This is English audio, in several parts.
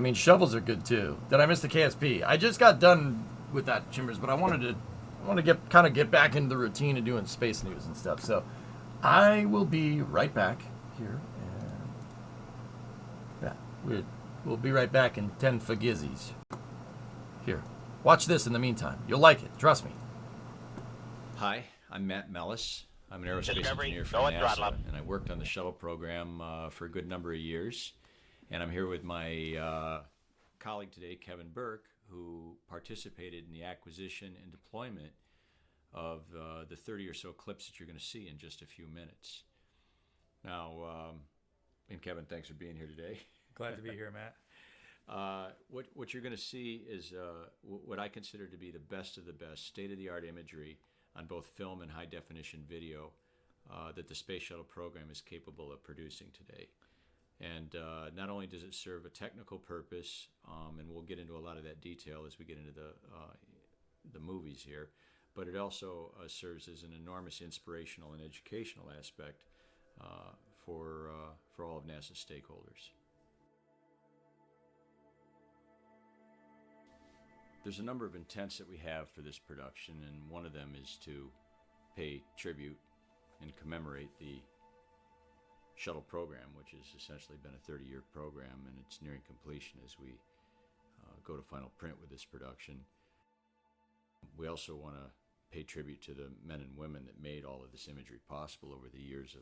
I mean, shovels are good too. Did I miss the KSP? I just got done with that, Chimbers, but I want to get back into the routine of doing space news and stuff. So I will be right back here, and yeah, we'll be right back in 10 fagizzies. Here, watch this in the meantime. You'll like it, trust me. Hi, I'm Matt Mellis. I'm an aerospace engineer for NASA, and I worked on the shuttle program for a good number of years. And I'm here with my colleague today, Kevin Burke, who participated in the acquisition and deployment of the 30 or so clips that you're going to see in just a few minutes. Now, and Kevin, thanks for being here today. Glad to be here, Matt. What you're going to see is what I consider to be the best of the best state-of-the-art imagery on both film and high-definition video that the Space Shuttle program is capable of producing today. And not only does it serve a technical purpose, and we'll get into a lot of that detail as we get into the movies here, but it also serves as an enormous inspirational and educational aspect for all of NASA's stakeholders. There's a number of intents that we have for this production, and one of them is to pay tribute and commemorate the shuttle program, which has essentially been a 30-year program, and it's nearing completion as we go to final print with this production. We also want to pay tribute to the men and women that made all of this imagery possible over the years of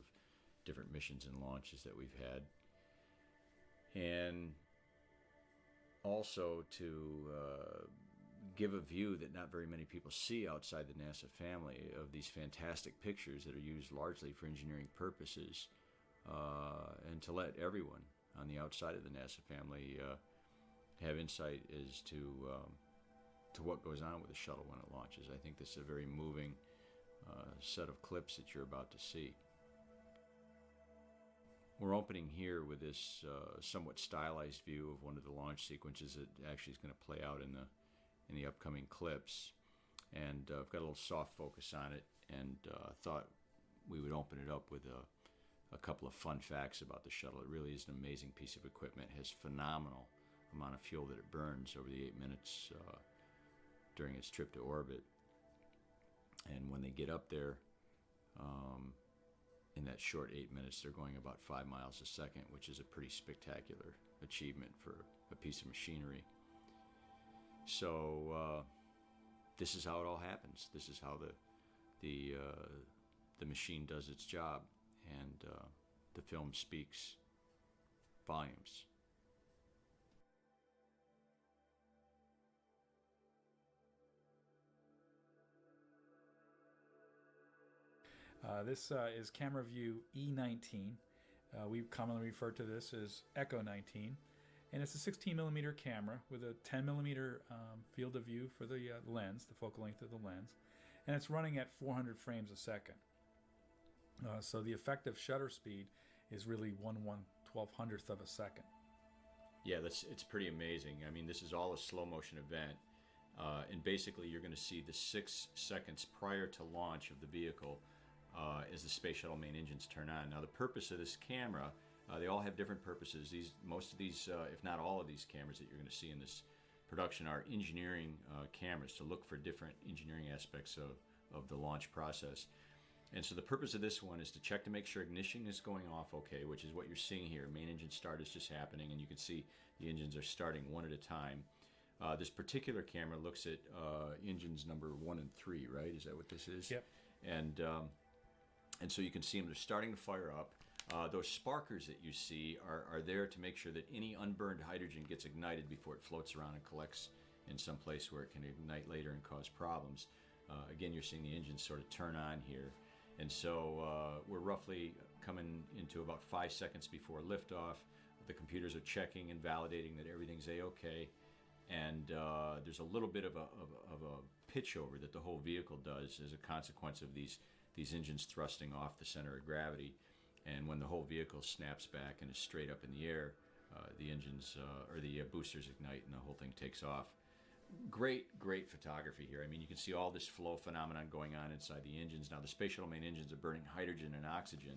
different missions and launches that we've had. And also to give a view that not very many people see outside the NASA family of these fantastic pictures that are used largely for engineering purposes, and to let everyone on the outside of the NASA family have insight as to what goes on with the shuttle when it launches. I think this is a very moving set of clips that you're about to see. We're opening here with this somewhat stylized view of one of the launch sequences that actually is going to play out in the upcoming clips. And I've got a little soft focus on it, and thought we would open it up with a couple of fun facts about the shuttle. It really is an amazing piece of equipment. It has phenomenal amount of fuel that it burns over the 8 minutes during its trip to orbit. And when they get up there, in that short 8 minutes, they're going about 5 miles a second, which is a pretty spectacular achievement for a piece of machinery. So this is how it all happens. This is how the machine does its job, and the film speaks volumes. This is camera view E19. We commonly refer to this as Echo 19. And it's a 16 millimeter camera with a 10 millimeter field of view for the lens, the focal length of the lens. And it's running at 400 frames a second. So the effective shutter speed is really 1/1200th of a second. Yeah, it's pretty amazing. I mean, this is all a slow motion event. And basically you're going to see the 6 seconds prior to launch of the vehicle as the space shuttle main engines turn on. Now, the purpose of this camera, they all have different purposes. Most of these, if not all of these cameras that you're going to see in this production, are engineering cameras to look for different engineering aspects of the launch process. And so the purpose of this one is to check to make sure ignition is going off okay, which is what you're seeing here. Main engine start is just happening, and you can see the engines are starting one at a time. This particular camera looks at engines number 1 and 3, right? Is that what this is? Yep. And so you can see them, they're starting to fire up. Those sparkers that you see are there to make sure that any unburned hydrogen gets ignited before it floats around and collects in some place where it can ignite later and cause problems. Again, you're seeing the engines sort of turn on here. And so we're roughly coming into about 5 seconds before liftoff. The computers are checking and validating that everything's A-OK. And there's a little bit of a pitch over that the whole vehicle does as a consequence of these engines thrusting off the center of gravity. And when the whole vehicle snaps back and is straight up in the air, the engines or the boosters ignite and the whole thing takes off. Great photography here. I mean, you can see all this flow phenomenon going on inside the engines. Now, the space shuttle main engines are burning hydrogen and oxygen,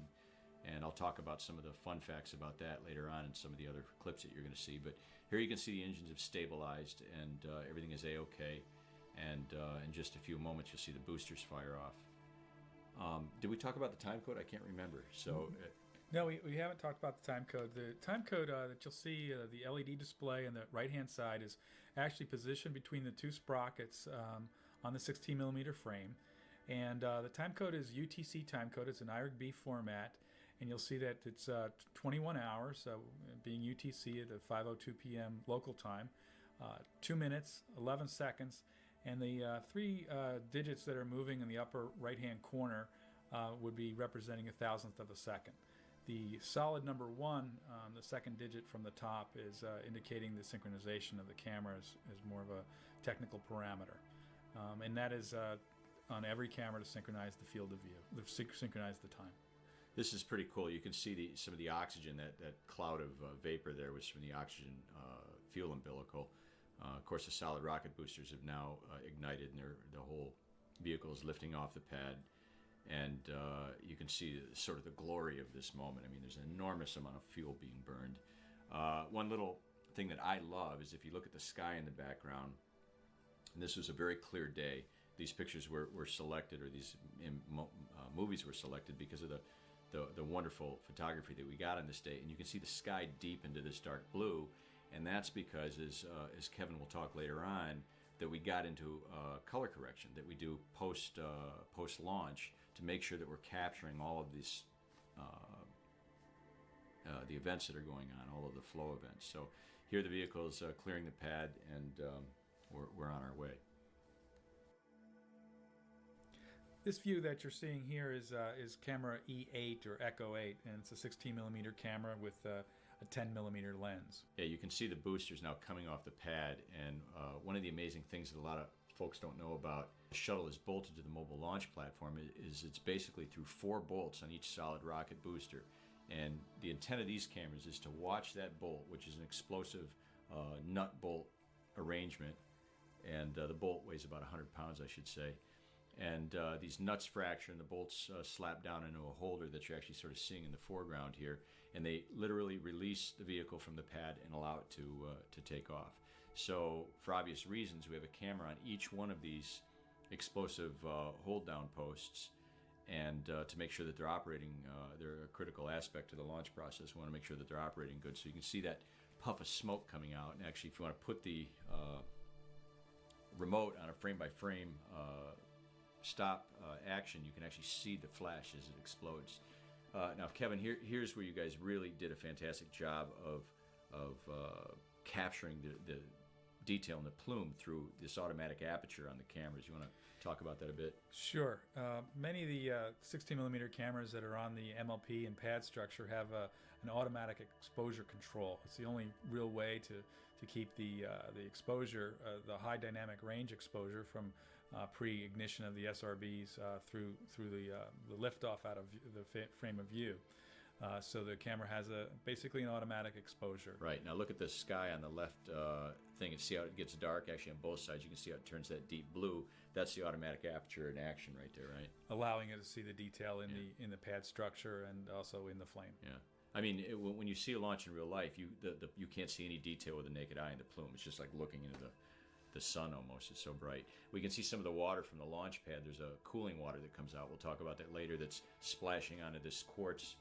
and I'll talk about some of the fun facts about that later on in some of the other clips that you're going to see. But Here you can see the engines have stabilized and everything is A-OK. And in just a few moments, you'll see the boosters fire off. Did we talk about the time code? I can't remember. So, No, we haven't talked about the time code. The time code that you'll see, the LED display on the right-hand side is actually positioned between the two sprockets on the 16 millimeter frame. And the time code is UTC time code. It's an IRB format. And you'll see that it's 21 hours, being UTC at 5:02 p.m. local time, 2 minutes, 11 seconds. And the three digits that are moving in the upper right-hand corner would be representing a thousandth of a second. The solid number 1, the second digit from the top, is indicating the synchronization of the camera as more of a technical parameter. And that is on every camera to synchronize the field of view, synchronize the time. this is pretty cool. You can see some of the oxygen, that cloud of vapor there was from the oxygen fuel umbilical. Of course, the solid rocket boosters have now ignited, and the whole vehicle is lifting off the pad. And you can see sort of the glory of this moment. I mean, there's an enormous amount of fuel being burned. One little thing that I love is if you look at the sky in the background, and this was a very clear day. These pictures were selected, or these movies were selected because of the wonderful photography that we got on this day. And you can see the sky deep into this dark blue, and that's because, as Kevin will talk later on, that we got into color correction that we do post launch to make sure that we're capturing all of these the events that are going on, all of the flow events. So here the vehicle is clearing the pad, and we're on our way. This view that you're seeing here is camera E8 or Echo 8, and it's a 16 millimeter camera with a 10 millimeter lens. Yeah, you can see the boosters now coming off the pad, and one of the amazing things that a lot of folks don't know about the shuttle is bolted to the mobile launch platform is it's basically through 4 bolts on each solid rocket booster. And the intent of these cameras is to watch that bolt, which is an explosive nut bolt arrangement, and the bolt weighs about 100 pounds, I should say. And these nuts fracture, and the bolts slap down into a holder that you're actually sort of seeing in the foreground here. And they literally release the vehicle from the pad and allow it to take off. So, for obvious reasons, we have a camera on each one of these explosive hold-down posts, and to make sure that they're operating. They're a critical aspect to the launch process. We want to make sure that they're operating good. So you can see that puff of smoke coming out. And actually, if you want to put the remote on a frame-by-frame stop action, you can actually see the flash as it explodes. Now, Kevin, here's where you guys really did a fantastic job of capturing the detail in the plume through this automatic aperture on the cameras. You want to talk about that a bit? Sure. Many of the 16 millimeter cameras that are on the MLP and pad structure have an automatic exposure control. It's the only real way to keep the exposure, the high dynamic range exposure from pre-ignition of the SRBs through the liftoff out of the frame of view. So the camera has basically an automatic exposure. Right. Now look at the sky on the left thing and see how it gets dark. Actually, on both sides, you can see how it turns that deep blue. That's the automatic aperture in action right there, right? Allowing it to see the detail in the pad structure and also in the flame. Yeah. I mean, when you see a launch in real life, you can't see any detail with the naked eye in the plume. It's just like looking into the sun almost. It's so bright. We can see some of the water from the launch pad. There's a cooling water that comes out. We'll talk about that later. That's splashing onto this quartz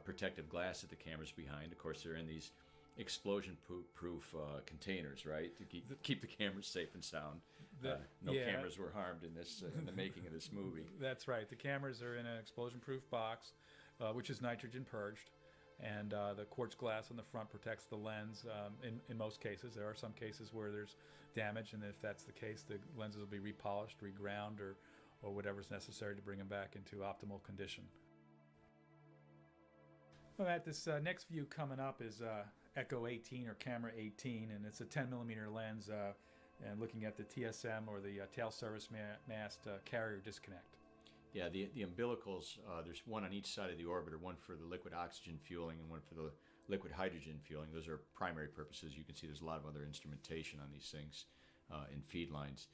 protective glass that the camera's behind. Of course, they're in these explosion-proof containers, right, to keep the cameras safe and sound. No cameras were harmed in this in the making of this movie. That's right. The cameras are in an explosion-proof box, which is nitrogen purged, and the quartz glass on the front protects the lens. In most cases, there are some cases where there's damage, and if that's the case, the lenses will be repolished, reground, or whatever's necessary to bring them back into optimal condition. Well, Matt, this next view coming up is Echo 18 or Camera 18, and it's a 10 millimeter lens and looking at the TSM or the tail service mast carrier disconnect. Yeah, the umbilicals, there's one on each side of the orbiter, one for the liquid oxygen fueling and one for the liquid hydrogen fueling. Those are primary purposes. You can see there's a lot of other instrumentation on these things in feed lines.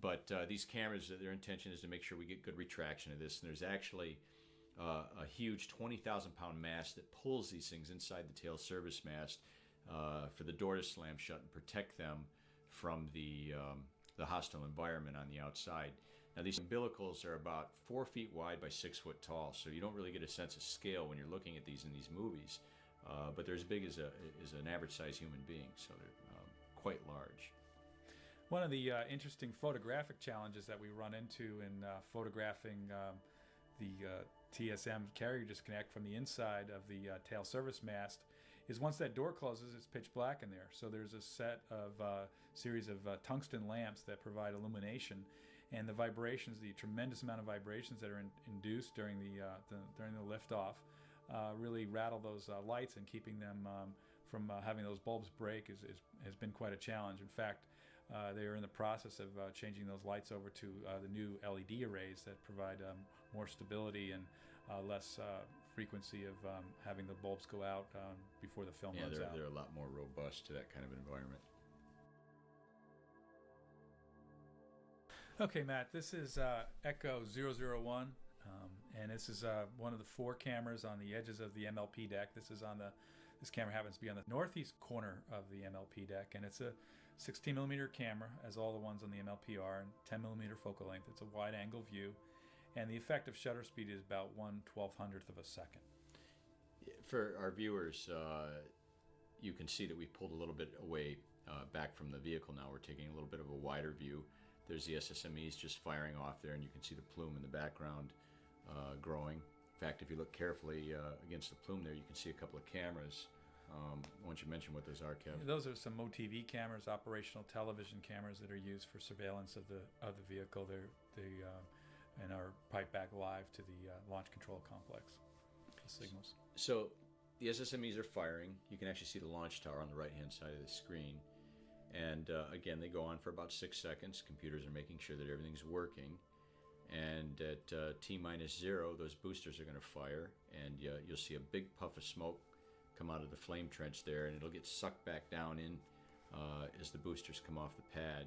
But these cameras, their intention is to make sure we get good retraction of this. And there's actually a huge 20,000 pound mast that pulls these things inside the tail service mast. for the door to slam shut and protect them from the hostile environment on the outside. Now, these umbilicals are about 4 feet wide by 6 foot tall, so you don't really get a sense of scale when you're looking at these in these movies. But they're as big as an average-sized human being, so they're quite large. One of the interesting photographic challenges that we run into in photographing the TSM carrier disconnect from the inside of the tail service mast is once that door closes, it's pitch black in there. So there's a set of series of tungsten lamps that provide illumination, and the vibrations, the tremendous amount of vibrations that are induced during the liftoff, really rattle those lights, and keeping them from having those bulbs break has been quite a challenge. In fact, they are in the process of changing those lights over to the new LED arrays that provide more stability and less frequency of having the bulbs go out before the film runs out. They're a lot more robust to that kind of environment. Okay, Matt, this is Echo 001, and this is one of the 4 cameras on the edges of the MLP deck. This camera happens to be on the northeast corner of the MLP deck, and it's a 16 millimeter camera, as all the ones on the MLP are, and 10 millimeter focal length. It's a wide angle view, and the effective shutter speed is about 1/1200th of a second. For our viewers, you can see that we pulled a little bit away back from the vehicle now. We're taking a little bit of a wider view. There's the SSMEs just firing off there, and you can see the plume in the background growing. In fact, if you look carefully against the plume there, you can see a couple of cameras. Why don't you mention what those are, Kev? Those are some MOTV cameras, operational television cameras that are used for surveillance of the vehicle. They and are piped back live to the launch control complex. The signals. So the SSMEs are firing. You can actually see the launch tower on the right-hand side of the screen. And again, they go on for about 6 seconds. Computers are making sure that everything's working. And at T-0, those boosters are going to fire, and you'll see a big puff of smoke come out of the flame trench there, and it'll get sucked back down in as the boosters come off the pad.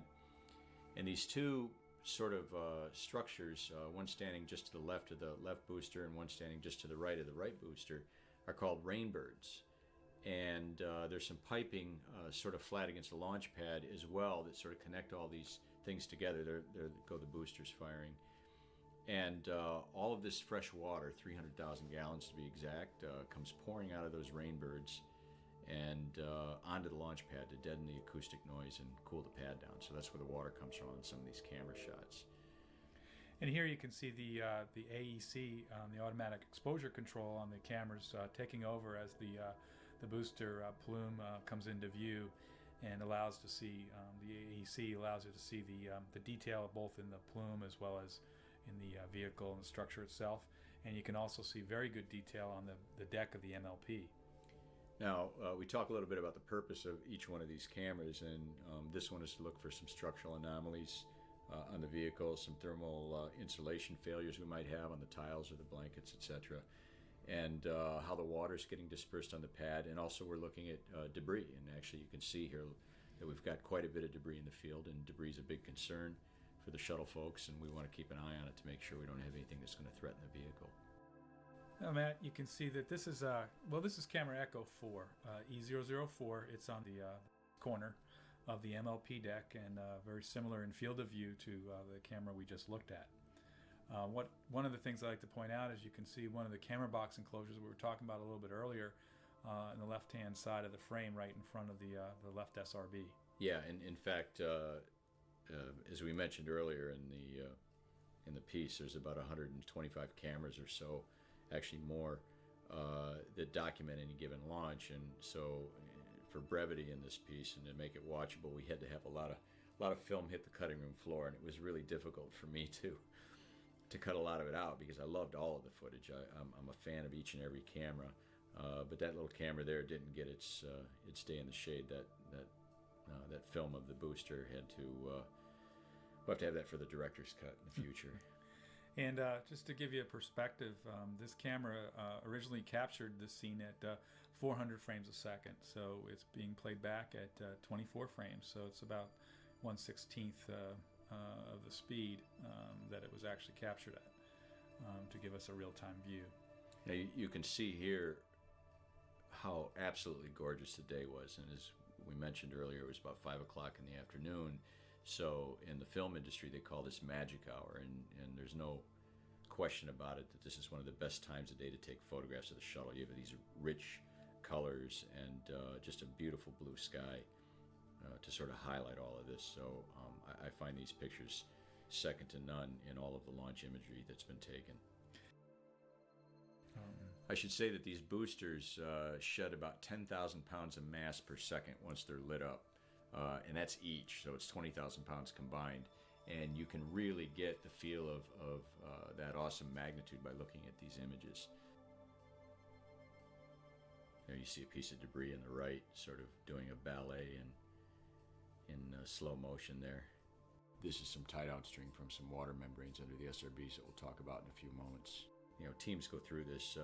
And these two sort of structures, one standing just to the left of the left booster and one standing just to the right of the right booster, are called rainbirds. And there's some piping sort of flat against the launch pad as well that sort of connect all these things together. There go the boosters firing. And all of this fresh water, 300,000 gallons to be exact, comes pouring out of those rainbirds and onto the launch pad to deaden the acoustic noise and cool the pad down. So that's where the water comes from in some of these camera shots. And here you can see the AEC, the automatic exposure control on the cameras, taking over as the booster plume comes into view, and allows to see the AEC allows you to see the detail both in the plume as well as in the vehicle and the structure itself. And you can also see very good detail on the deck of the MLP. Now, we talk a little bit about the purpose of each one of these cameras, and this one is to look for some structural anomalies on the vehicle, some thermal insulation failures we might have on the tiles or the blankets, etc., and how the water's getting dispersed on the pad. And also we're looking at debris, and actually you can see here that we've got quite a bit of debris in the field, and debris is a big concern for the shuttle folks, and we want to keep an eye on it to make sure we don't have anything that's going to threaten the vehicle. Now, Matt, you can see that this is this is camera Echo 4, E004. It's on the corner of the MLP deck, and very similar in field of view to the camera we just looked at. One of the things I like to point out is you can see one of the camera box enclosures we were talking about a little bit earlier on the left-hand side of the frame, right in front of the left SRB. Yeah, and in fact, as we mentioned earlier in the piece, there's about 125 cameras or so, actually more, that document any given launch. And so, for brevity in this piece and to make it watchable, we had to have a lot of film hit the cutting room floor, and it was really difficult for me to cut a lot of it out because I loved all of the footage. I'm a fan of each and every camera, but that little camera there didn't get its day in the shade. That film of the booster had to. We'll have to have that for the director's cut in the future. And just to give you a perspective, this camera originally captured this scene at 400 frames a second. So it's being played back at 24 frames. So it's about 1/16th of the speed that it was actually captured at, to give us a real-time view. Now you can see here how absolutely gorgeous the day was. And as we mentioned earlier, it was about 5 o'clock in the afternoon. So in the film industry, they call this magic hour, and there's no question about it that this is one of the best times of day to take photographs of the shuttle. You have these rich colors and just a beautiful blue sky to sort of highlight all of this. So I find these pictures second to none in all of the launch imagery that's been taken. I should say that these boosters shed about 10,000 pounds of mass per second once they're lit up, and that's each, so it's 20,000 pounds combined. And you can really get the feel of that awesome magnitude by looking at these images. There you see a piece of debris on the right, sort of doing a ballet in slow motion there. This is some tie-down string from some water membranes under the SRBs that we'll talk about in a few moments. You know, teams go through this.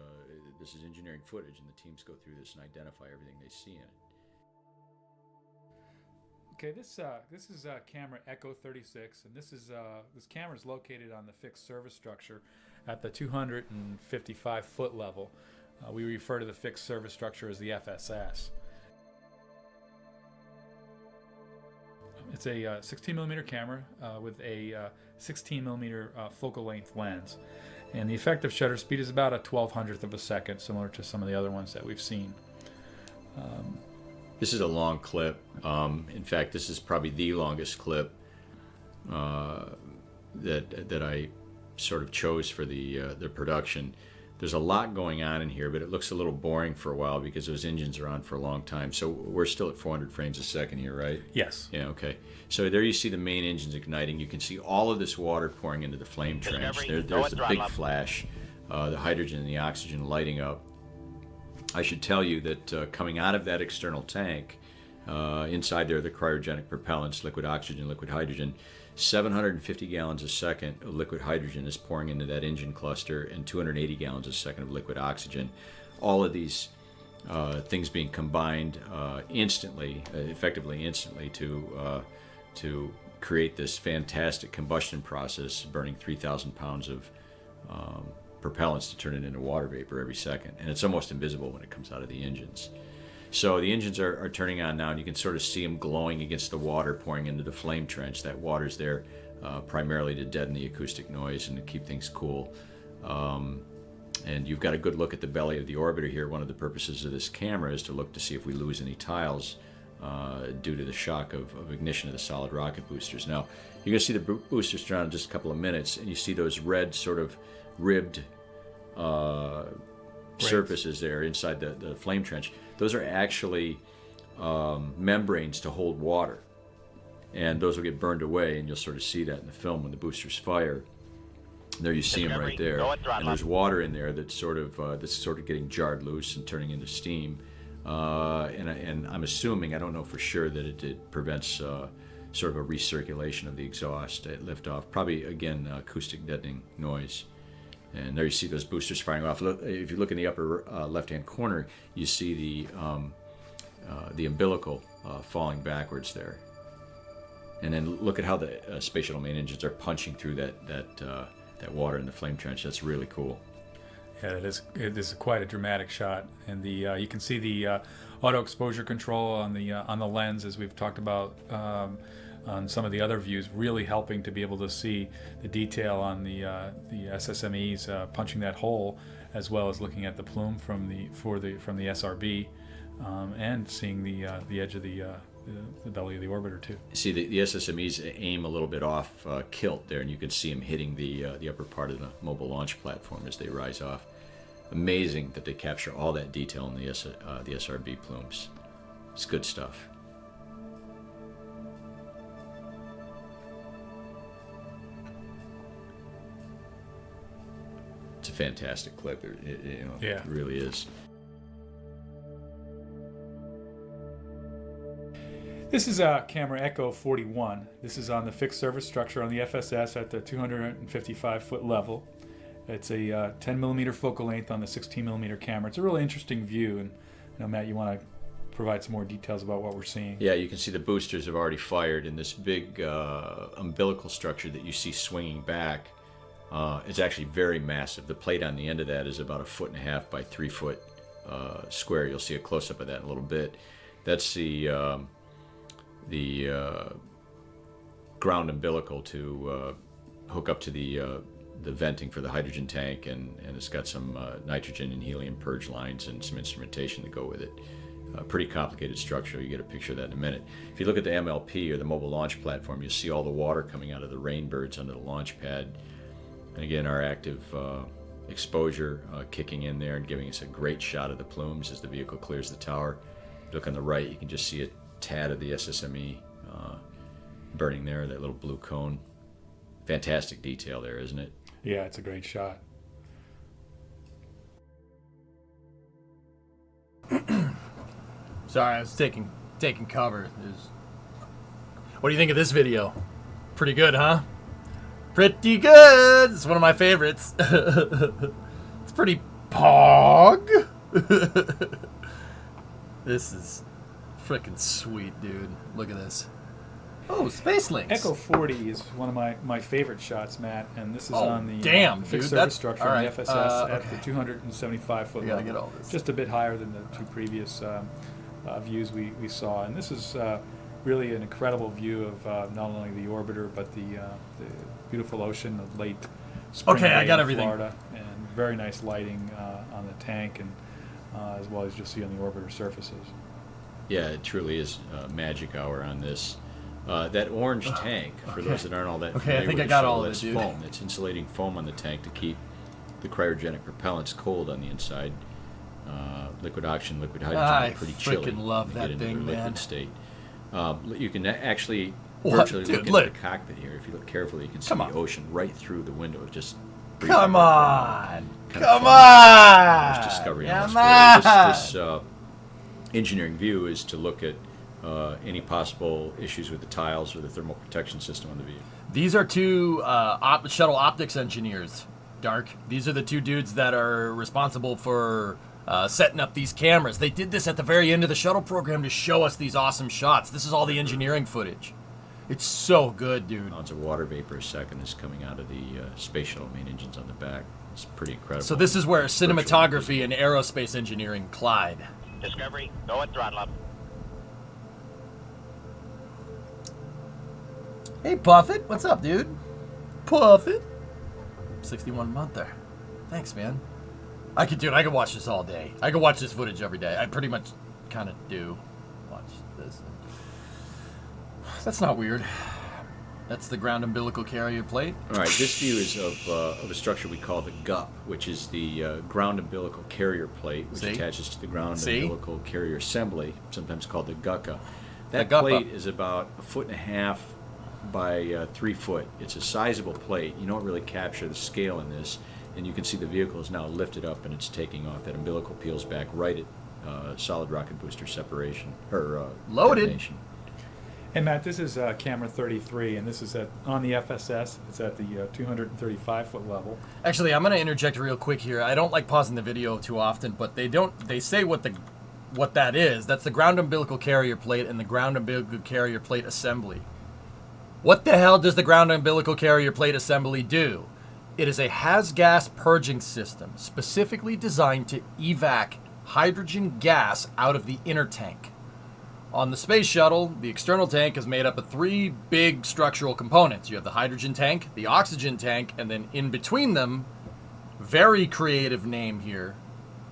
This is engineering footage, and the teams go through this and identify everything they see in it. Okay, this is camera Echo 36, and this camera is located on the fixed service structure at the 255 foot level. We refer to the fixed service structure as the FSS. It's a 16 millimeter camera with a 16 millimeter focal length lens, and the effective shutter speed is about a 1200th of a second, similar to some of the other ones that we've seen. This is a long clip. In fact, this is probably the longest clip that I sort of chose for the production. There's a lot going on in here, but it looks a little boring for a while because those engines are on for a long time. So we're still at 400 frames a second here, right? Yes. Yeah, okay. So there you see the main engines igniting. You can see all of this water pouring into the flame trench. There's the big flash, the hydrogen and the oxygen lighting up. I should tell you that coming out of that external tank, inside there are the cryogenic propellants, liquid oxygen, liquid hydrogen. 750 gallons a second of liquid hydrogen is pouring into that engine cluster, and 280 gallons a second of liquid oxygen. All of these things being combined effectively instantly to create this fantastic combustion process, burning 3,000 pounds of propellants to turn it into water vapor every second. And it's almost invisible when it comes out of the engines. So the engines are turning on now, and you can sort of see them glowing against the water pouring into the flame trench. That water's there primarily to deaden the acoustic noise and to keep things cool. And you've got a good look at the belly of the orbiter here. One of the purposes of this camera is to look to see if we lose any tiles due to the shock of ignition of the solid rocket boosters. Now, you're going to see the boosters turn on in just a couple of minutes, and you see those red sort of ribbed surfaces there inside the flame trench. Those are actually membranes to hold water, and those will get burned away, and you'll sort of see that in the film when the boosters fire. There you see them right there, and there's water in there that's sort of getting jarred loose and turning into steam. And I'm assuming, I don't know for sure, that it prevents sort of a recirculation of the exhaust at liftoff. Probably again acoustic deadening noise. And there you see those boosters firing off. If you look in the upper left-hand corner, you see the umbilical falling backwards there. And then look at how the space shuttle main engines are punching through that water in the flame trench. That's really cool. Yeah, it is quite a dramatic shot, and you can see the auto exposure control on the lens, as we've talked about on some of the other views, really helping to be able to see the detail on the SSMEs punching that hole, as well as looking at the plume from the SRB, and seeing the edge of the belly of the orbiter too. See, the SSMEs aim a little bit off kilt there, and you can see them hitting the upper part of the mobile launch platform as they rise off. Amazing that they capture all that detail in the SRB plumes. It's good stuff. It's a fantastic clip. It really is. This is camera Echo 41. This is on the fixed service structure on the FSS at the 255 foot level. It's a 10 millimeter focal length on the 16 millimeter camera. It's a really interesting view, and I know, Matt, you want to provide some more details about what we're seeing. Yeah, you can see the boosters have already fired, and this big umbilical structure that you see swinging back is actually very massive. The plate on the end of that is about 1.5 by 3 foot square. You'll see a close-up of that in a little bit. That's the ground umbilical to hook up to the venting for the hydrogen tank, and it's got some nitrogen and helium purge lines and some instrumentation to go with it. Pretty complicated structure. You get a picture of that in a minute. If you look at the MLP, or the mobile launch platform, you'll see all the water coming out of the rainbirds under the launch pad. And again, our active exposure kicking in there and giving us a great shot of the plumes as the vehicle clears the tower. Look on the right, you can just see a tad of the SSME burning there, that little blue cone. Fantastic detail there, isn't it? Yeah, it's a great shot. Sorry, I was taking cover. What do you think of this video? Pretty good, huh? Pretty good. It's one of my favorites. It's pretty pog. This is freaking sweet, dude. Look at this. Oh, Space Links. Echo 40 is one of my favorite shots, Matt, and this is on the damn, fixed dude, service structure on the FSS at okay. the 275-foot I gotta level. get all this. Just a bit higher than the two previous views we saw. And this is really an incredible view of not only the orbiter, but the beautiful ocean of late spring Okay, I day got in everything. Florida, and very nice lighting on the tank, and as well as you'll see on the orbiter surfaces. Yeah, it truly is magic hour on this. That orange tank, for those that aren't all that familiar I think with I the got shuttle, all of it, that's dude. foam. It's insulating foam on the tank to keep the cryogenic propellants cold on the inside. Liquid oxygen, liquid hydrogen I are pretty chilly freaking love when that they get into thing, their liquid man. state. You can actually What? virtually Dude, look into look. the cockpit here. If you look carefully, you can see Come the on. ocean right through the window. Just Come on. Kind of Come fun. on. This discovery Come on on. this engineering view is to look at any possible issues with the tiles or the thermal protection system on the vehicle. These are two shuttle optics engineers, Dark. These are the two dudes that are responsible for setting up these cameras. They did this at the very end of the shuttle program to show us these awesome shots. This is all the engineering footage. It's so good, dude. Pounds of water vapor a second is coming out of the space shuttle main engines on the back. It's pretty incredible. So this is where Virtually cinematography and aerospace engineering collide. Discovery, go at throttle up. Hey, Buffett. What's up, dude? Buffett. 61 monther. Thanks, man. I could watch this all day. I could watch this footage every day. I pretty much kind of do watch this. That's not weird. That's the ground umbilical carrier plate. All right, this view is of a structure we call the GUP, which is the ground umbilical carrier plate, which See? attaches to the ground See? umbilical carrier assembly, sometimes called the GUCA. That GUPA. plate is about 1.5 feet by 3 foot. It's a sizable plate. You don't really capture the scale in this, and you can see the vehicle is now lifted up and it's taking off. That umbilical peels back right at solid rocket booster separation or Loaded. detonation. And Matt, this is camera 33, and this is on the FSS. It's at the 235-foot level. Actually, I'm going to interject real quick here. I don't like pausing the video too often, but they say what that is. That's the ground umbilical carrier plate and the ground umbilical carrier plate assembly. What the hell does the ground umbilical carrier plate assembly do? It is a gas purging system specifically designed to evac hydrogen gas out of the inner tank. On the space shuttle, the external tank is made up of three big structural components. You have the hydrogen tank, the oxygen tank, and then in between them, very creative name here,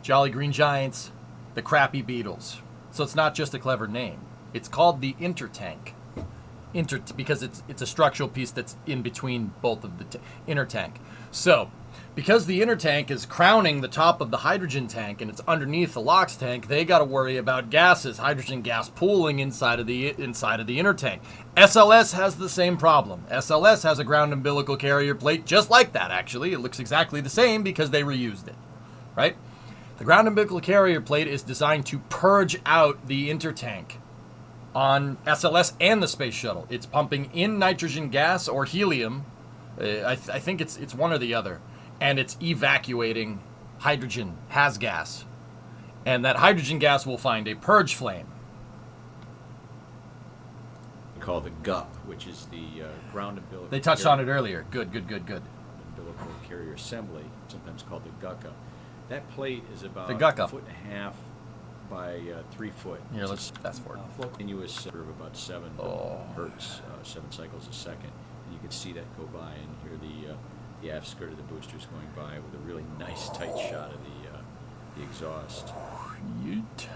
Jolly Green Giants, the Crappy Beetles. So it's not just a clever name. It's called the intertank. Because it's a structural piece that's in between both of the inner tank. So, because the inner tank is crowning the top of the hydrogen tank and it's underneath the LOX tank, they got to worry about gases, hydrogen gas pooling inside of the inner tank. SLS has the same problem. SLS has a ground umbilical carrier plate just like that, actually. It looks exactly the same because they reused it, right? The ground umbilical carrier plate is designed to purge out the intertank on SLS and the space shuttle. It's pumping in nitrogen gas or helium. I think it's one or the other. And it's evacuating hydrogen, gas. And that hydrogen gas will find a purge flame. We call the GUP, which is the ground umbilical. They touched on it earlier. Good. Umbilical carrier assembly, sometimes called the GUCA. That plate is about The guck a up. foot and a half by 3 foot. Here, let's fast forward. Continuous curve about 7 hertz, 7 cycles a second. And you can see that go by and hear the aft skirt of the boosters going by with a really nice tight shot of the exhaust. Yeet.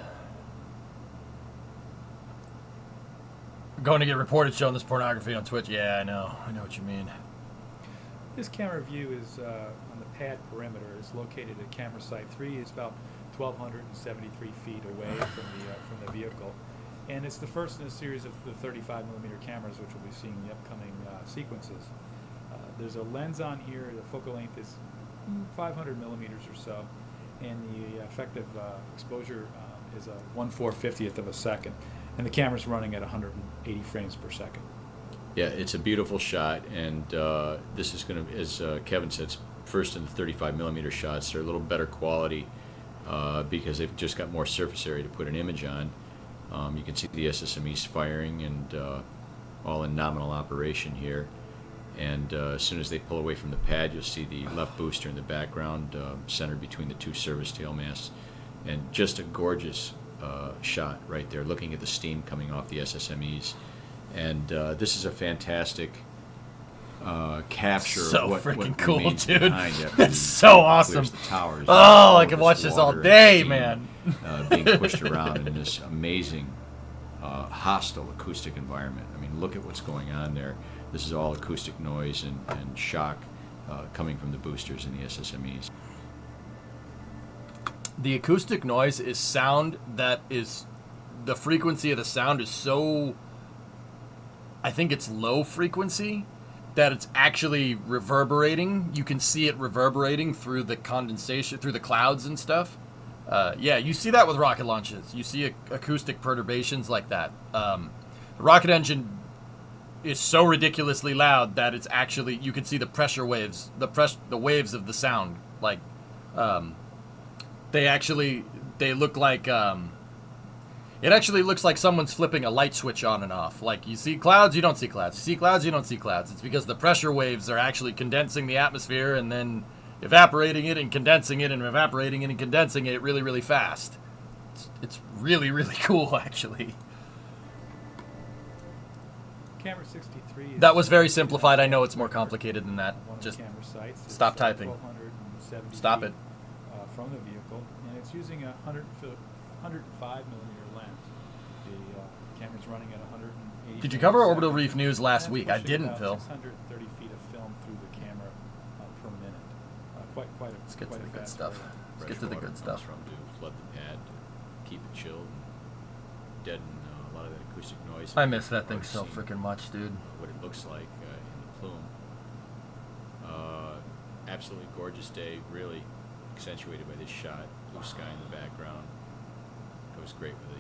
Going to get reported showing this pornography on Twitch. Yeah, I know what you mean. This camera view is on the pad perimeter. It's located at camera site 3. It's about 1,273 feet away from the vehicle, and it's the first in a series of the 35 millimeter cameras, which we'll be seeing in the upcoming sequences. There's a lens on here. The focal length is 500 millimeters or so, and the effective exposure is a 1/450th of a second, and the camera's running at 180 frames per second. Yeah, it's a beautiful shot, and this is going to, as Kevin said, it's first in the 35 millimeter shots. They're a little better quality because they've just got more surface area to put an image on. You can see the SSMEs firing and all in nominal operation here. And as soon as they pull away from the pad, you'll see the left booster in the background, centered between the 2 service tail masts. And just a gorgeous shot right there, looking at the steam coming off the SSMEs. And this is a fantastic capture So of what freaking what cool, remains dude. behind after That's he, so awesome. clears the towers. Oh, All I of could this watch this all water and day, steam, man. Being pushed around in this amazing, hostile acoustic environment. I mean, look at what's going on there. This is all acoustic noise and shock coming from the boosters and the SSMEs. The acoustic noise is sound that is, the frequency of the sound is so, I think it's low frequency, that it's actually reverberating. You can see it reverberating through the condensation, through the clouds and stuff. Yeah, you see that with rocket launches. You see acoustic perturbations like that. The rocket engine is so ridiculously loud that it's actually, you can see the pressure waves, the waves of the sound. Like, they look like, it actually looks like someone's flipping a light switch on and off. Like, you see clouds, you don't see clouds. You see clouds, you don't see clouds. It's because the pressure waves are actually condensing the atmosphere and then evaporating it and condensing it and evaporating it and condensing it really, really fast. It's really, really cool, actually. Camera 63. Is That was very simplified. I know it's more complicated than that. One of Just the camera sites. It's stop typing. 1,270 Stop feet, it. From the vehicle, and it's using a 105 millimeter lens. The camera's running at 180. Did you cover frames per Orbital second. Reef News last And week? it's I pushing didn't, about Phil. 630 feet of film through the camera per minute. Quite a Let's get to quite the a good fast stuff. rate. Let's get to the good stuff. From to flood the pad, to keep it chilled, and deaden a lot of that acoustic noise. I miss that thing Hard to so see freaking much, dude. What it looks like in the plume. Absolutely gorgeous day, really accentuated by this shot. Blue sky in the background. Goes great with the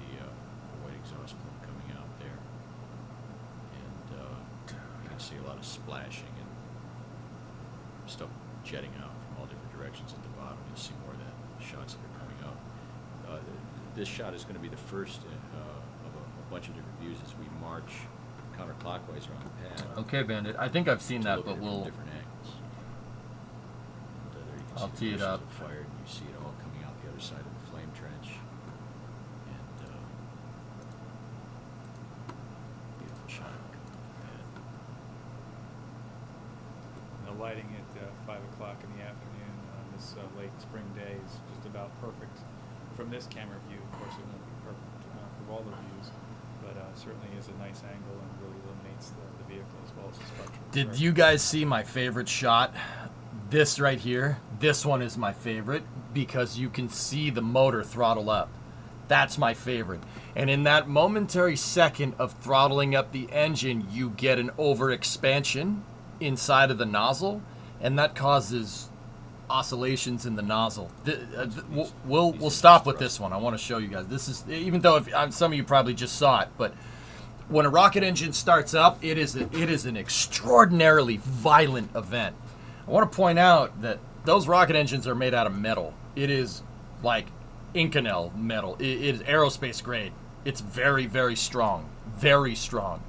white exhaust plume coming out there. And you can see a lot of splashing and stuff jetting out from all different directions at the bottom. You'll see more of that shots that are coming out. This shot is going to be the first of a bunch of different views as we march counterclockwise around the pad. Okay, Bandit. I think I've seen to that, look but at it from we'll... different angles. And, there you can I'll see tee the it up. bushes are fired, and you see it all coming out the other side of the flame trench. And beautiful shot coming off the pad. The lighting at 5 o'clock in the afternoon on this late spring day is just about perfect from this camera view. Of course, it won't be perfect for all the views, but certainly is a nice angle and really illuminates the vehicle as well as the structure. Did you guys see my favorite shot? This right here. This one is my favorite because you can see the motor throttle up. That's my favorite. And in that momentary second of throttling up the engine, you get an overexpansion inside of the nozzle, and that causes oscillations in the nozzle. We'll stop with this one. I want to show you guys. This is, even though some of you probably just saw it, but when a rocket engine starts up, it is an extraordinarily violent event. I want to point out that those rocket engines are made out of metal. It is like Inconel metal. It is aerospace grade. It's very, very strong. Very strong.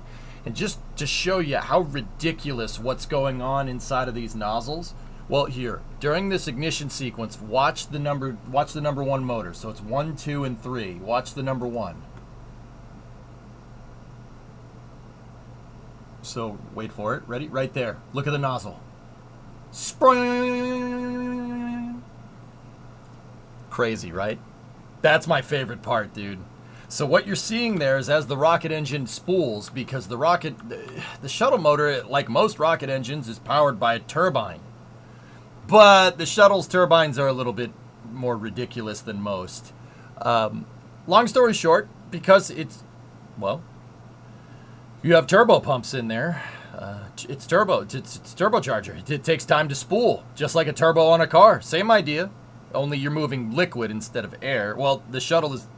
And just to show you how ridiculous what's going on inside of these nozzles, Well, here, during this ignition sequence, watch the number 1 motor. So it's 1, 2, and 3. Watch the number 1. So wait for it. Ready? Right there. Look at the nozzle. Spring. Crazy, right? That's my favorite part, dude. So what you're seeing there is as the rocket engine spools, because the shuttle motor, like most rocket engines, is powered by a turbine. But the shuttle's turbines are a little bit more ridiculous than most. Long story short, because it's, well, you have turbo pumps in there. It's turbocharger. It takes time to spool, just like a turbo on a car. Same idea, only you're moving liquid instead of air. Well, the shuttle is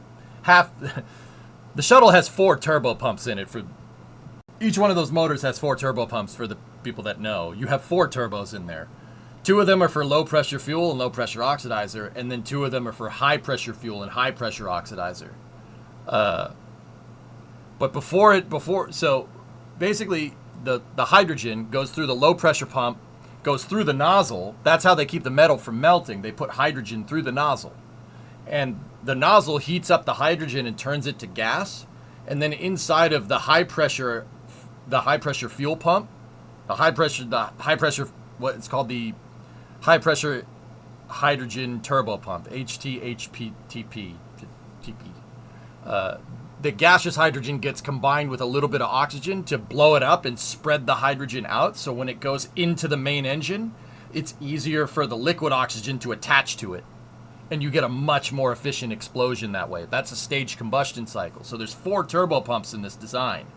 the shuttle has 4 turbo pumps in it. For each one of those motors has 4 turbo pumps. For the people that know, you have 4 turbos in there. 2 of them are for low pressure fuel and low pressure oxidizer, and then 2 of them are for high pressure fuel and high pressure oxidizer. But so basically the hydrogen goes through the low pressure pump, goes through the nozzle. That's how they keep the metal from melting. They put hydrogen through the nozzle. And the nozzle heats up the hydrogen and turns it to gas. And then inside of the high pressure fuel pump, the high pressure, what it's called, the high pressure hydrogen turbo pump, HTHPTP. The gaseous hydrogen gets combined with a little bit of oxygen to blow it up and spread the hydrogen out. So when it goes into the main engine, it's easier for the liquid oxygen to attach to it. And you get a much more efficient explosion that way. That's a staged combustion cycle. So there's 4 turbo pumps in this design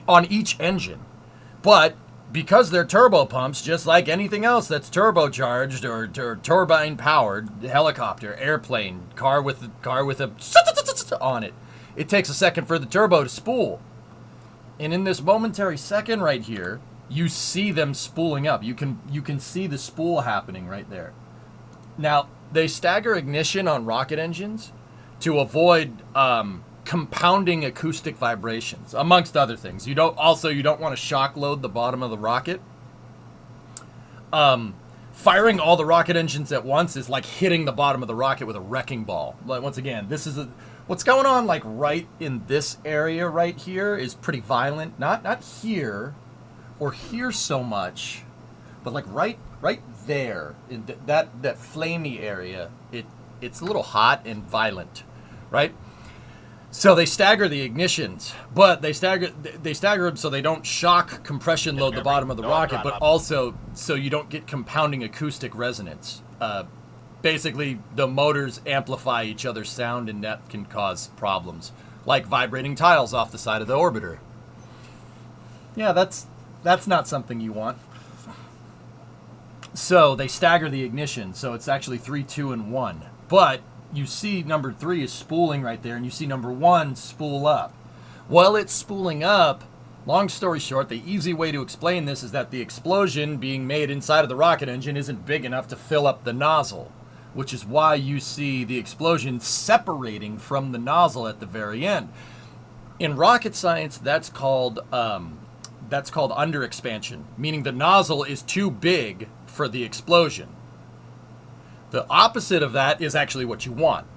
on each engine. But because they're turbo pumps, just like anything else that's turbocharged or turbine powered, helicopter, airplane, car with a on it, it takes a second for the turbo to spool. And in this momentary second right here, you see them spooling up. You can see the spool happening right there. Now, they stagger ignition on rocket engines to avoid compounding acoustic vibrations, amongst other things. You don't want to shock load the bottom of the rocket. Firing all the rocket engines at once is like hitting the bottom of the rocket with a wrecking ball. Like, once again, what's going on, like right in this area right here, is pretty violent. Not here or here so much, but like right there in that flamey area. It's a little hot and violent, right? So they stagger the ignitions, but they stagger them so they don't shock compression load the bottom of the rocket, but also so you don't get compounding acoustic resonance. Basically, the motors amplify each other's sound, and that can cause problems, like vibrating tiles off the side of the orbiter. Yeah, that's not something you want. So they stagger the ignition, so it's actually 3, 2, and 1. But you see number 3 is spooling right there, and you see number 1 spool up. While it's spooling up, long story short, the easy way to explain this is that the explosion being made inside of the rocket engine isn't big enough to fill up the nozzle, which is why you see the explosion separating from the nozzle at the very end. In rocket science, that's called underexpansion, meaning the nozzle is too big for the explosion. The opposite of that is actually what you want.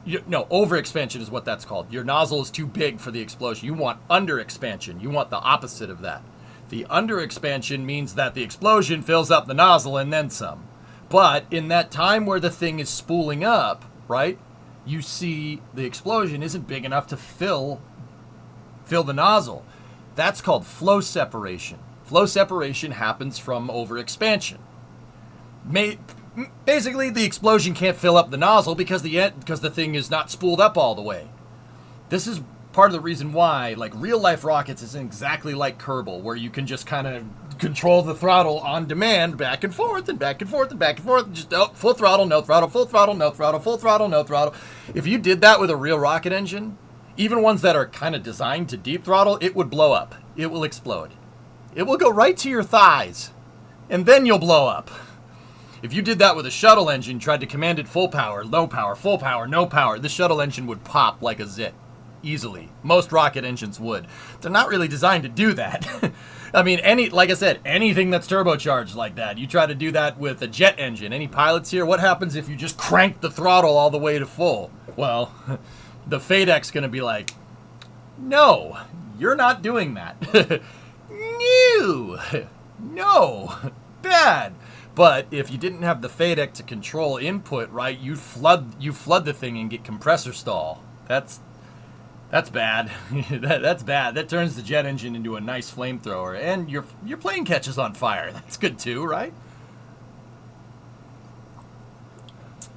Overexpansion is what that's called. Your nozzle is too big for the explosion. You want underexpansion. You want the opposite of that. The underexpansion means that the explosion fills up the nozzle and then some. But in that time where the thing is spooling up, right, you see the explosion isn't big enough to fill the nozzle. That's called flow separation. Flow separation happens from overexpansion. Basically, the explosion can't fill up the nozzle because the thing is not spooled up all the way. This is part of the reason why, like, real life rockets isn't exactly like Kerbal, where you can just kind of control the throttle on demand, back and forth and back and forth and back and forth. Just full throttle, no throttle, full throttle, no throttle, full throttle, no throttle. If you did that with a real rocket engine, even ones that are kind of designed to deep throttle, it would blow up. It will explode. It will go right to your thighs, and then you'll blow up. If you did that with a shuttle engine, tried to command it full power, low power, full power, no power, the shuttle engine would pop like a zit. Easily. Most rocket engines would. They're not really designed to do that. I mean, like I said, anything that's turbocharged like that. You try to do that with a jet engine. Any pilots here? What happens if you just crank the throttle all the way to full? Well, the FADEC's going to be like, no, you're not doing that. No, bad. But if you didn't have the FADEC to control input, right, you flood the thing and get compressor stall. That's bad. That's bad. That turns the jet engine into a nice flamethrower, and your plane catches on fire. That's good too, right?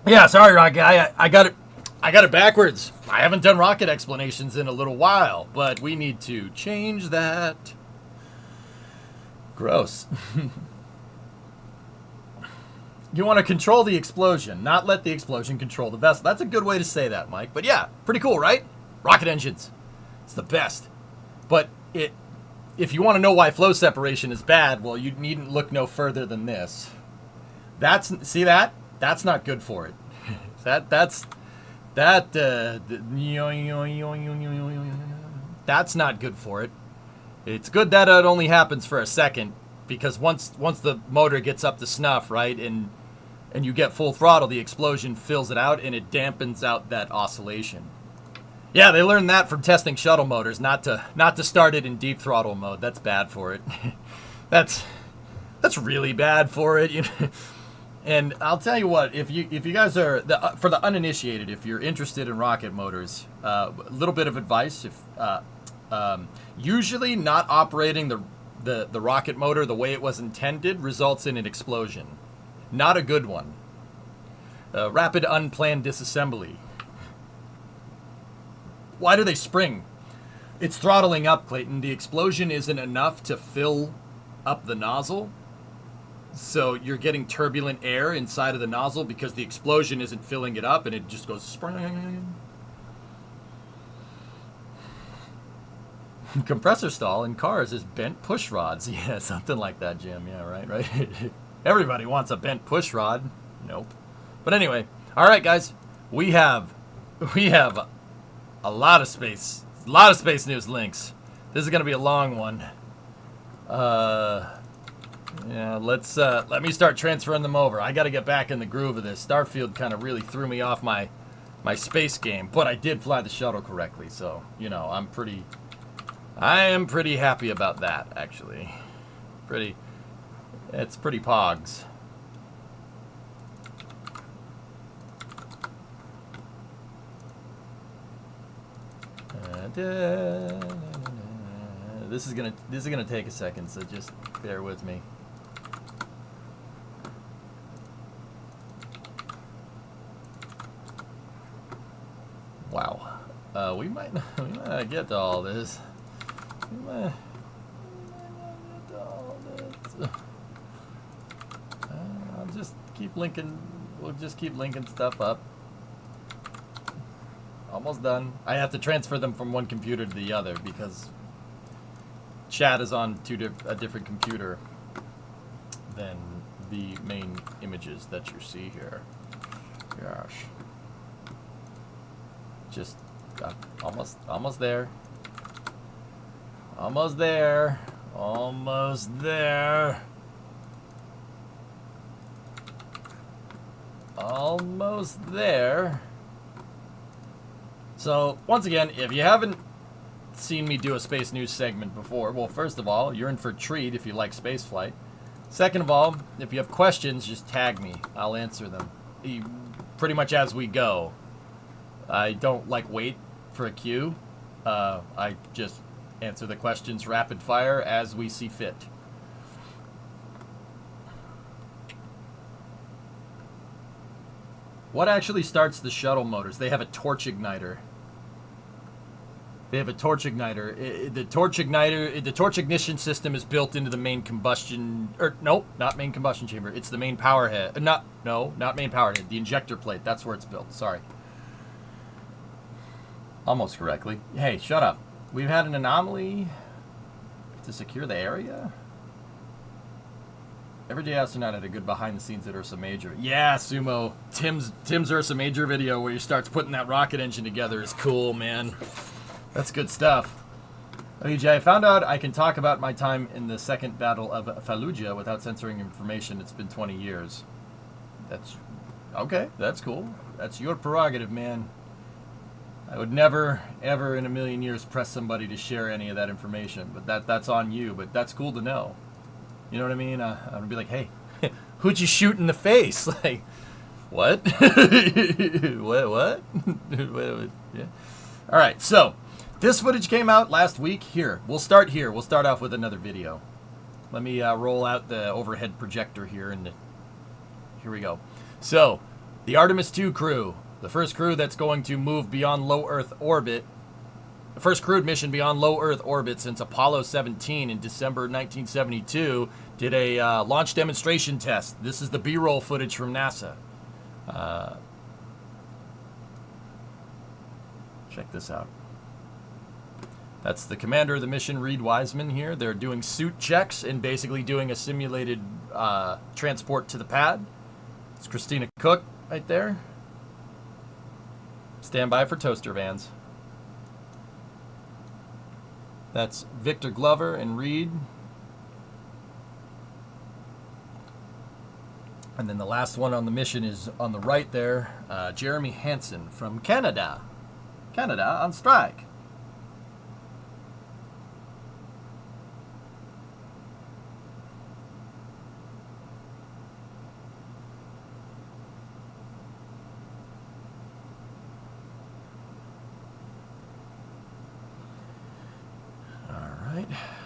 Yeah, sorry, Rocket. I got it backwards. I haven't done rocket explanations in a little while, but we need to change that. Gross. You want to control the explosion, not let the explosion control the vessel. That's a good way to say that, Mike. But yeah, pretty cool, right? Rocket engines. It's the best. But if you want to know why flow separation is bad, well, you needn't look no further than this. See that? That's not good for it. That's not good for it. It's good that it only happens for a second, because once the motor gets up to snuff, right, and you get full throttle, the explosion fills it out and it dampens out that oscillation. Yeah, they learned that from testing shuttle motors, not to start it in deep throttle mode. That's bad for it. That's really bad for it. You know? And I'll tell you what, if you guys are for the uninitiated, if you're interested in rocket motors, a little bit of advice: usually not operating the rocket motor the way it was intended results in an explosion. Not a good one. Rapid unplanned disassembly. Why do they spring? It's throttling up, Clayton. The explosion isn't enough to fill up the nozzle. So you're getting turbulent air inside of the nozzle because the explosion isn't filling it up, and it just goes spring. Compressor stall in cars is bent push rods. Yeah, something like that, Jim. Yeah, right. Everybody wants a bent push rod. Nope. But anyway, all right, guys, we have a lot of space news links. This is gonna be a long one. Yeah, let me start transferring them over. I got to get back in the groove of this. Starfield kind of really threw me off my space game, but I did fly the shuttle correctly, so I am pretty happy about that, actually. It's pretty pogs. This is gonna take a second, so just bear with me. Wow. We might not get to all this. I'll just keep linking. We'll just keep linking stuff up. Almost done. I have to transfer them from one computer to the other because chat is on a different computer than the main images that you see here. Gosh. Just almost there. Almost there. Almost there. Almost there. So, once again, if you haven't seen me do a space news segment before, well, first of all, you're in for a treat if you like spaceflight. Second of all, if you have questions, just tag me. I'll answer them. Pretty much as we go. I don't wait for a queue. I just answer the questions rapid fire as we see fit. What actually starts the shuttle motors? They have a torch igniter. The torch ignition system is built into the main combustion, not main combustion chamber. It's the main power head. Not main power head. The injector plate. That's where it's built. Sorry. Almost correctly. Hey, shut up. We've had an anomaly to secure the area. Everyday Astronaut had a good behind the scenes at Ursa Major. Yeah, Sumo. Tim's Ursa Major video where he starts putting that rocket engine together is cool, man. That's good stuff. EJ, I found out I can talk about my time in the Second Battle of Fallujah without censoring information. It's been 20 years. That's okay. That's cool. That's your prerogative, man. I would never, ever in a million years press somebody to share any of that information, but that's on you. But that's cool to know. You know what I mean? I'm gonna be like, hey, who'd you shoot in the face? Like, what? What? Yeah. All right. So this footage came out last week. Here, we'll start here. We'll start off with another video. Let me roll out the overhead projector here, and here we go. So, the Artemis II crew. The first crew that's going to move beyond low Earth orbit. The first crewed mission beyond low Earth orbit since Apollo 17 in December 1972 did a launch demonstration test. This is the B-roll footage from NASA. Check this out. That's the commander of the mission, Reed Wiseman, here. They're doing suit checks and basically doing a simulated transport to the pad. It's Christina Cook right there. Stand by for toaster vans. That's Victor Glover and Reed. And then the last one on the mission is on the right there, Jeremy Hansen from Canada. Canada on strike.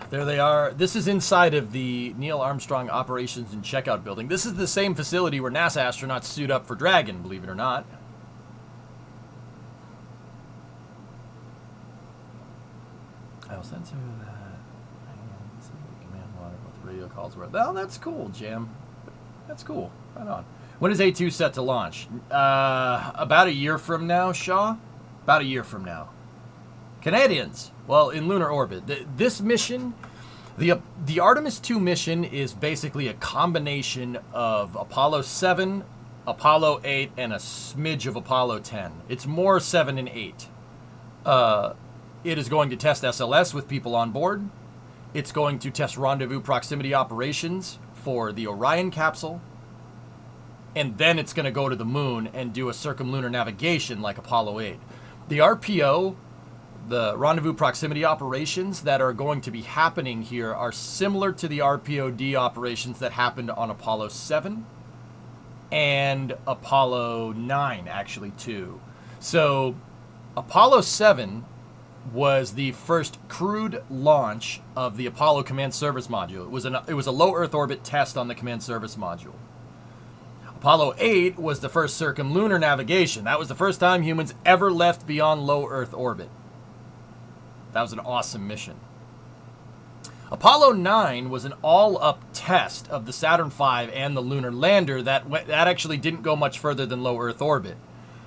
There they are. This is inside of the Neil Armstrong Operations and Checkout Building. This is the same facility where NASA astronauts suit up for Dragon, believe it or not. I will censor that. Command water, what the radio calls were. Well, that's cool, Jam. That's cool. Right on. When is A2 set to launch? About a year from now, Shaw? About a year from now. Canadians. Well, in lunar orbit. This mission, the Artemis II mission is basically a combination of Apollo 7, Apollo 8, and a smidge of Apollo 10. It's more 7 and 8. It is going to test SLS with people on board. It's going to test rendezvous proximity operations for the Orion capsule. And then it's going to go to the moon and do a circumlunar navigation like Apollo 8. The RPO, the rendezvous proximity operations that are going to be happening here are similar to the RPOD operations that happened on Apollo 7 and Apollo 9, actually, too. So, Apollo 7 was the first crewed launch of the Apollo Command Service Module. It was a low Earth orbit test on the Command Service Module. Apollo 8 was the first circumlunar navigation. That was the first time humans ever left beyond low Earth orbit. That was an awesome mission. Apollo 9 was an all-up test of the Saturn V and the lunar lander that actually didn't go much further than low Earth orbit.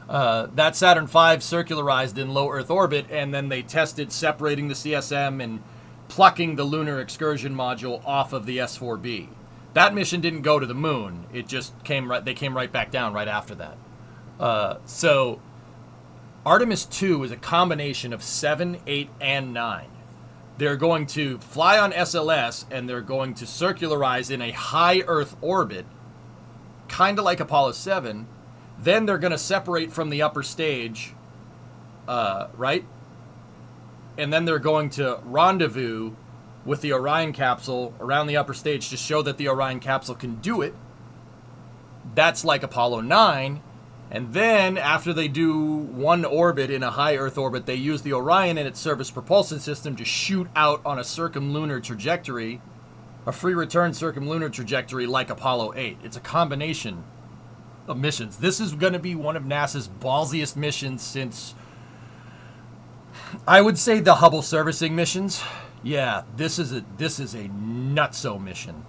That Saturn V circularized in low Earth orbit, and then they tested separating the CSM and plucking the lunar excursion module off of the S4B. That mission didn't go to the moon. It just they came right back down right after that. So Artemis II is a combination of 7, 8, and 9. They're going to fly on SLS, and they're going to circularize in a high Earth orbit, kind of like Apollo 7. Then they're going to separate from the upper stage, right? And then they're going to rendezvous with the Orion capsule around the upper stage to show that the Orion capsule can do it. That's like Apollo 9. And then, after they do one orbit in a high Earth orbit, they use the Orion and its service propulsion system to shoot out on a circumlunar trajectory, a free return circumlunar trajectory like Apollo 8. It's a combination of missions. This is going to be one of NASA's ballsiest missions since, I would say, the Hubble servicing missions. Yeah, this is a nutso mission.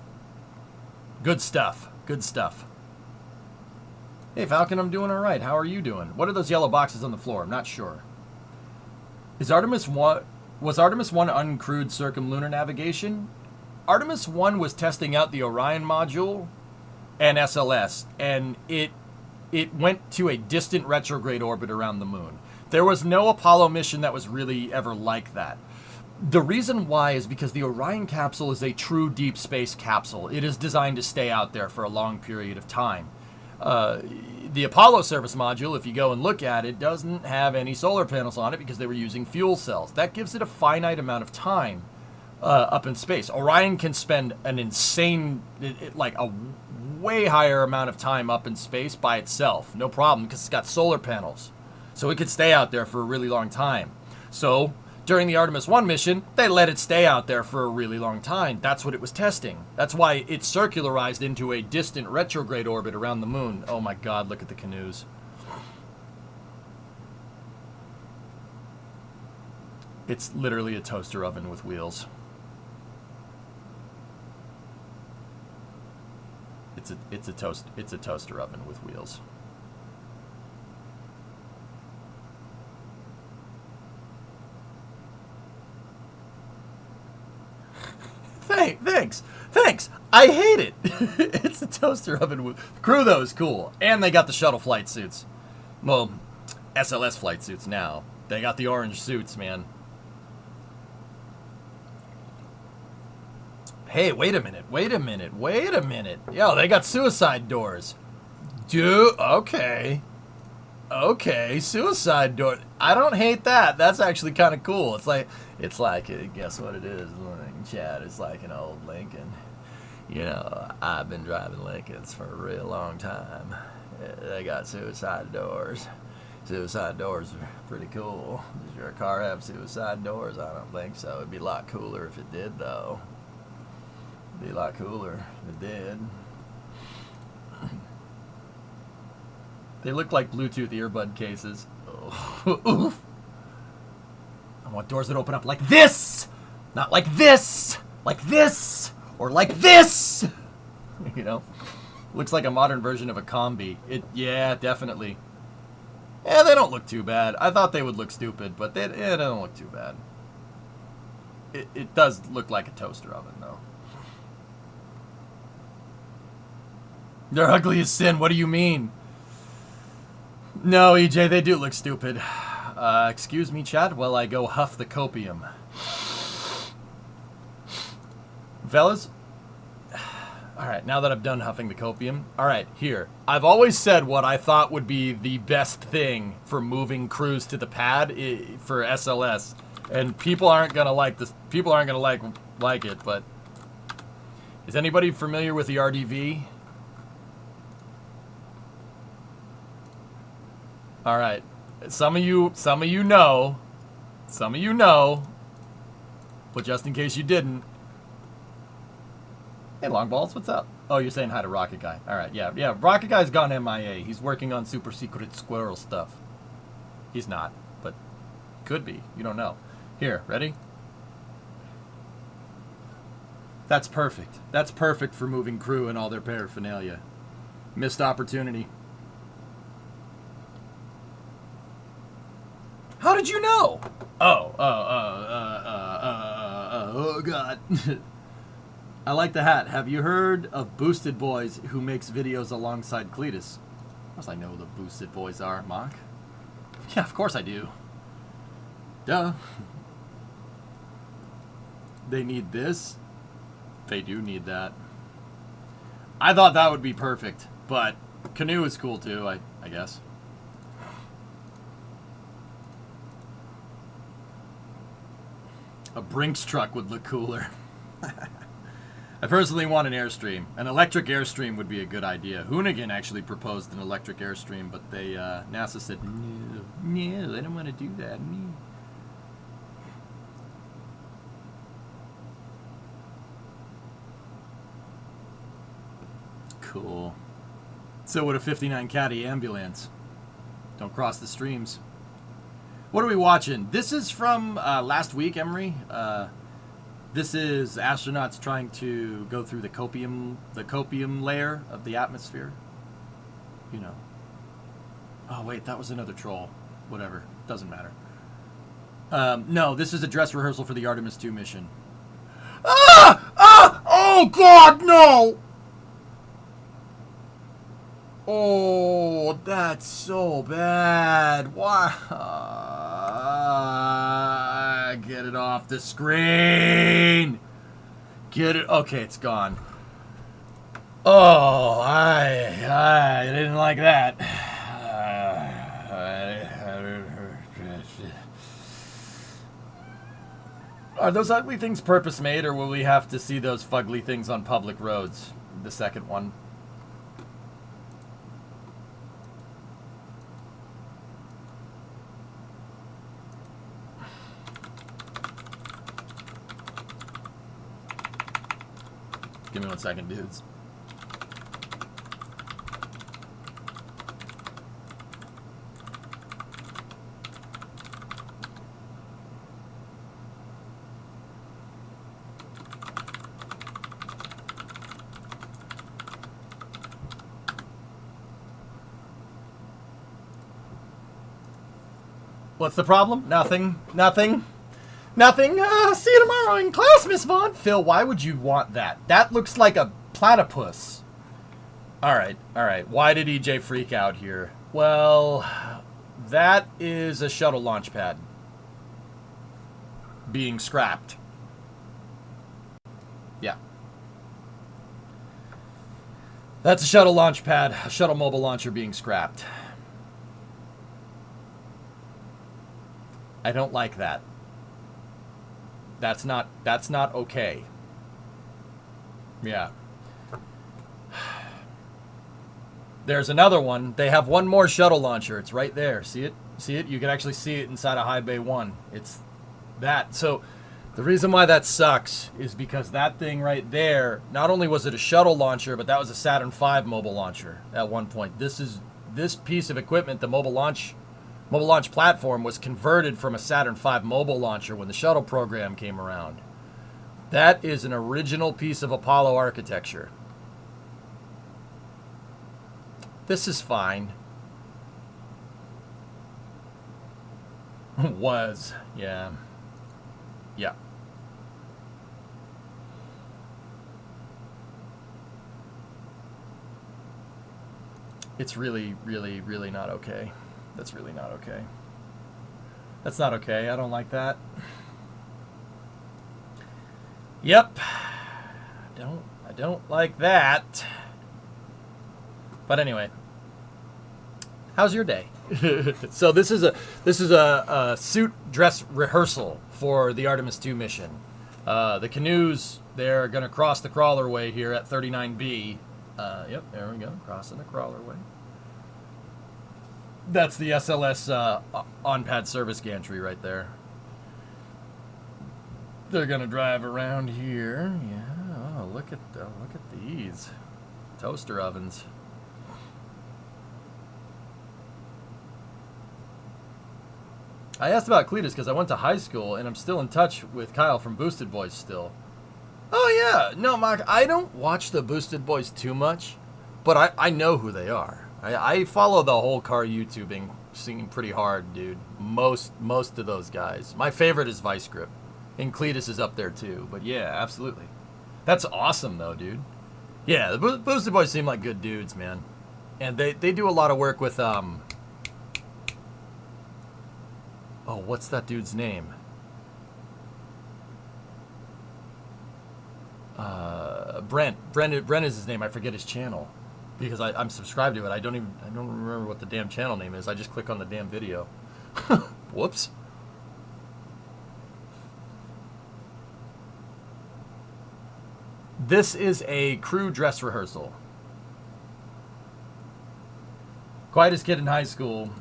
Good stuff. Good stuff. Hey, Falcon, I'm doing all right. How are you doing? What are those yellow boxes on the floor? I'm not sure. Was Artemis 1 uncrewed circumlunar navigation? Artemis 1 was testing out the Orion module and SLS, and it went to a distant retrograde orbit around the moon. There was no Apollo mission that was really ever like that. The reason why is because the Orion capsule is a true deep space capsule. It is designed to stay out there for a long period of time. The Apollo service module, if you go and look at it, doesn't have any solar panels on it because they were using fuel cells. That gives it a finite amount of time up in space. Orion can spend an insane, like a way higher amount of time up in space by itself. No problem, because it's got solar panels. So it could stay out there for a really long time. So during the Artemis 1 mission, they let it stay out there for a really long time. That's what it was testing. That's why it circularized into a distant retrograde orbit around the moon. Oh my God, look at the canoes. It's literally a toaster oven with wheels. It's a toaster oven with wheels. Thanks. I hate it. It's a toaster oven with crew though is cool, and they got the shuttle flight suits. Well, SLS flight suits now. They got the orange suits, man. Hey, wait a minute. Yo, they got suicide doors. Dude, okay, suicide door. I don't hate that. That's actually kind of cool. It's like, guess what it is? Chad, it's like an old Lincoln. You know, I've been driving Lincolns for a real long time. They got suicide doors. Suicide doors are pretty cool. Does your car have suicide doors? I don't think so. It'd be a lot cooler if it did, though. It'd be a lot cooler if it did. They look like Bluetooth earbud cases. Oh. Oof. I want doors that open up like this! Not like this! Like this! Or like this! You know? Looks like a modern version of a combi. Yeah, definitely. Yeah, they don't look too bad. I thought they would look stupid, but they don't look too bad. It does look like a toaster oven, though. They're ugly as sin. What do you mean? No, EJ, they do look stupid. Excuse me, Chad, while I go huff the copium. Fellas, alright, now that I've done huffing the copium, alright, here. I've always said what I thought would be the best thing for moving crews to the pad for SLS. And people aren't gonna like this. People aren't gonna like it, but is anybody familiar with the RDV? Alright. Some of you know. But just in case you didn't. Hey, Longballs, what's up? Oh, you're saying hi to Rocket Guy. Alright, yeah. Rocket Guy's gone MIA. He's working on super secret squirrel stuff. He's not, but could be. You don't know. Here, ready? That's perfect. That's perfect for moving crew and all their paraphernalia. Missed opportunity. How did you know? Oh, God. I like the hat. Have you heard of Boosted Boys who makes videos alongside Cletus? Of course I know who the Boosted Boys are, Mock. Yeah, of course I do. Duh. They need this? They do need that. I thought that would be perfect, but Canoe is cool too, I guess. A Brinks truck would look cooler. I personally want an Airstream. An electric Airstream would be a good idea. Hoonigan actually proposed an electric Airstream, but NASA said, no, I don't want to do that. No. Cool. So would a 59 Caddy ambulance. Don't cross the streams. What are we watching? This is from last week, Emery. This is astronauts trying to go through the copium layer of the atmosphere. You know. Oh, wait, that was another troll. Whatever. Doesn't matter. No, this is a dress rehearsal for the Artemis 2 mission. Oh, God, no! Oh, that's so bad. Why? Get it off the screen. Get it. Okay, it's gone. Oh, I didn't like that. Are those ugly things purpose made, or will we have to see those fugly things on public roads? The second one. Give me 1 second, dudes. What's the problem? Nothing. Nothing. Nothing. See you tomorrow in class, Miss Vaughn. Phil, why would you want that? That looks like a platypus. All right. All right. Why did EJ freak out here? Well, that is a shuttle launch pad being scrapped. Yeah. That's a shuttle launch pad, a shuttle mobile launcher being scrapped. I don't like that. That's not okay. Yeah. There's another one. They have one more shuttle launcher. It's right there. See it? See it? You can actually see it inside of High Bay 1. It's that. So the reason why that sucks is because that thing right there, not only was it a shuttle launcher, but that was a Saturn V mobile launcher at one point. This piece of equipment, the mobile launch platform, was converted from a Saturn V mobile launcher when the shuttle program came around. That is an original piece of Apollo architecture. This is fine. Was, yeah. Yeah. It's really, really, really not okay. That's really not okay. That's not okay. I don't like that. Yep. I don't like that. But anyway, how's your day? So this is a suit dress rehearsal for the Artemis 2 mission. The canoes, they're going to cross the crawlerway here at 39B. Yep, there we go, crossing the crawlerway. That's the SLS on-pad service gantry right there. They're gonna drive around here. Yeah. Oh, look at these toaster ovens. I asked about Cletus because I went to high school and I'm still in touch with Kyle from Boosted Boys still. Oh yeah, no, Mark, I don't watch the Boosted Boys too much, but I know who they are. I follow the whole car YouTubing scene pretty hard, dude. Most of those guys. My favorite is Vice Grip. And Cletus is up there too. But yeah, absolutely. That's awesome though, dude. Yeah, the Boosted Boys seem like good dudes, man. And they do a lot of work with oh, what's that dude's name? Brent is his name. I forget his channel. Because I'm subscribed to it. I don't remember what the damn channel name is. I just click on the damn video. Whoops. This is a crew dress rehearsal. Quietest kid in high school,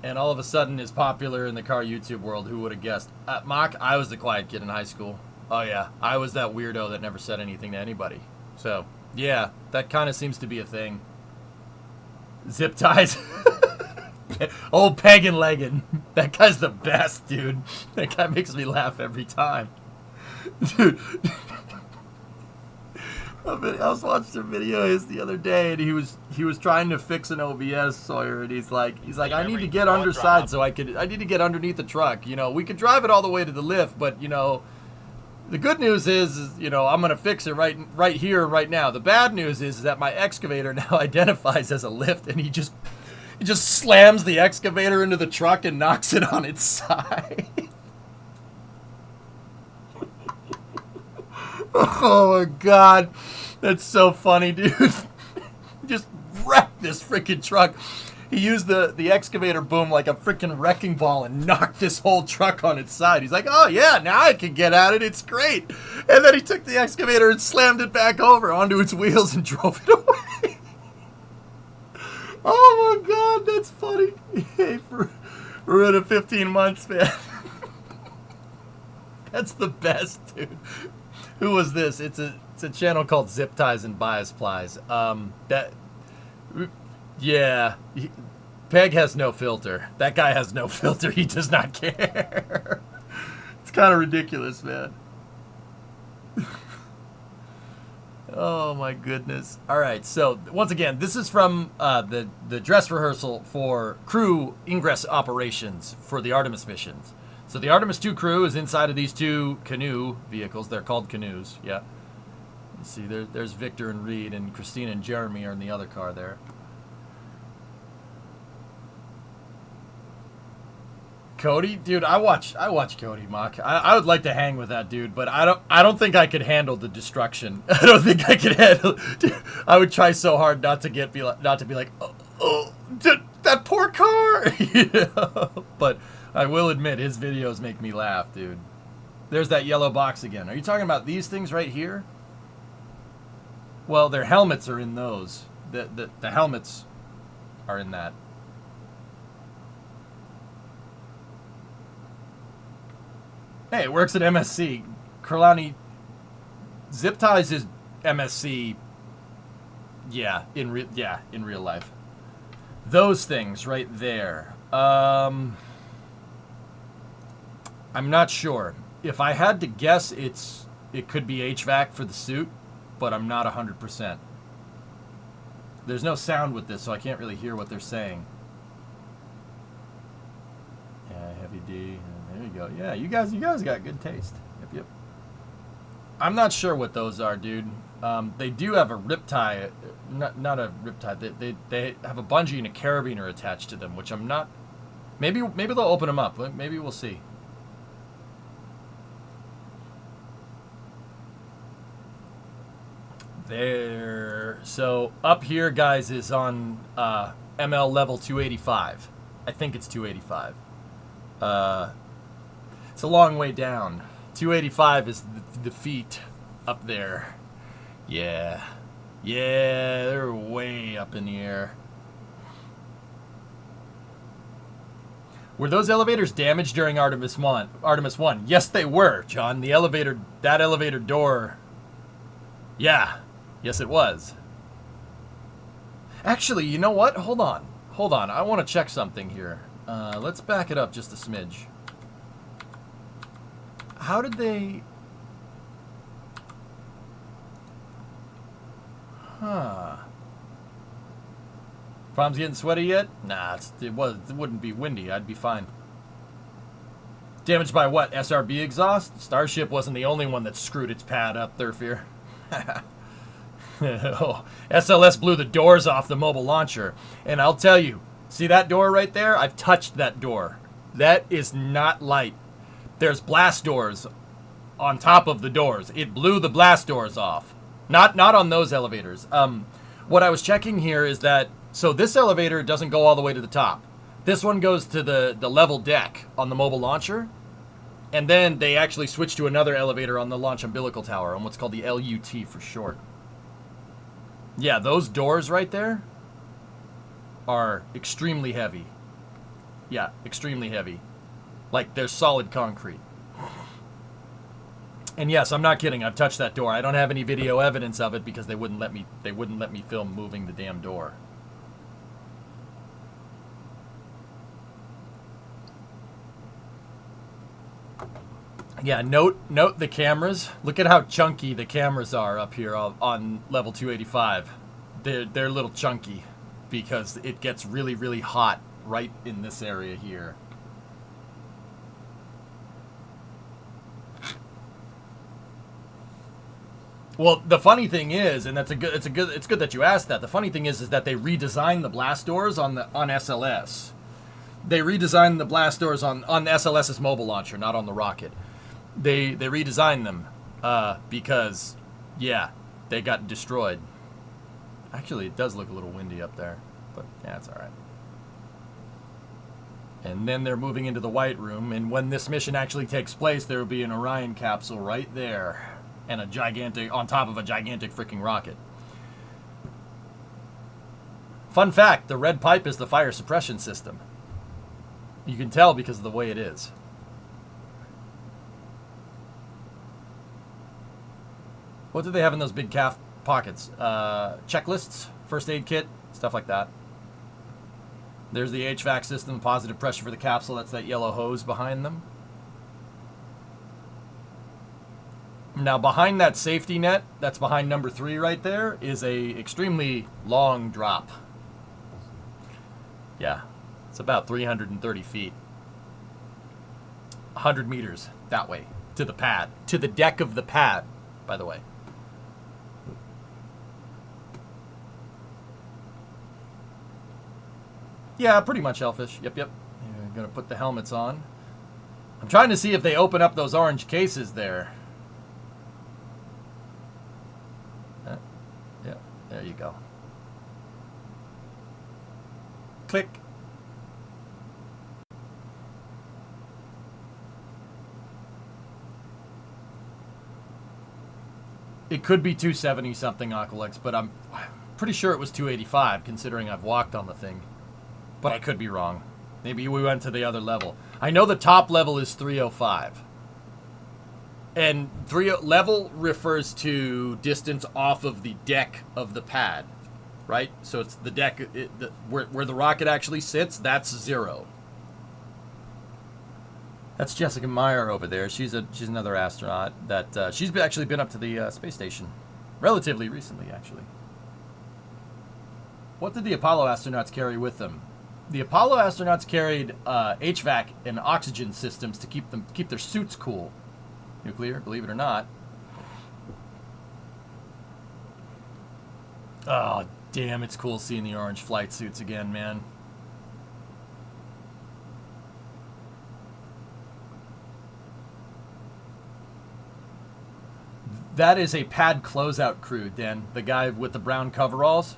and all of a sudden is popular in the car YouTube world. Who would have guessed? Mock, I was the quiet kid in high school. Oh yeah, I was that weirdo that never said anything to anybody. So... yeah, that kind of seems to be a thing. Zip ties. Old Pagan Leggin. That guy's the best, dude. That guy makes me laugh every time. Dude. I was watching a video of his the other day, and he was trying to fix an OBS, Sawyer, and he's like, I need to get underside so I need to get underneath the truck. You know, we could drive it all the way to the lift, but you know, the good news is, you know, I'm going to fix it right here, right now. The bad news is that my excavator now identifies as a lift, and he just slams the excavator into the truck and knocks it on its side. Oh my god. That's so funny, dude. Just wrecked this freaking truck. He used the excavator boom like a freaking wrecking ball and knocked this whole truck on its side. He's like, oh yeah, now I can get at it. It's great. And then he took the excavator and slammed it back over onto its wheels and drove it away. Oh my god, that's funny. Hey, we're in 15 months, man. That's the best, dude. Who was this? It's a channel called Zip Ties and Bias Plies. Yeah, Peg has no filter. That guy has no filter. He does not care. It's kind of ridiculous, man. Oh my goodness. All right, so once again, this is from the dress rehearsal for crew ingress operations for the Artemis missions. So the Artemis 2 crew is inside of these two canoe vehicles. They're called canoes, yeah. You see, there's Victor and Reed, and Christina and Jeremy are in the other car there. Cody, dude, I watch Cody Mock. I would like to hang with that dude, but I don't think I could handle the destruction. I don't think I could handle. Dude, I would try so hard not to be like, that poor car. You know? But I will admit his videos make me laugh, dude. There's that yellow box again. Are you talking about these things right here? Well, their helmets are in those. The helmets are in that. Hey, it works at MSC. Kurlani, Zip Ties is MSC. Yeah, in real life. Those things right there. I'm not sure. If I had to guess, it could be HVAC for the suit, but I'm not 100%. There's no sound with this, so I can't really hear what they're saying. Yeah, heavy D. There you go. Yeah, you guys got good taste. Yep. I'm not sure what those are, dude. They do have a rip tie, not a rip tie. They have a bungee and a carabiner attached to them, which I'm not. Maybe they'll open them up. Maybe we'll see. There. So up here, guys, is on ML level 285. I think it's 285. It's a long way down. 285 is the feet up there. Yeah, they're way up in the air. Were those elevators damaged during Artemis 1? Yes, they were, John. That elevator door. Yeah. Yes, it was. Actually, you know what? Hold on. I want to check something here. Let's back it up just a smidge. How did they... Problems getting sweaty yet? Nah, it wouldn't be windy. I'd be fine. Damaged by what? SRB exhaust? Starship wasn't the only one that screwed its pad up, Thurfear. Oh, SLS blew the doors off the mobile launcher. And I'll tell you, see that door right there? I've touched that door. That is not light. There's blast doors on top of the doors. It blew the blast doors off. Not on those elevators. What I was checking here is that, so this elevator doesn't go all the way to the top. This one goes to the level deck on the mobile launcher. And then they actually switch to another elevator on the launch umbilical tower, on what's called the LUT for short. Yeah, those doors right there are extremely heavy. Yeah, extremely heavy. Like, they're solid concrete. And yes, I'm not kidding. I've touched that door. I don't have any video evidence of it because they wouldn't let me film moving the damn door. Yeah, note the cameras. Look at how chunky the cameras are up here on level 285. They're a little chunky because it gets really, really hot right in this area here. Well, the funny thing is, and it's good that you asked that. The funny thing is that they redesigned the blast doors on SLS. They redesigned the blast doors on SLS's mobile launcher, not on the rocket. They redesigned them, because, yeah, they got destroyed. Actually, it does look a little windy up there, but yeah, it's all right. And then they're moving into the White Room, and when this mission actually takes place, there will be an Orion capsule right there, and a gigantic, on top of a gigantic freaking rocket. Fun fact, the red pipe is the fire suppression system. You can tell because of the way it is. What do they have in those big calf pockets? Checklists, first aid kit, stuff like that. There's the HVAC system, positive pressure for the capsule. That's that yellow hose behind them. Now, behind that safety net, that's behind number 3 right there, is a extremely long drop. Yeah, it's about 330 feet. 100 meters that way, to the pad. To the deck of the pad, by the way. Yeah, pretty much Hellfish. Yep. You're going to put the helmets on. I'm trying to see if they open up those orange cases there. Yeah, there you go. Click. It could be 270 something, Aqualex, but I'm pretty sure it was 285 considering I've walked on the thing. But I could be wrong. Maybe we went to the other level. I know the top level is 305. And level refers to distance off of the deck of the pad, right? So it's the deck, where the rocket actually sits, that's 0. That's Jessica Meyer over there. She's another astronaut that she's actually been up to the space station relatively recently, actually. What did the Apollo astronauts carry with them? The Apollo astronauts carried HVAC and oxygen systems to keep their suits cool. Nuclear, believe it or not. Oh, damn, it's cool seeing the orange flight suits again, man. That is a pad closeout crew, Dan. The guy with the brown coveralls.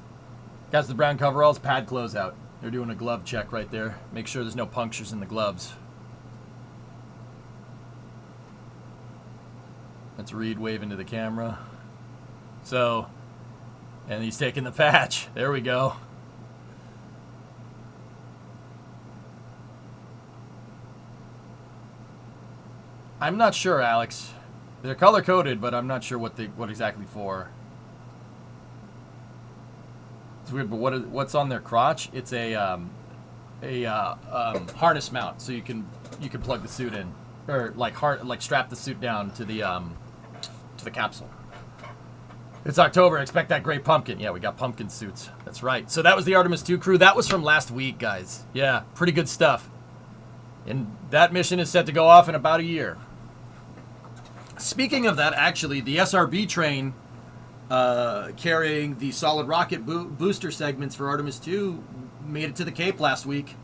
Guys, the brown coveralls, pad closeout. They're doing a glove check right there. Make sure there's no punctures in the gloves. That's Reed waving to the camera. So, and he's taking the patch. There we go. I'm not sure, Alex. They're color-coded, but I'm not sure what exactly for. It's weird, but what's on their crotch? It's a harness mount, so you can plug the suit in, or like strap the suit down to the capsule. It's October. Expect that great pumpkin. Yeah, we got pumpkin suits. That's right. So that was the Artemis 2 crew. That was from last week, guys. Yeah, pretty good stuff. And that mission is set to go off in about a year. Speaking of that, actually, the SRB train carrying the solid rocket booster segments for Artemis 2 made it to the Cape last week.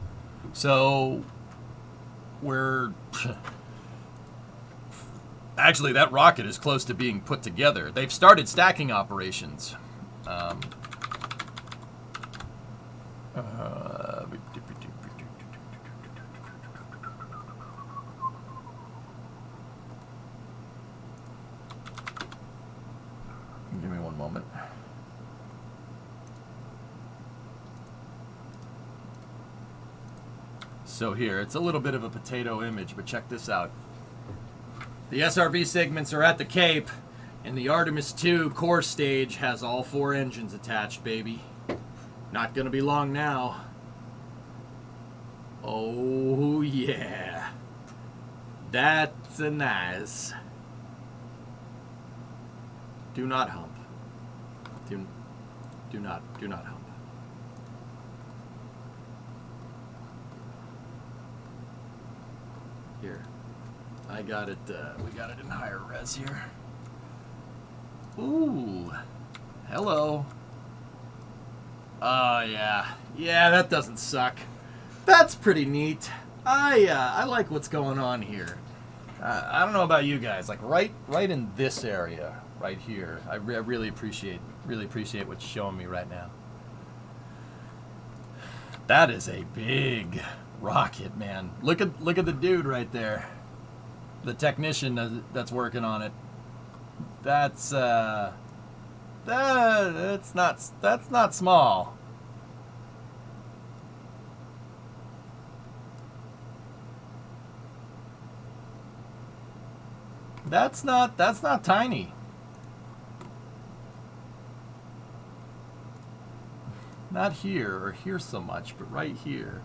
So we're... Actually, that rocket is close to being put together. They've started stacking operations. Give me one moment. So here, it's a little bit of a potato image, but check this out. The SRB segments are at the Cape, and the Artemis 2 core stage has all 4 engines attached, baby. Not gonna be long now. Oh, yeah. That's a nice. Do not hump. Do not hump. Here. I got it, we got it in higher res here. Ooh. Hello. Oh, yeah. Yeah, that doesn't suck. That's pretty neat. I like what's going on here. I don't know about you guys, like right in this area, right here. I really appreciate what you're showing me right now. That is a big rocket, man. Look at the dude right there, the technician that's working on it. That's not small. That's not tiny. Not here or here so much, but right here.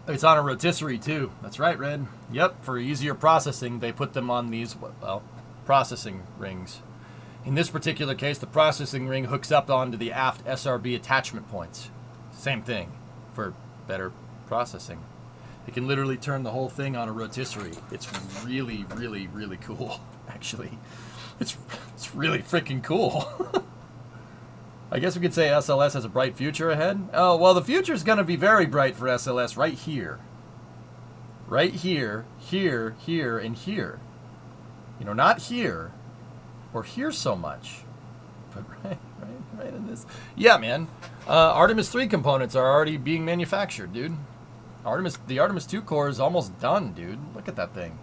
It's on a rotisserie too. That's right, Red. Yep, for easier processing, they put them on these, well, processing rings. In this particular case, the processing ring hooks up onto the aft SRB attachment points. Same thing, for better processing. It can literally turn the whole thing on a rotisserie. It's really, really, really cool, actually. It's really freaking cool. I guess we could say SLS has a bright future ahead. Oh, well, the future's going to be very bright for SLS right here. Right here, here, here, and here. You know, not here or here so much, but right in this. Yeah, man. Artemis 3 components are already being manufactured, dude. The Artemis 2 core is almost done, dude. Look at that thing.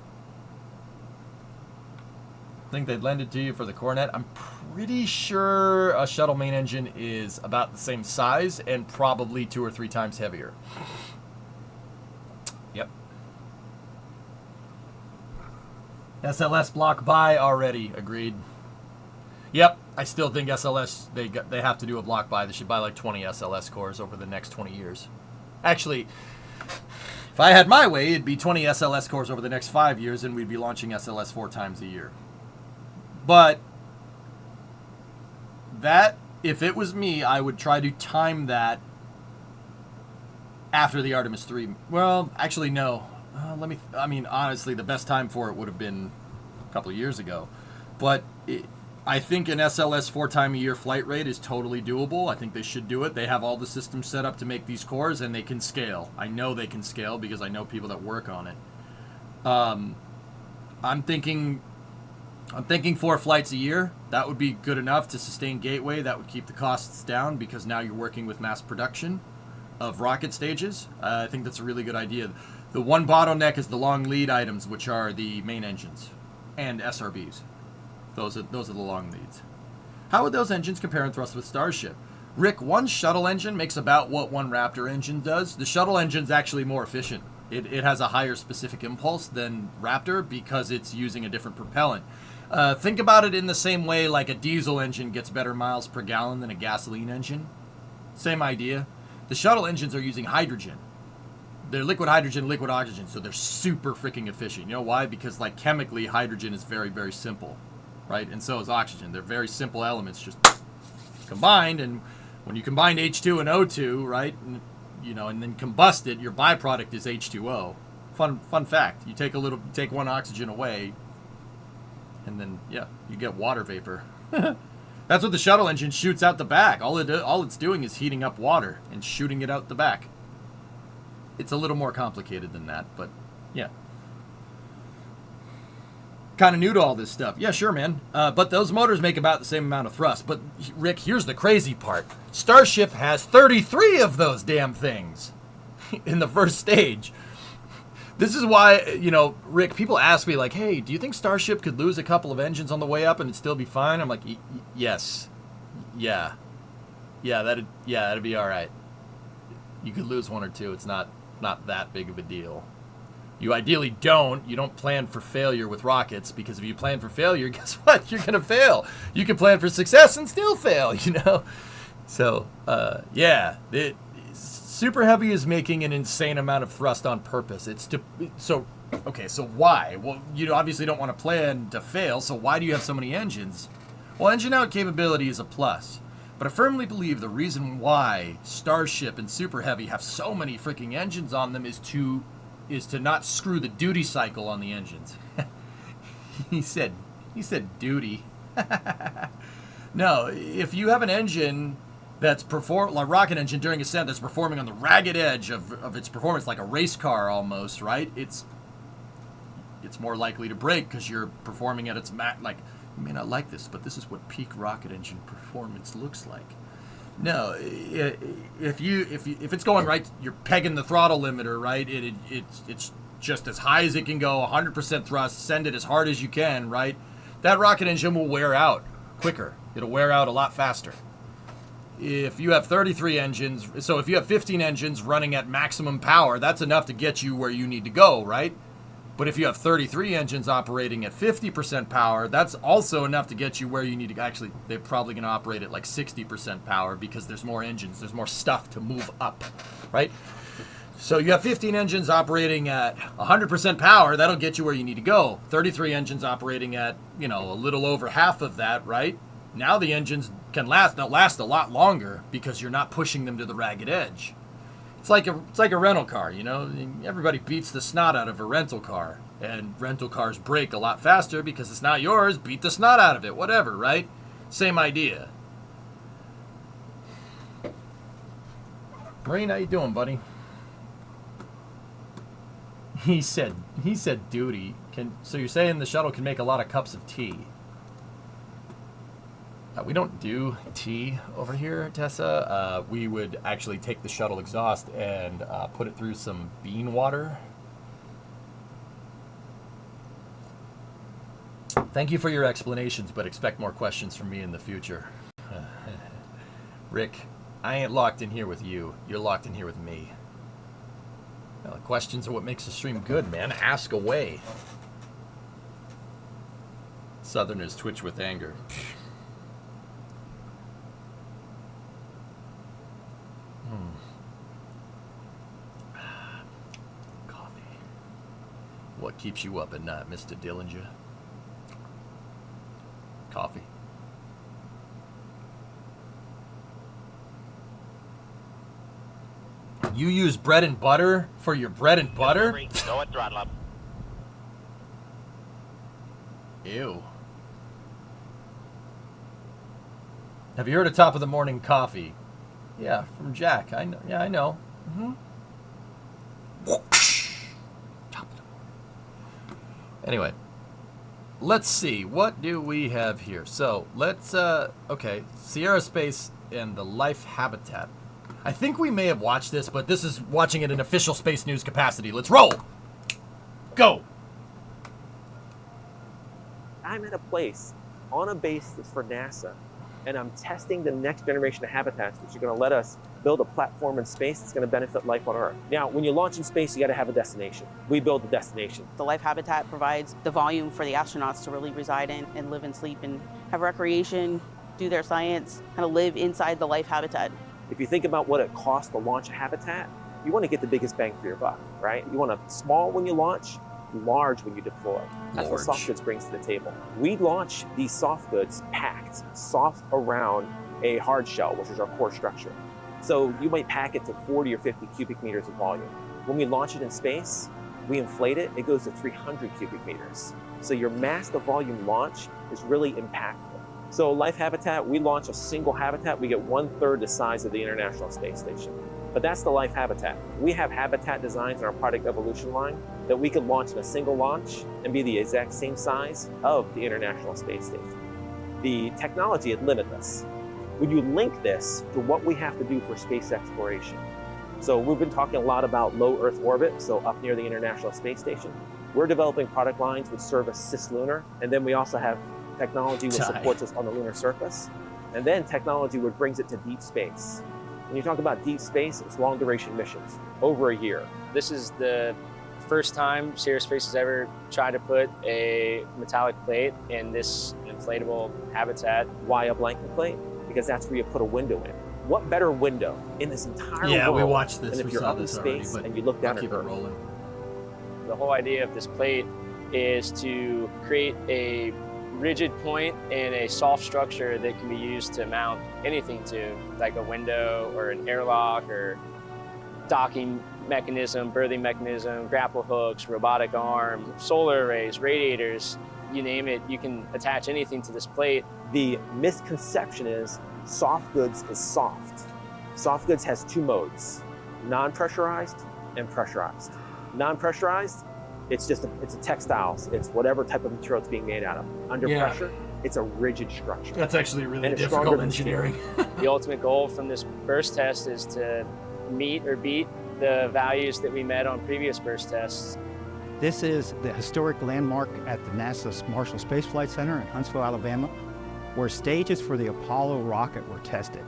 Think they'd lend it to you for the Coronet? I'm pretty sure a shuttle main engine is about the same size and probably 2 or 3 times heavier. Yep. SLS block buy already. Agreed. Yep. I still think SLS, they have to do a block buy. They should buy like 20 SLS cores over the next 20 years. Actually, if I had my way, it'd be 20 SLS cores over the next 5 years, and we'd be launching SLS 4 times a year. But that, if it was me, I would try to time that after the Artemis 3. Well, actually, no. Honestly, the best time for it would have been a couple of years ago. But I think an SLS 4 time a year flight rate is totally doable. I think they should do it. They have all the systems set up to make these cores, and they can scale. I know they can scale because I know people that work on it. I'm thinking 4 flights a year. That would be good enough to sustain Gateway. That would keep the costs down because now you're working with mass production of rocket stages. I think that's a really good idea. The one bottleneck is the long lead items, which are the main engines and SRBs. Those are the long leads. How would those engines compare in thrust with Starship? Rick, one shuttle engine makes about what one Raptor engine does. The shuttle engine's actually more efficient. It has a higher specific impulse than Raptor because it's using a different propellant. Think about it in the same way like a diesel engine gets better miles per gallon than a gasoline engine. Same idea. The shuttle engines are using hydrogen. They're liquid hydrogen, liquid oxygen, so they're super freaking efficient. You know why? Because like chemically, hydrogen is very, very simple, right? And so is oxygen. They're very simple elements just combined, and when you combine H2 and O2, right, and then combust it, your byproduct is H2O. Fun fact. You take one oxygen away, and then, yeah, you get water vapor. That's what the shuttle engine shoots out the back. All it's doing is heating up water and shooting it out the back. It's a little more complicated than that, but yeah. Kind of new to all this stuff. Yeah, sure, man. But those motors make about the same amount of thrust. But, Rick, here's the crazy part. Starship has 33 of those damn things in the first stage. This is why, Rick, people ask me, like, hey, do you think Starship could lose a couple of engines on the way up and it'd still be fine? I'm like, yes. Yeah. Yeah, that'd be all right. You could lose 1 or 2. It's not that big of a deal. You ideally don't. You don't plan for failure with rockets, because if you plan for failure, guess what? You're going to fail. You can plan for success and still fail, So, yeah. Super Heavy is making an insane amount of thrust on purpose. So why? Well, you obviously don't want to plan to fail, so why do you have so many engines? Well, engine out capability is a plus. But I firmly believe the reason why Starship and Super Heavy have so many freaking engines on them is to not screw the duty cycle on the engines. He said duty. No, if you have an engine that's like rocket engine during ascent that's performing on the ragged edge of its performance, like a race car almost, right? it's more likely to break because you're performing at its max. Like, you may not like this, but this is what peak rocket engine performance looks like. No, if it's going right, you're pegging the throttle limiter, right? It's just as high as it can go, 100% thrust, send it as hard as you can, right? That rocket engine will wear out quicker. It'll wear out a lot faster. If you have 33 engines, so if you have 15 engines running at maximum power, that's enough to get you where you need to go, right? But if you have 33 engines operating at 50% power, that's also enough to get you where you need to. Actually, they're probably going to operate at like 60% power because there's more engines, there's more stuff to move up, right? So you have 15 engines operating at 100% power, that'll get you where you need to go. 33 engines operating at, a little over half of that, right? Now the engines can last a lot longer because you're not pushing them to the ragged edge. It's like a rental car, Everybody beats the snot out of a rental car, and rental cars break a lot faster because it's not yours. Beat the snot out of it, whatever, right? Same idea. Marine, how you doing, buddy? He said duty. So you're saying the shuttle can make a lot of cups of tea? We don't do tea over here, Tessa. We would actually take the shuttle exhaust and put it through some bean water. Thank you for your explanations, but expect more questions from me in the future. Rick, I ain't locked in here with you. You're locked in here with me. Well, questions are what makes the stream good, man. Ask away. Southerners twitch with anger. Coffee. What keeps you up at night, Mr. Dillinger? Coffee. You use bread and butter for your bread and butter? Go at throttle up. Ew. Have you heard of Top of the Morning Coffee? Yeah, from Jack. I know. Yeah, I know. Mm-hmm. Top of the morning. Anyway, let's see. What do we have here? So let's. Okay, Sierra Space and the Life Habitat. I think we may have watched this, but this is watching it in official Space News capacity. Let's roll. Go. I'm at a place on a base that's for NASA, and I'm testing the next generation of habitats, which are going to let us build a platform in space that's going to benefit life on Earth. Now, when you launch in space, you got to have a destination. We build the destination. The Life Habitat provides the volume for the astronauts to really reside in and live and sleep and have recreation, do their science, kind of live inside the Life Habitat. If you think about what it costs to launch a habitat, you want to get the biggest bang for your buck, right? You want a small when you launch, large when you deploy. That's what soft goods brings to the table. We launch these soft goods packed, soft around a hard shell, which is our core structure. So you might pack it to 40 or 50 cubic meters of volume. When we launch it in space, we inflate it, it goes to 300 cubic meters. So your mass to volume launch is really impactful. So Life Habitat, we launch a single habitat, we get 1/3 the size of the International Space Station. But that's the Life Habitat. We have habitat designs in our product evolution line that we could launch in a single launch and be the exact same size of the International Space Station. The technology had limited us. When you link this to what we have to do for space exploration, so we've been talking a lot about low Earth orbit, so up near the International Space Station. We're developing product lines which service cislunar, and then we also have technology which supports us on the lunar surface, and then technology which brings it to deep space. When you talk about deep space, it's long duration missions, over a year. This is the first time Sierra Space has ever tried to put a metallic plate in this inflatable habitat. Why a blanket plate? Because that's where you put a window in. What better window in this entire world? Yeah, we watched this. And if you're up in space and you look down at Earth. Rolling. The whole idea of this plate is to create a rigid point and a soft structure that can be used to mount anything to, like a window or an airlock or docking mechanism, berthing mechanism, grapple hooks, robotic arm, solar arrays, radiators, you name it, you can attach anything to this plate. The misconception is soft goods is soft. Soft goods has two modes, non-pressurized and pressurized. Non-pressurized it's a textiles. It's whatever type of material it's being made out of. Under pressure, it's a rigid structure. That's actually really And it's difficult stronger than engineering. The ultimate goal from this burst test is to meet or beat the values that we met on previous burst tests. This is the historic landmark at the NASA Marshall Space Flight Center in Huntsville, Alabama, where stages for the Apollo rocket were tested.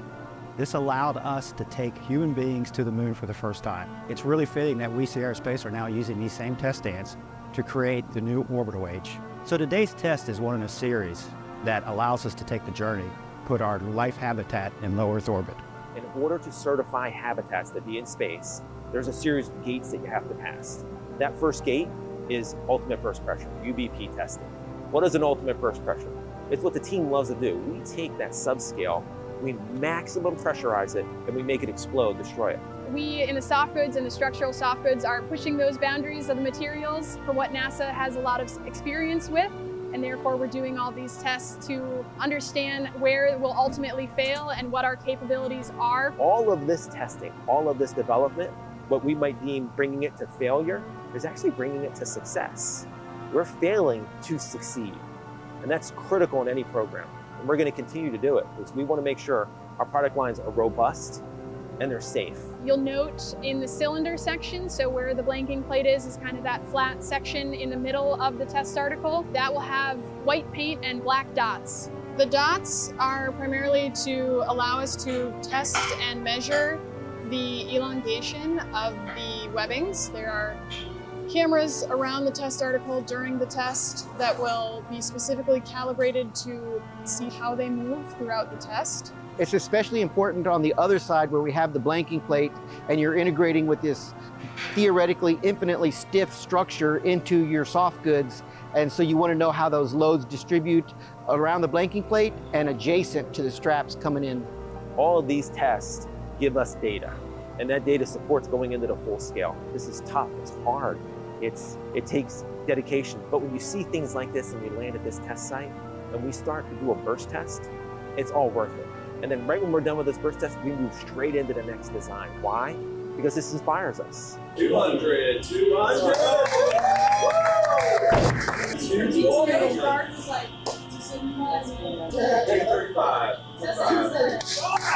This allowed us to take human beings to the moon for the first time. It's really fitting that we, Sierra Space, are now using these same test stands to create the new orbital age. So today's test is one in a series that allows us to take the journey, put our life habitat in low Earth orbit. In order to certify habitats that be in space, there's a series of gates that you have to pass. That first gate is ultimate burst pressure, UBP testing. What is an ultimate burst pressure? It's what the team loves to do. We take that subscale, we maximum pressurize it, and we make it explode, destroy it. We in the soft goods and the structural soft goods are pushing those boundaries of the materials for what NASA has a lot of experience with, and therefore we're doing all these tests to understand where it will ultimately fail and what our capabilities are. All of this testing, all of this development, what we might deem bringing it to failure, is actually bringing it to success. We're failing to succeed, and that's critical in any program. And we're going to continue to do it because we want to make sure our product lines are robust and they're safe. You'll note in the cylinder section, so where the blanking plate is kind of that flat section in the middle of the test article, that will have white paint and black dots. The dots are primarily to allow us to test and measure the elongation of the webbings. There are cameras around the test article during the test that will be specifically calibrated to see how they move throughout the test. It's especially important on the other side where we have the blanking plate and you're integrating with this theoretically infinitely stiff structure into your soft goods. And so you want to know how those loads distribute around the blanking plate and adjacent to the straps coming in. All of these tests give us data, and that data supports going into the full scale. This is tough, it's hard, it takes dedication. But when you see things like this and we land at this test site and we start to do a burst test, it's all worth it. And then right when we're done with this burst test, we move straight into the next design. Why? Because this inspires us. 200, 200.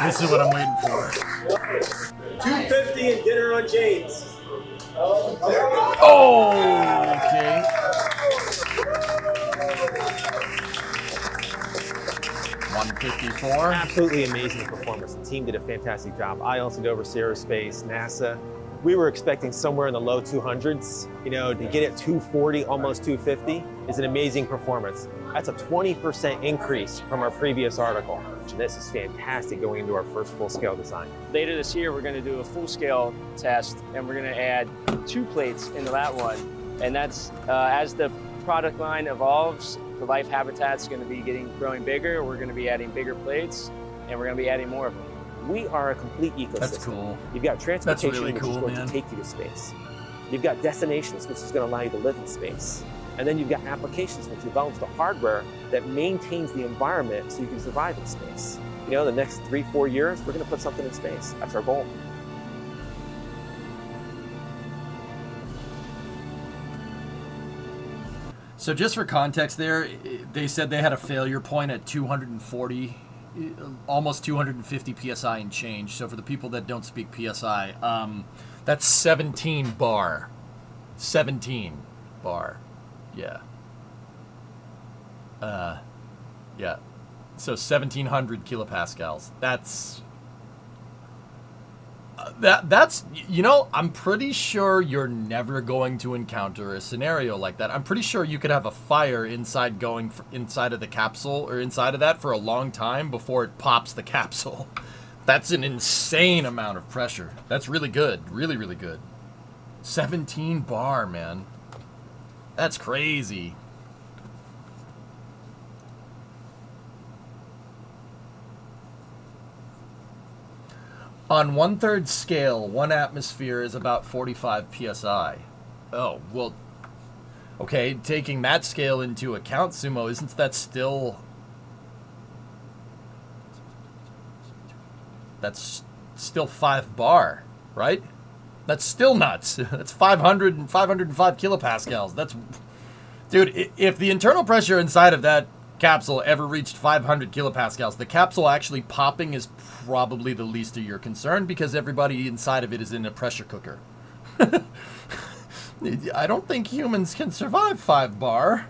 This is what I'm waiting for. 250 and dinner on James. Oh, okay. $154. Absolutely amazing performance. The team did a fantastic job. I also did over Sierra Space, NASA. We were expecting somewhere in the low 200s. You know, to get it 240, almost 250 is an amazing performance. That's a 20% increase from our previous article. This is fantastic going into our first full-scale design. Later this year, we're going to do a full-scale test, and we're going to add 2 plates into that one. And that's as the product line evolves, the life habitat's going to be growing bigger. We're going to be adding bigger plates, and we're going to be adding more of them. We are a complete ecosystem. That's cool. You've got transportation, That's really which cool, is going man. to take you to space. You've got destinations, which is going to allow you to live in space. And then you've got applications, which develops the hardware that maintains the environment so you can survive in space. You know, the next 3-4 years, we're going to put something in space. That's our goal. So just for context there, they said they had a failure point at 240, almost 250 PSI and change. So for the people that don't speak PSI, that's 17 bar. 17 bar. Yeah. Yeah. So 1700 kilopascals. That's you know, I'm pretty sure you're never going to encounter a scenario like that. I'm pretty sure you could have a fire inside inside of the capsule or inside of that for a long time before it pops the capsule. That's an insane amount of pressure. That's really good. Really, really good. 17 bar, man. That's crazy. On 1/3 scale, 1 atmosphere is about 45 psi. Oh, well, okay, taking that scale into account, Sumo, isn't that still... That's still 5 bar, right? That's still nuts. That's 500 and 505 kilopascals. That's, dude, if the internal pressure inside of that capsule ever reached 500 kilopascals, the capsule actually popping is probably the least of your concern because everybody inside of it is in a pressure cooker. I don't think humans can survive 5 bar.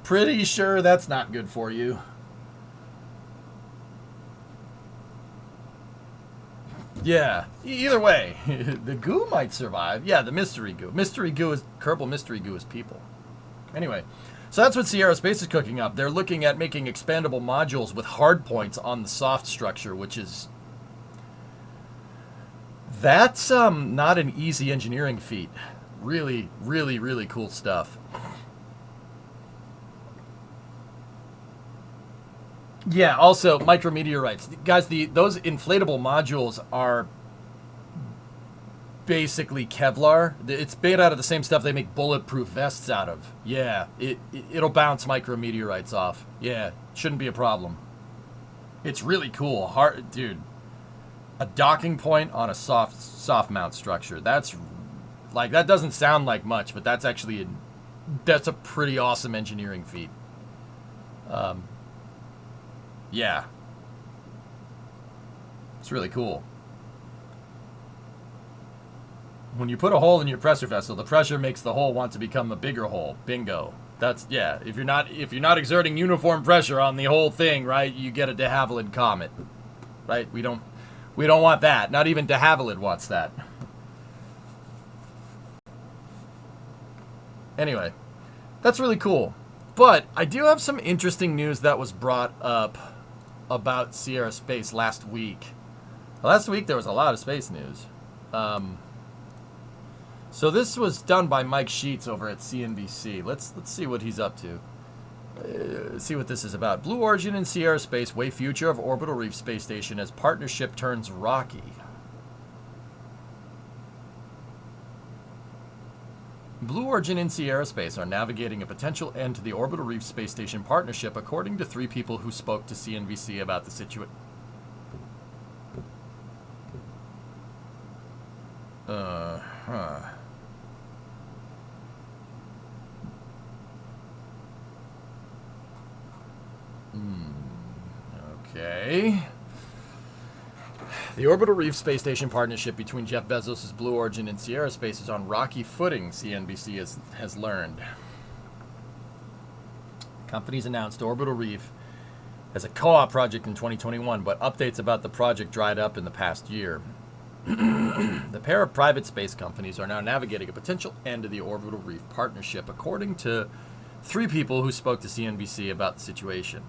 Pretty sure that's not good for you. Yeah, either way, the goo might survive. Yeah, the mystery goo. Kerbal mystery goo is people. Anyway, so that's what Sierra Space is cooking up. They're looking at making expandable modules with hard points on the soft structure, which is... That's not an easy engineering feat. Really, really, really cool stuff. Yeah, also micrometeorites. Guys, those inflatable modules are basically Kevlar. It's made out of the same stuff they make bulletproof vests out of. Yeah, it'll bounce micrometeorites off. Yeah, shouldn't be a problem. It's really cool. Hard, dude. A docking point on a soft mount structure. That's like, that doesn't sound like much, but that's actually that's a pretty awesome engineering feat. Yeah. It's really cool. When you put a hole in your pressure vessel, the pressure makes the hole want to become a bigger hole. Bingo. That's, yeah, if you're not exerting uniform pressure on the whole thing, right, you get a de Havilland comet. Right? We don't want that. Not even de Havilland wants that. Anyway, that's really cool. But I do have some interesting news that was brought up about Sierra Space last week. Last week there was a lot of space news. So this was done by Mike Sheets over at CNBC. Let's see what he's up to. See what this is about. Blue Origin and Sierra Space weigh future of Orbital Reef Space Station as partnership turns rocky. Blue Origin and Sierra Space are navigating a potential end to the Orbital Reef Space Station partnership, according to 3 people who spoke to CNBC about the situation. Okay. The Orbital Reef Space Station partnership between Jeff Bezos' Blue Origin and Sierra Space is on rocky footing, CNBC has learned. Companies announced Orbital Reef as a co-op project in 2021, but updates about the project dried up in the past year. The pair of private space companies are now navigating a potential end to the Orbital Reef partnership, according to 3 people who spoke to CNBC about the situation.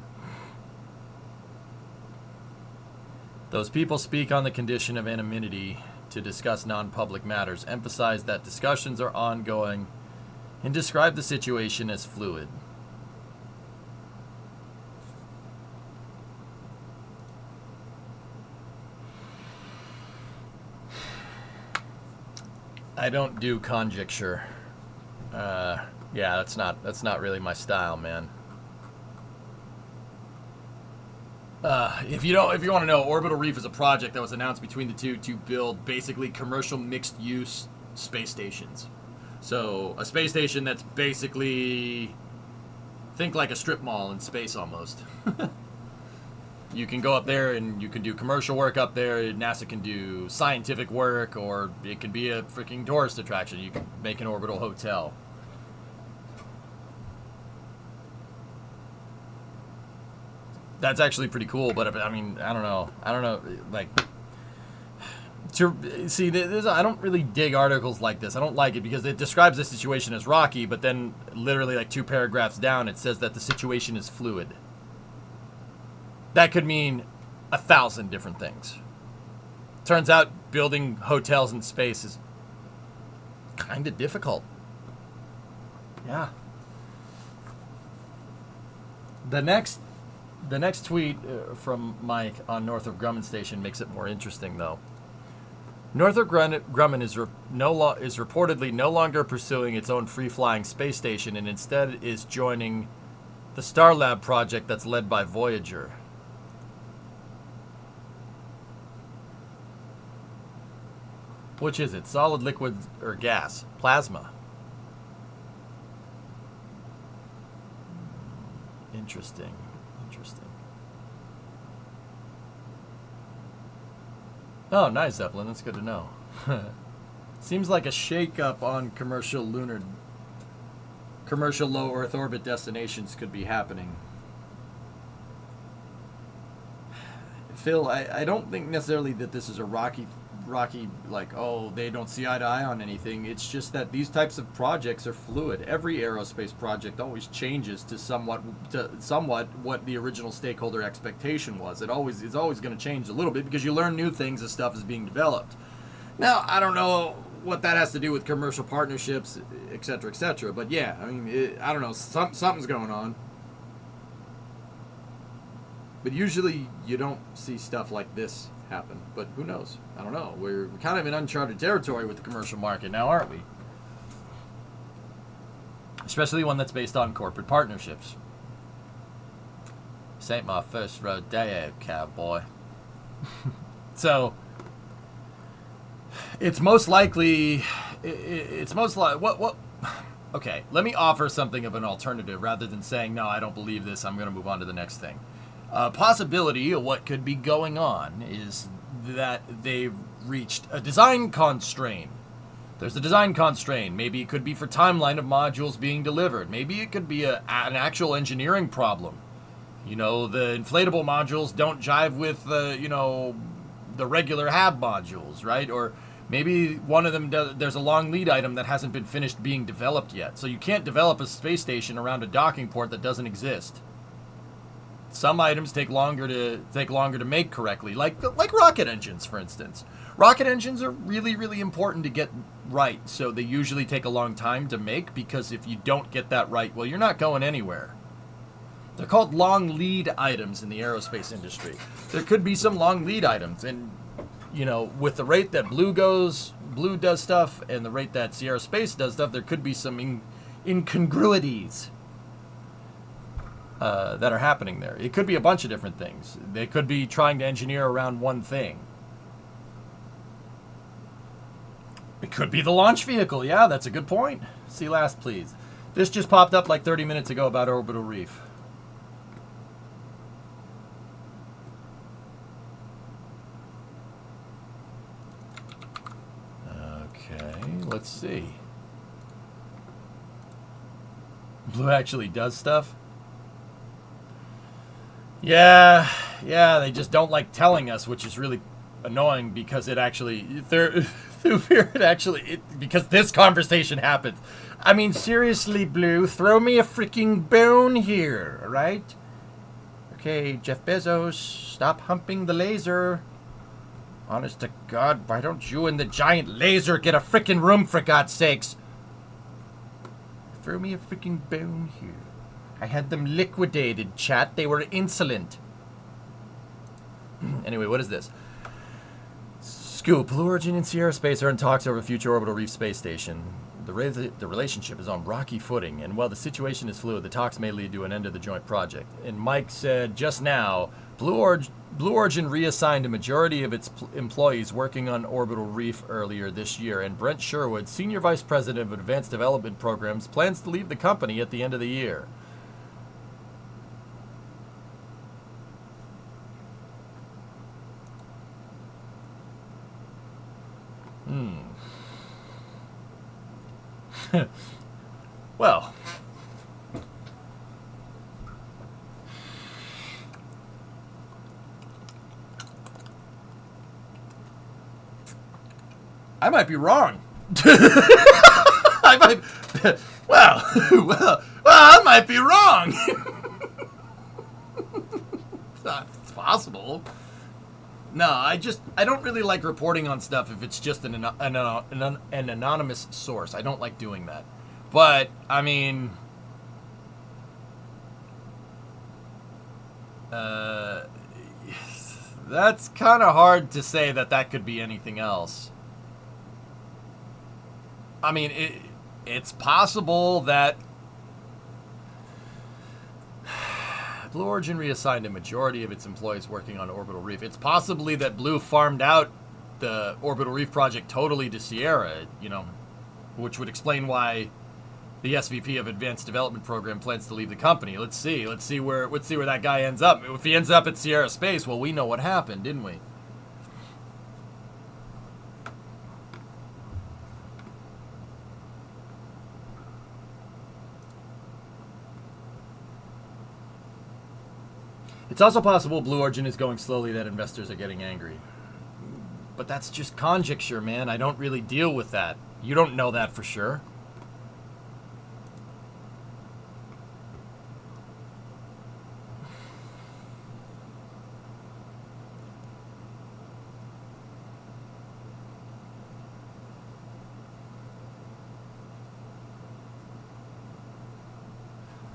Those people speak on the condition of anonymity to discuss non-public matters, emphasize that discussions are ongoing, and describe the situation as fluid. I don't do conjecture. Yeah, that's not really my style, man. If you want to know, Orbital Reef is a project that was announced between the two to build basically commercial mixed-use space stations. So a space station that's basically, think like a strip mall in space almost. You can go up there and you can do commercial work up there. NASA can do scientific work, or it can be a freaking tourist attraction. You can make an orbital hotel. That's actually pretty cool, but I mean, I don't know, like, see, I don't really dig articles like this. I don't like it because it describes the situation as rocky, but then literally like 2 paragraphs down, it says that the situation is fluid. That could mean 1,000 different things. Turns out building hotels in space is kind of difficult. Yeah. The next tweet from Mike on Northrop Grumman Station makes it more interesting, though. Northrop Grumman is reportedly no longer pursuing its own free-flying space station and instead is joining the Starlab project that's led by Voyager. Which is it? Solid, liquid, or gas? Plasma. Interesting. Interesting. Oh, nice, Zeppelin. That's good to know. Seems like a shake-up on commercial low Earth orbit destinations could be happening. Phil, I don't think necessarily that this is a rocky, like, oh, they don't see eye to eye on anything. It's just that these types of projects are fluid. Every aerospace project always changes to somewhat what the original stakeholder expectation was. It's always going to change a little bit because you learn new things as stuff is being developed. Now, I don't know what that has to do with commercial partnerships, et cetera, but yeah, I mean, I don't know, something's going on. But usually you don't see stuff like this happen. But who knows? I don't know. We're kind of in uncharted territory with the commercial market now, aren't we? Especially one that's based on corporate partnerships. This ain't my first rodeo, cowboy. So, it's most likely... What? Okay, let me offer something of an alternative rather than saying, no, I don't believe this, I'm going to move on to the next thing. Possibility of what could be going on is that they've reached a design constraint. There's a design constraint. Maybe it could be for timeline of modules being delivered. Maybe it could be an actual engineering problem. You know, the inflatable modules don't jive with the regular HAB modules, right? Or maybe one of them there's a long lead item that hasn't been finished being developed yet. So you can't develop a space station around a docking port that doesn't exist. Some items take longer to make correctly, like rocket engines, for instance. Rocket engines are really, really important to get right, so they usually take a long time to make, because if you don't get that right, well, you're not going anywhere. They're called long lead items in the aerospace industry. There could be some long lead items, and with the rate that Blue does stuff and the rate that Sierra Space does stuff, there could be some incongruities that are happening there. It could be a bunch of different things. They could be trying to engineer around one thing. It could be the launch vehicle. Yeah, that's a good point. See last, please. This just popped up like 30 minutes ago about orbital reef. Okay, let's see. Blue actually does stuff. Yeah, they just don't like telling us, which is really annoying because it actually, because this conversation happens. I mean, seriously, Blue, throw me a freaking bone here, right? Okay, Jeff Bezos, stop humping the laser. Honest to God, why don't you and the giant laser get a freaking room, for God's sakes? Throw me a freaking bone here. I had them liquidated, chat. They were insolent. Anyway, what is this? Scoop. Blue Origin and Sierra Space are in talks over a future orbital reef space station. The relationship is on rocky footing, and while the situation is fluid, the talks may lead to an end of the joint project. And Mike said just now, Blue Origin reassigned a majority of its employees working on orbital reef earlier this year, and Brent Sherwood, Senior Vice President of Advanced Development Programs, plans to leave the company at the end of the year. Well, I might be wrong. I might be wrong. It's possible. No, I don't really like reporting on stuff if it's just an anonymous source. I don't like doing that. But, I mean, that's kind of hard to say that could be anything else. I mean, it's possible that Blue Origin reassigned a majority of its employees working on orbital reef. It's possibly that Blue farmed out the Orbital Reef project totally to Sierra, you know, which would explain why the SVP of Advanced Development Program plans to leave the company. Let's see where that guy ends up. If he ends up at Sierra Space, well, we know what happened, didn't we? It's also possible Blue Origin is going slowly, that investors are getting angry. But that's just conjecture, man. I don't really deal with that. You don't know that for sure.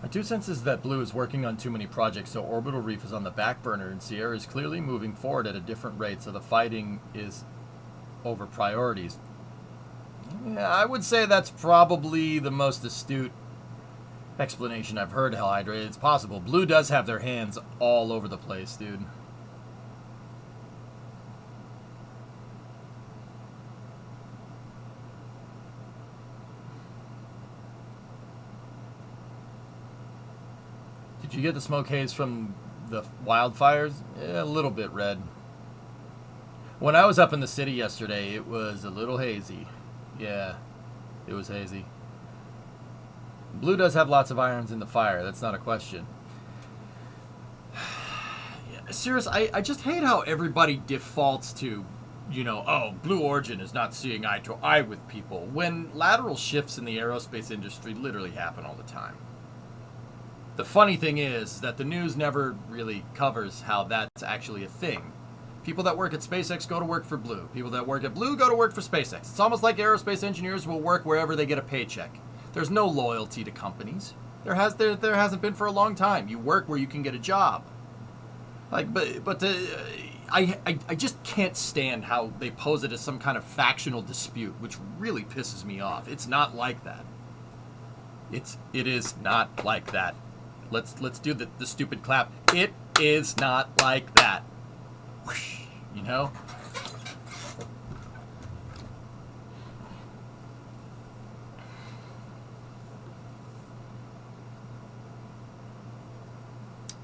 My two cents is that Blue is working on too many projects, so Orbital Reef is on the back burner, and Sierra is clearly moving forward at a different rate, so the fighting is over priorities. Yeah, I would say that's probably the most astute explanation I've heard, Hell Hydra. It's possible. Blue does have their hands all over the place, dude. Did you get the smoke haze from the wildfires? Yeah, a little bit red. When I was up in the city yesterday, it was a little hazy. Yeah, it was hazy. Blue does have lots of irons in the fire. That's not a question. Yeah, serious, I just hate how everybody defaults to, you know, oh, Blue Origin is not seeing eye to eye with people, when lateral shifts in the aerospace industry literally happen all the time. The funny thing is that the news never really covers how that's actually a thing. People that work at SpaceX go to work for Blue. People that work at Blue go to work for SpaceX. It's almost like aerospace engineers will work wherever they get a paycheck. There's no loyalty to companies. There hasn't been for a long time. You work where you can get a job. I just can't stand how they pose it as some kind of factional dispute, which really pisses me off. It's not like that. It is not like that. Let's do the stupid clap. It is not like that. Whoosh, you know?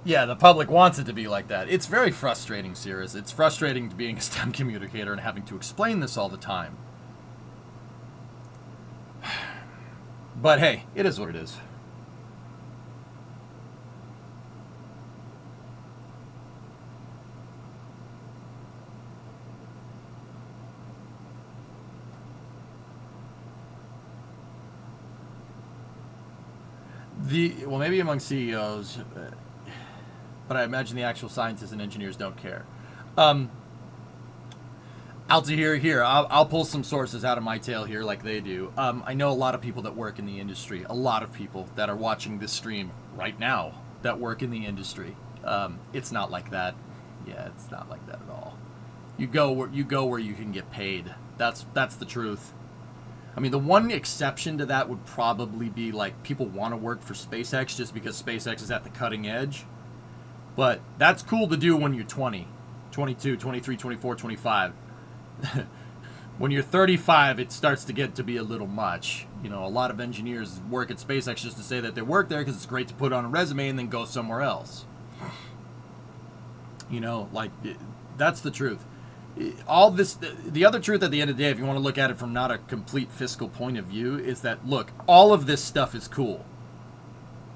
Yeah, the public wants it to be like that. It's very frustrating, Cirrus. It's frustrating being a STEM communicator and having to explain this all the time. But hey, it is what it is. Well, maybe among CEOs, but I imagine the actual scientists and engineers don't care. I'll pull some sources out of my tail here like they do. I know a lot of people that work in the industry, a lot of people that are watching this stream right now that work in the industry. It's not like that. Yeah, it's not like that at all. You go where you can get paid. That's the truth. I mean, the one exception to that would probably be like people want to work for SpaceX just because SpaceX is at the cutting edge. But that's cool to do when you're 20, 22, 23, 24, 25. When you're 35, it starts to get to be a little much. You know, a lot of engineers work at SpaceX just to say that they work there because it's great to put on a resume and then go somewhere else. You know, like, that's the truth. All this, the other truth at the end of the day, if you want to look at it from not a complete fiscal point of view, is that, look, all of this stuff is cool.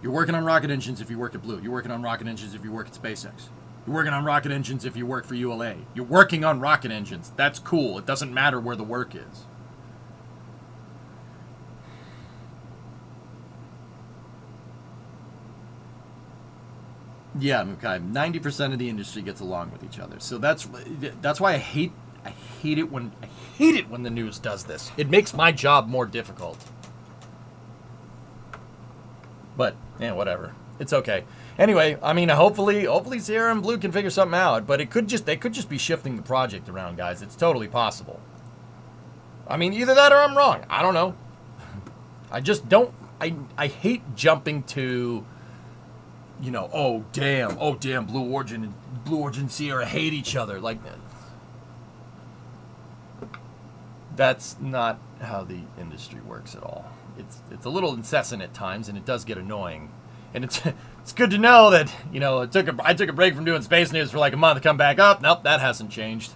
You're working on rocket engines if you work at Blue. You're working on rocket engines if you work at SpaceX. You're working on rocket engines if you work for ULA. You're working on rocket engines. That's cool. It doesn't matter where the work is. Yeah, okay. 90% of the industry gets along with each other. So that's why I hate it when the news does this. It makes my job more difficult. But yeah, whatever. It's okay. Anyway, I mean, hopefully Sierra and Blue can figure something out. But they could just be shifting the project around, guys. It's totally possible. I mean, either that or I'm wrong. I don't know. I just don't. I hate jumping to, you know, oh damn, Blue Origin and Sierra hate each other. Like, That's not how the industry works at all. It's a little incessant at times, and it does get annoying. And it's good to know that, you know, I took a break from doing space news for like a month to come back up. Nope, that hasn't changed.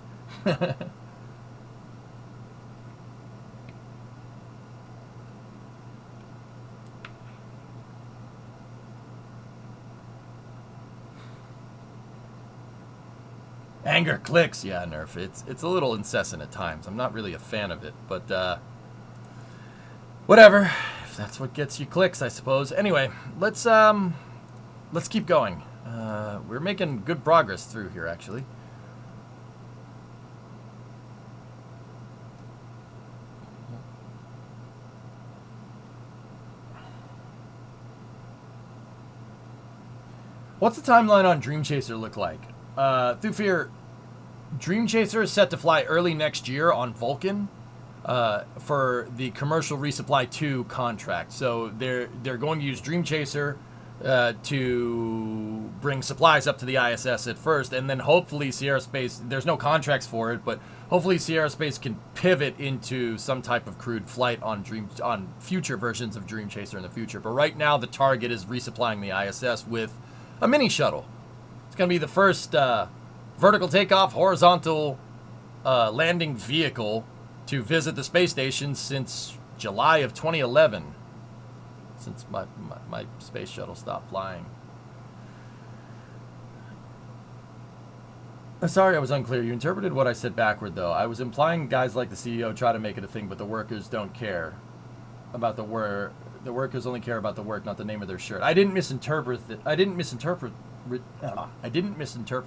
Anger clicks, yeah, Nerf. It's a little incessant at times. I'm not really a fan of it, but whatever. If that's what gets you clicks, I suppose. Anyway, let's keep going. We're making good progress through here, actually. What's the timeline on Dream Chaser look like? Through Fear, Dream Chaser is set to fly early next year on Vulcan for the Commercial Resupply 2 contract. So they're going to use Dream Chaser to bring supplies up to the ISS at first, and then hopefully Sierra Space, there's no contracts for it, but hopefully Sierra Space can pivot into some type of crewed flight on future versions of Dream Chaser in the future. But right now the target is resupplying the ISS with a mini shuttle. It's going to be the first vertical takeoff, horizontal landing vehicle to visit the space station since July of 2011. Since my space shuttle stopped flying. Sorry, I was unclear. You interpreted what I said backward, though. I was implying guys like the CEO try to make it a thing, but the workers don't care about the work. The workers only care about the work, not the name of their shirt. I didn't misinterpret it. I didn't misinterpret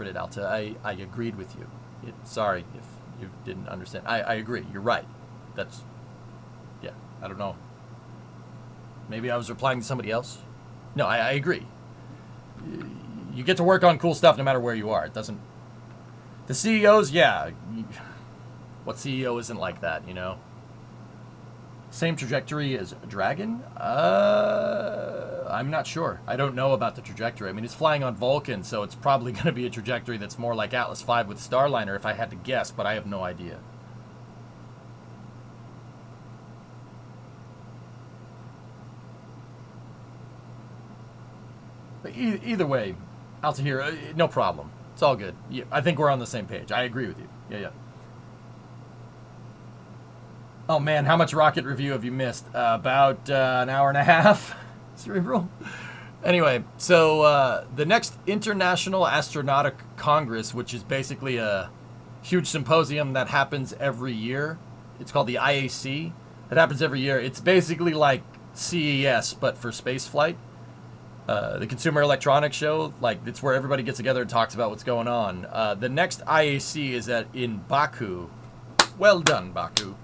it, Alta. I agreed with you. Sorry if you didn't understand. I agree. You're right. That's... Yeah, I don't know. Maybe I was replying to somebody else? No, I agree. You get to work on cool stuff no matter where you are. It doesn't... The CEOs, yeah. What CEO isn't like that, you know? Same trajectory as Dragon? I'm not sure. I don't know about the trajectory. I mean, it's flying on Vulcan, so it's probably going to be a trajectory that's more like Atlas V with Starliner if I had to guess, but I have no idea. But either way, Altair, no problem. It's all good. Yeah, I think we're on the same page. I agree with you. Yeah. Oh man, how much rocket review have you missed? About an hour and a half, Cerebral. Anyway, so the next International Astronautic Congress, which is basically a huge symposium that happens every year. It's called the IAC. It happens every year. It's basically like CES, but for spaceflight. The Consumer Electronics Show, like, it's where everybody gets together and talks about what's going on. The next IAC is in Baku. Well done, Baku.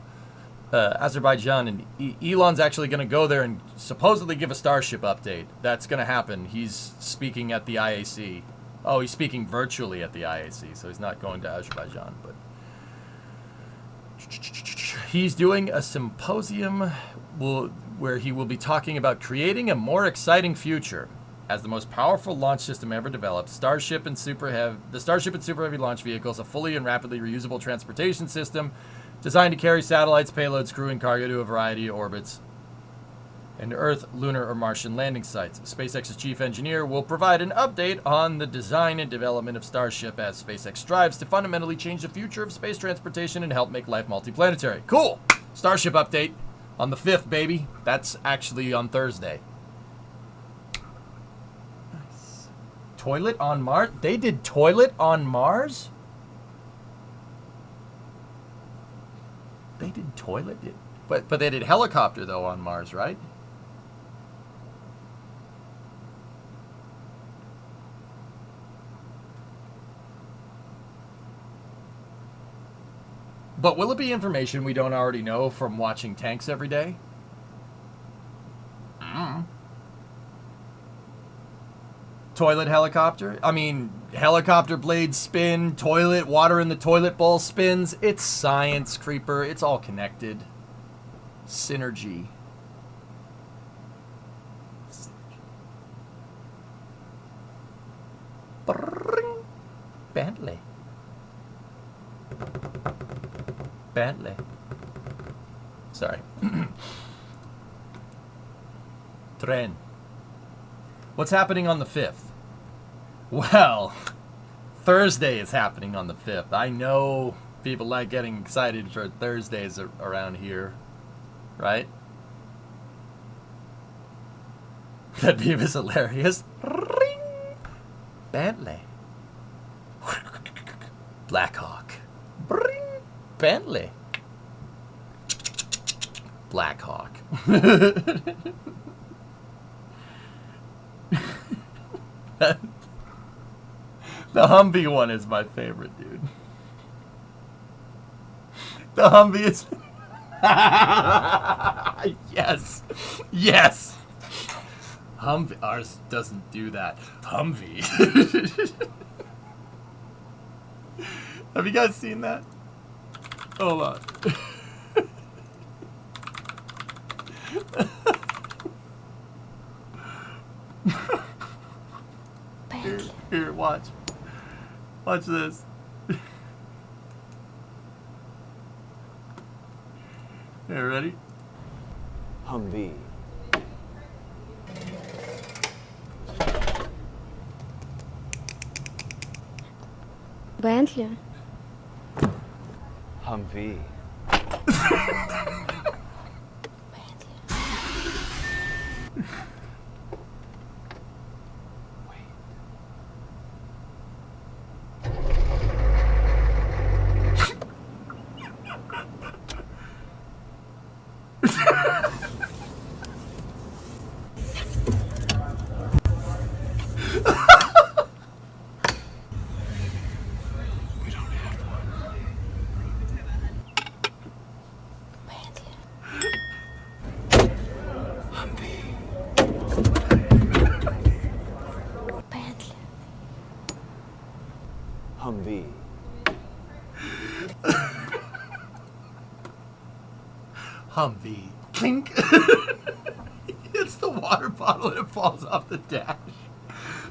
Azerbaijan, and Elon's actually going to go there and supposedly give a Starship update. That's going to happen. He's speaking at the IAC. Oh, he's speaking virtually at the IAC, so he's not going to Azerbaijan, but he's doing a symposium where he will be talking about creating a more exciting future. As the most powerful launch system ever developed, the Starship and Super Heavy launch vehicle is a fully and rapidly reusable transportation system designed to carry satellites, payloads, crew, and cargo to a variety of orbits and Earth, lunar, or Martian landing sites. SpaceX's chief engineer will provide an update on the design and development of Starship as SpaceX strives to fundamentally change the future of space transportation and help make life multiplanetary. Cool! Starship update on the 5th, baby. That's actually on Thursday. Nice. Toilet on Mars? They did toilet on Mars? They did toilet? But they did helicopter, though, on Mars, right? But will it be information we don't already know from watching tanks every day? Toilet helicopter? I mean, helicopter blades spin, toilet, water in the toilet bowl spins. It's science, Creeper. It's all connected. Synergy. Bentley. Sorry. Tren. What's happening on the 5th? Well, Thursday is happening on the 5th. I know people like getting excited for Thursdays around here, right? That beam is hilarious. Ring! Bentley. Blackhawk. Bring! Bentley. Blackhawk. The Humvee one is my favorite, dude. The Humvee is... Yes. Yes. Humvee. Ours doesn't do that. Humvee. Have you guys seen that? Hold on. Here, watch. Watch this. Here, ready? Humvee. Bentley. Humvee. Humvee. Humvee. Clink. It's the water bottle and it falls off the dash.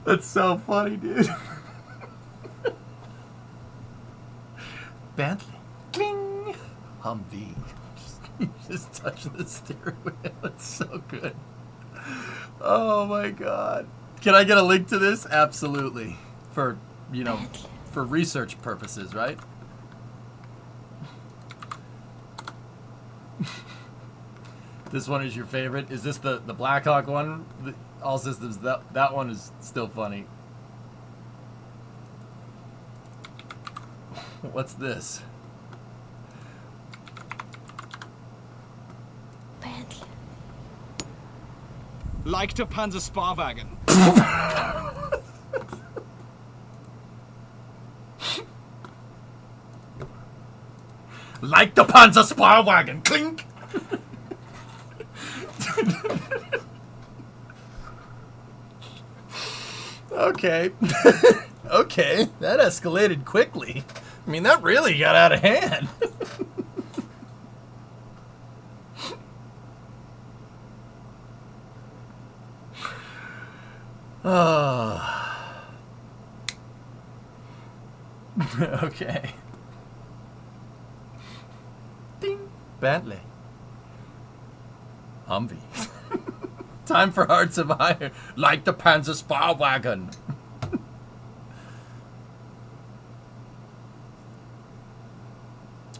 That's so funny, dude. Bentley. Cling. Humvee. Just touch the steering wheel. It's so good. Oh my god. Can I get a link to this? Absolutely. For, you know, for research purposes, right? This one is your favorite? Is this the Blackhawk one? All systems, that one is still funny. What's this? Bentley. Like the Panzer Sparwagen. Like the Panzer Sparwagen. Clink. Okay. Okay, that escalated quickly. I mean, that really got out of hand. Okay. Ding. Bentley. Humvee. Time for Hearts of Iron. Like the Panzer Sparwagen.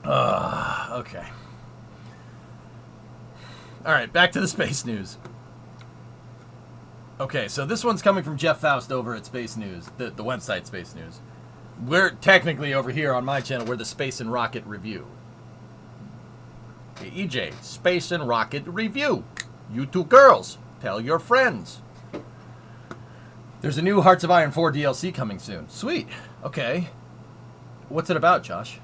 Okay. Alright, back to the space news. Okay, so this one's coming from Jeff Faust over at Space News, the website Space News. We're technically over here on my channel, we're the Space and Rocket Review. EJ, Space and Rocket Review. You two girls, tell your friends. There's a new Hearts of Iron 4 DLC coming soon. Sweet. Okay. What's it about, Josh?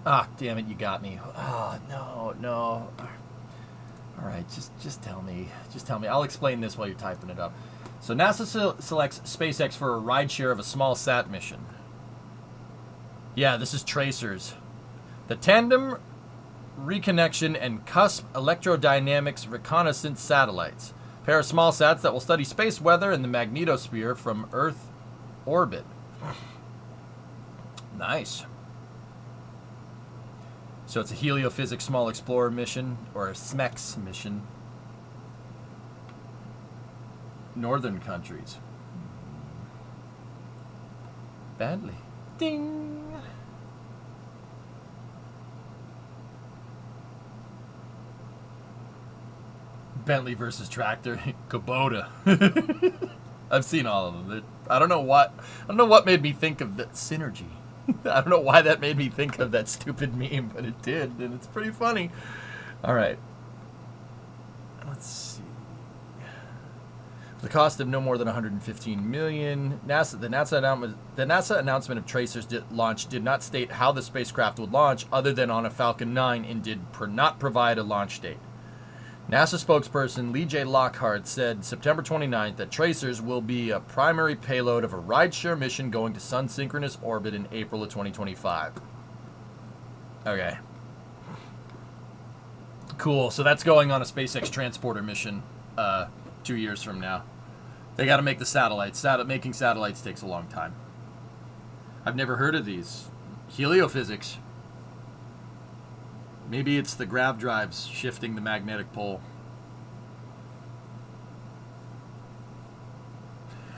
Ah, damn it, you got me. Oh, no. All right, just tell me. Just tell me. I'll explain this while you're typing it up. So NASA selects SpaceX for a rideshare of a small sat mission. Yeah, this is Tracers. The Tandem Reconnection and Cusp Electrodynamics Reconnaissance Satellites. Pair of small sats that will study space weather and the magnetosphere from Earth orbit. Nice. So it's a heliophysics small explorer mission, or a SMEX mission. Northern countries. Badly. Ding! Bentley versus Tractor. Kubota. I've seen all of them. I don't know what made me think of that synergy. I don't know why that made me think of that stupid meme, but it did, and it's pretty funny. All right. Let's see. The cost of no more than $115 million. The NASA announcement of Tracer's launch did not state how the spacecraft would launch, other than on a Falcon 9, and did not provide a launch date. NASA spokesperson Lee J. Lockhart said September 29th that Tracers will be a primary payload of a rideshare mission going to sun-synchronous orbit in April of 2025. Okay. Cool. So that's going on a SpaceX transporter mission 2 years from now. They got to make the satellites. Making satellites takes a long time. I've never heard of these. Heliophysics. Maybe it's the grav drives shifting the magnetic pole.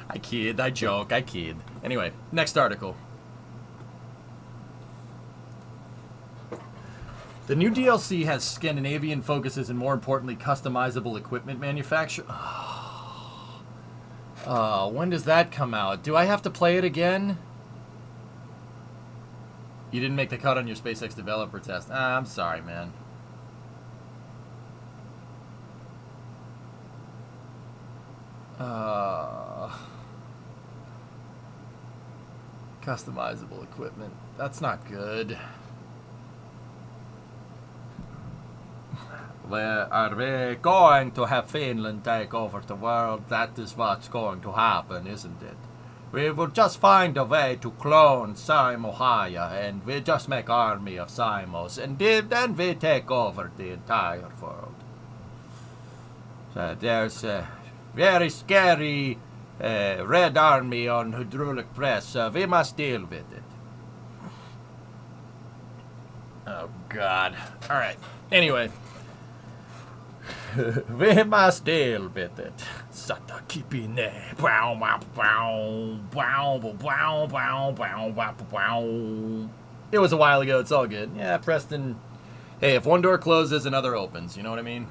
I kid, I joke, I kid. Anyway, next article. The new DLC has Scandinavian focuses and, more importantly, customizable equipment manufacture. When does that come out? Do I have to play it again? You didn't make the cut on your SpaceX developer test. I'm sorry, man. Customizable equipment. That's not good. Are we going to have Finland take over the world? That is what's going to happen, isn't it? We will just find a way to clone Simo Haya, and we just make army of Simos, and then we take over the entire world. So there's a very scary red army on hydraulic press. We must deal with it. Oh, God. All right. Anyway. We must deal with it. Sata kipine. It was a while ago. It's all good. Yeah, Preston. Hey, if one door closes, another opens. You know what I mean?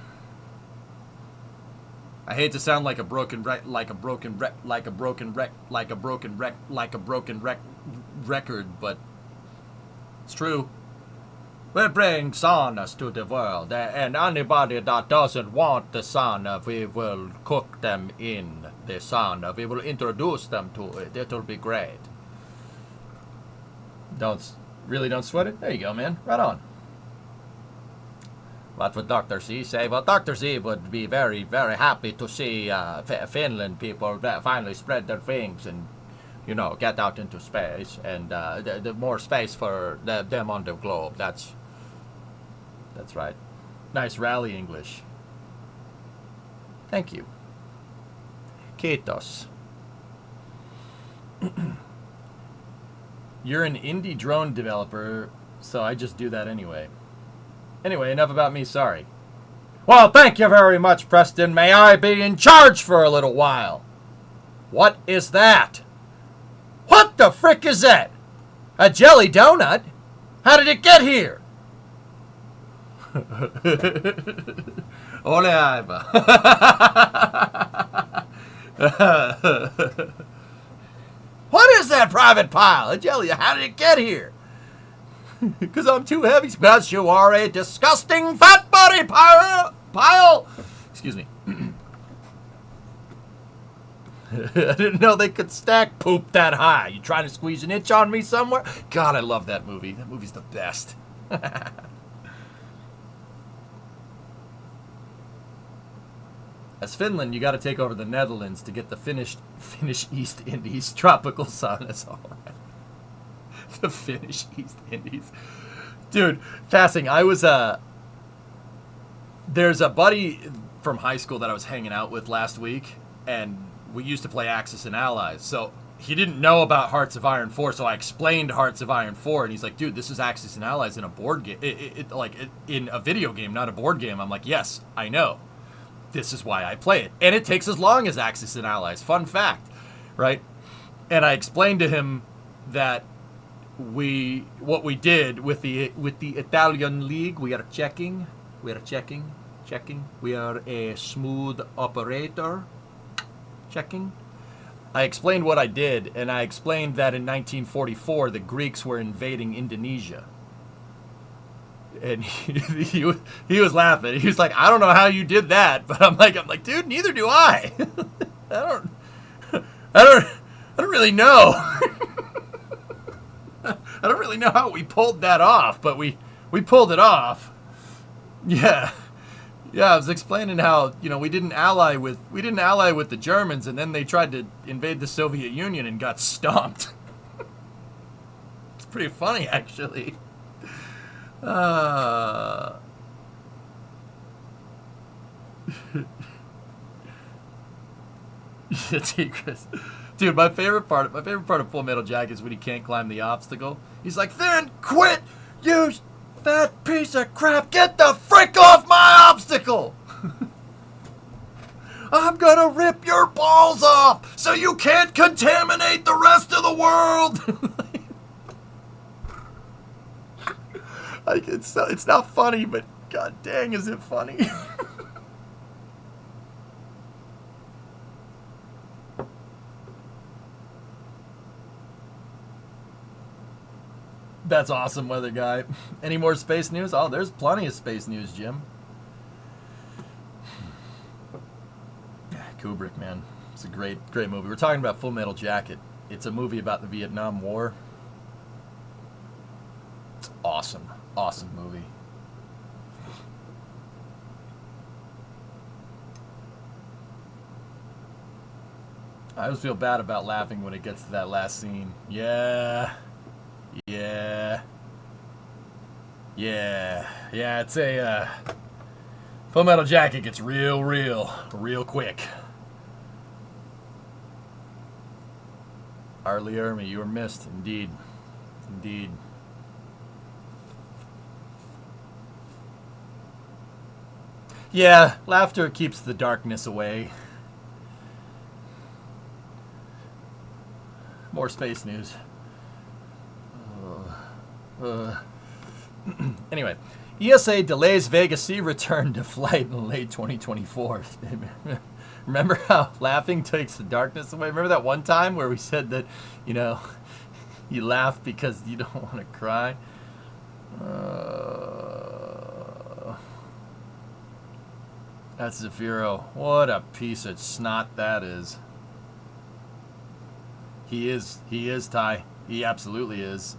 I hate to sound like a broken record, but it's true. We bring saunas to the world, and anybody that doesn't want the sauna, we will cook them in the sauna. We will introduce them to it. It'll be great. Don't sweat it? There you go, man. Right on. What would Dr. Z say? Well, Dr. Z would be very, very happy to see Finland people finally spread their wings and, you know, get out into space, and the more space for them on the globe. That's right. Nice rally English. Thank you. Kiitos. You're an indie drone developer, so I just do that anyway. Anyway, enough about me, sorry. Well, thank you very much, Preston. May I be in charge for a little while? What is that? What the frick is that? A jelly donut? How did it get here? Ole aivan. What is that private pile? A jelly, how did it get here? Because I'm too heavy. Because you are a disgusting fat body pile. Excuse me. I didn't know they could stack poop that high. You trying to squeeze an inch on me somewhere? God, I love that movie. That movie's the best. As Finland, you got to take over the Netherlands to get the Finnish East Indies tropical saunas. All right. The Finnish East Indies. Dude, passing, there's a buddy from high school that I was hanging out with last week, and we used to play Axis and Allies. So he didn't know about Hearts of Iron 4, so I explained Hearts of Iron 4, and he's like, dude, this is Axis and Allies in a board game, in a video game, not a board game. I'm like, yes, I know. This is why I play it. And it takes as long as Axis and Allies. Fun fact, right? And I explained to him that what we did with the Italian league, we are checking. We are a smooth operator. Checking. I explained what I did, and I explained that in 1944 the Greeks were invading Indonesia. And he was laughing. He was like, I don't know how you did that, but I'm like, dude, neither do I. I don't really know. I don't really know how we pulled that off, but we pulled it off. Yeah. Yeah, I was explaining how, we didn't ally with the Germans, and then they tried to invade the Soviet Union and got stomped. It's pretty funny, actually. Tigris. Dude, my favorite part of Full Metal Jacket is when he can't climb the obstacle. He's like, then quit, you fat piece of crap, get the frick off my obstacle! I'm gonna rip your balls off so you can't contaminate the rest of the world! Like, it's not funny, but god dang is it funny. That's awesome, weather guy. Any more space news? Oh, there's plenty of space news, Jim. Kubrick, man. It's a great movie. We're talking about Full Metal Jacket. It's a movie about the Vietnam War. It's awesome. Awesome movie. I always feel bad about laughing when it gets to that last scene. Yeah. It's a Full Metal Jacket gets real quick. Arlie Ermy, you were missed, indeed. Yeah, laughter keeps the darkness away. More space news. Anyway, ESA delays Vega C return to flight in late 2024. Remember how laughing takes the darkness away? Remember that one time where we said that, you laugh because you don't want to cry? That's Zafiro. What a piece of snot that is. He is, Ty. He absolutely is.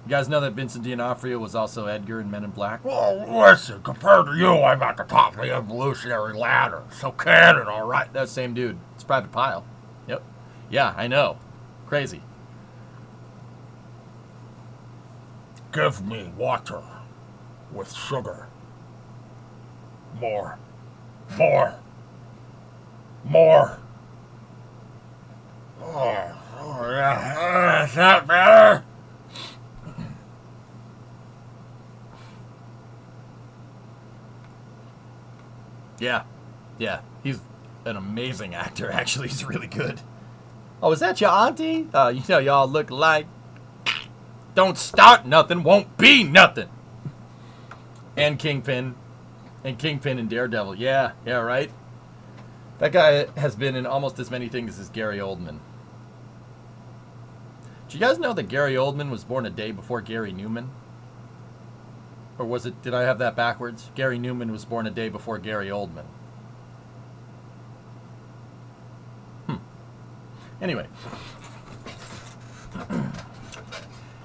You guys know that Vincent D'Onofrio was also Edgar in Men in Black? Well, listen, compared to you, I'm at the top of the evolutionary ladder. So canon, all right? That same dude. It's Private Pile. Yep. Yeah, I know. Crazy. Give me water with sugar. More. Oh yeah. Is that better? Yeah. He's an amazing actor, actually. He's really good. Oh, is that your auntie? Y'all look alike. Don't start nothing, won't be nothing. And Kingpin and Daredevil. Yeah, right? That guy has been in almost as many things as Gary Oldman. Did you guys know that Gary Oldman was born a day before Gary Newman? Or did I have that backwards? Gary Newman was born a day before Gary Oldman. Anyway.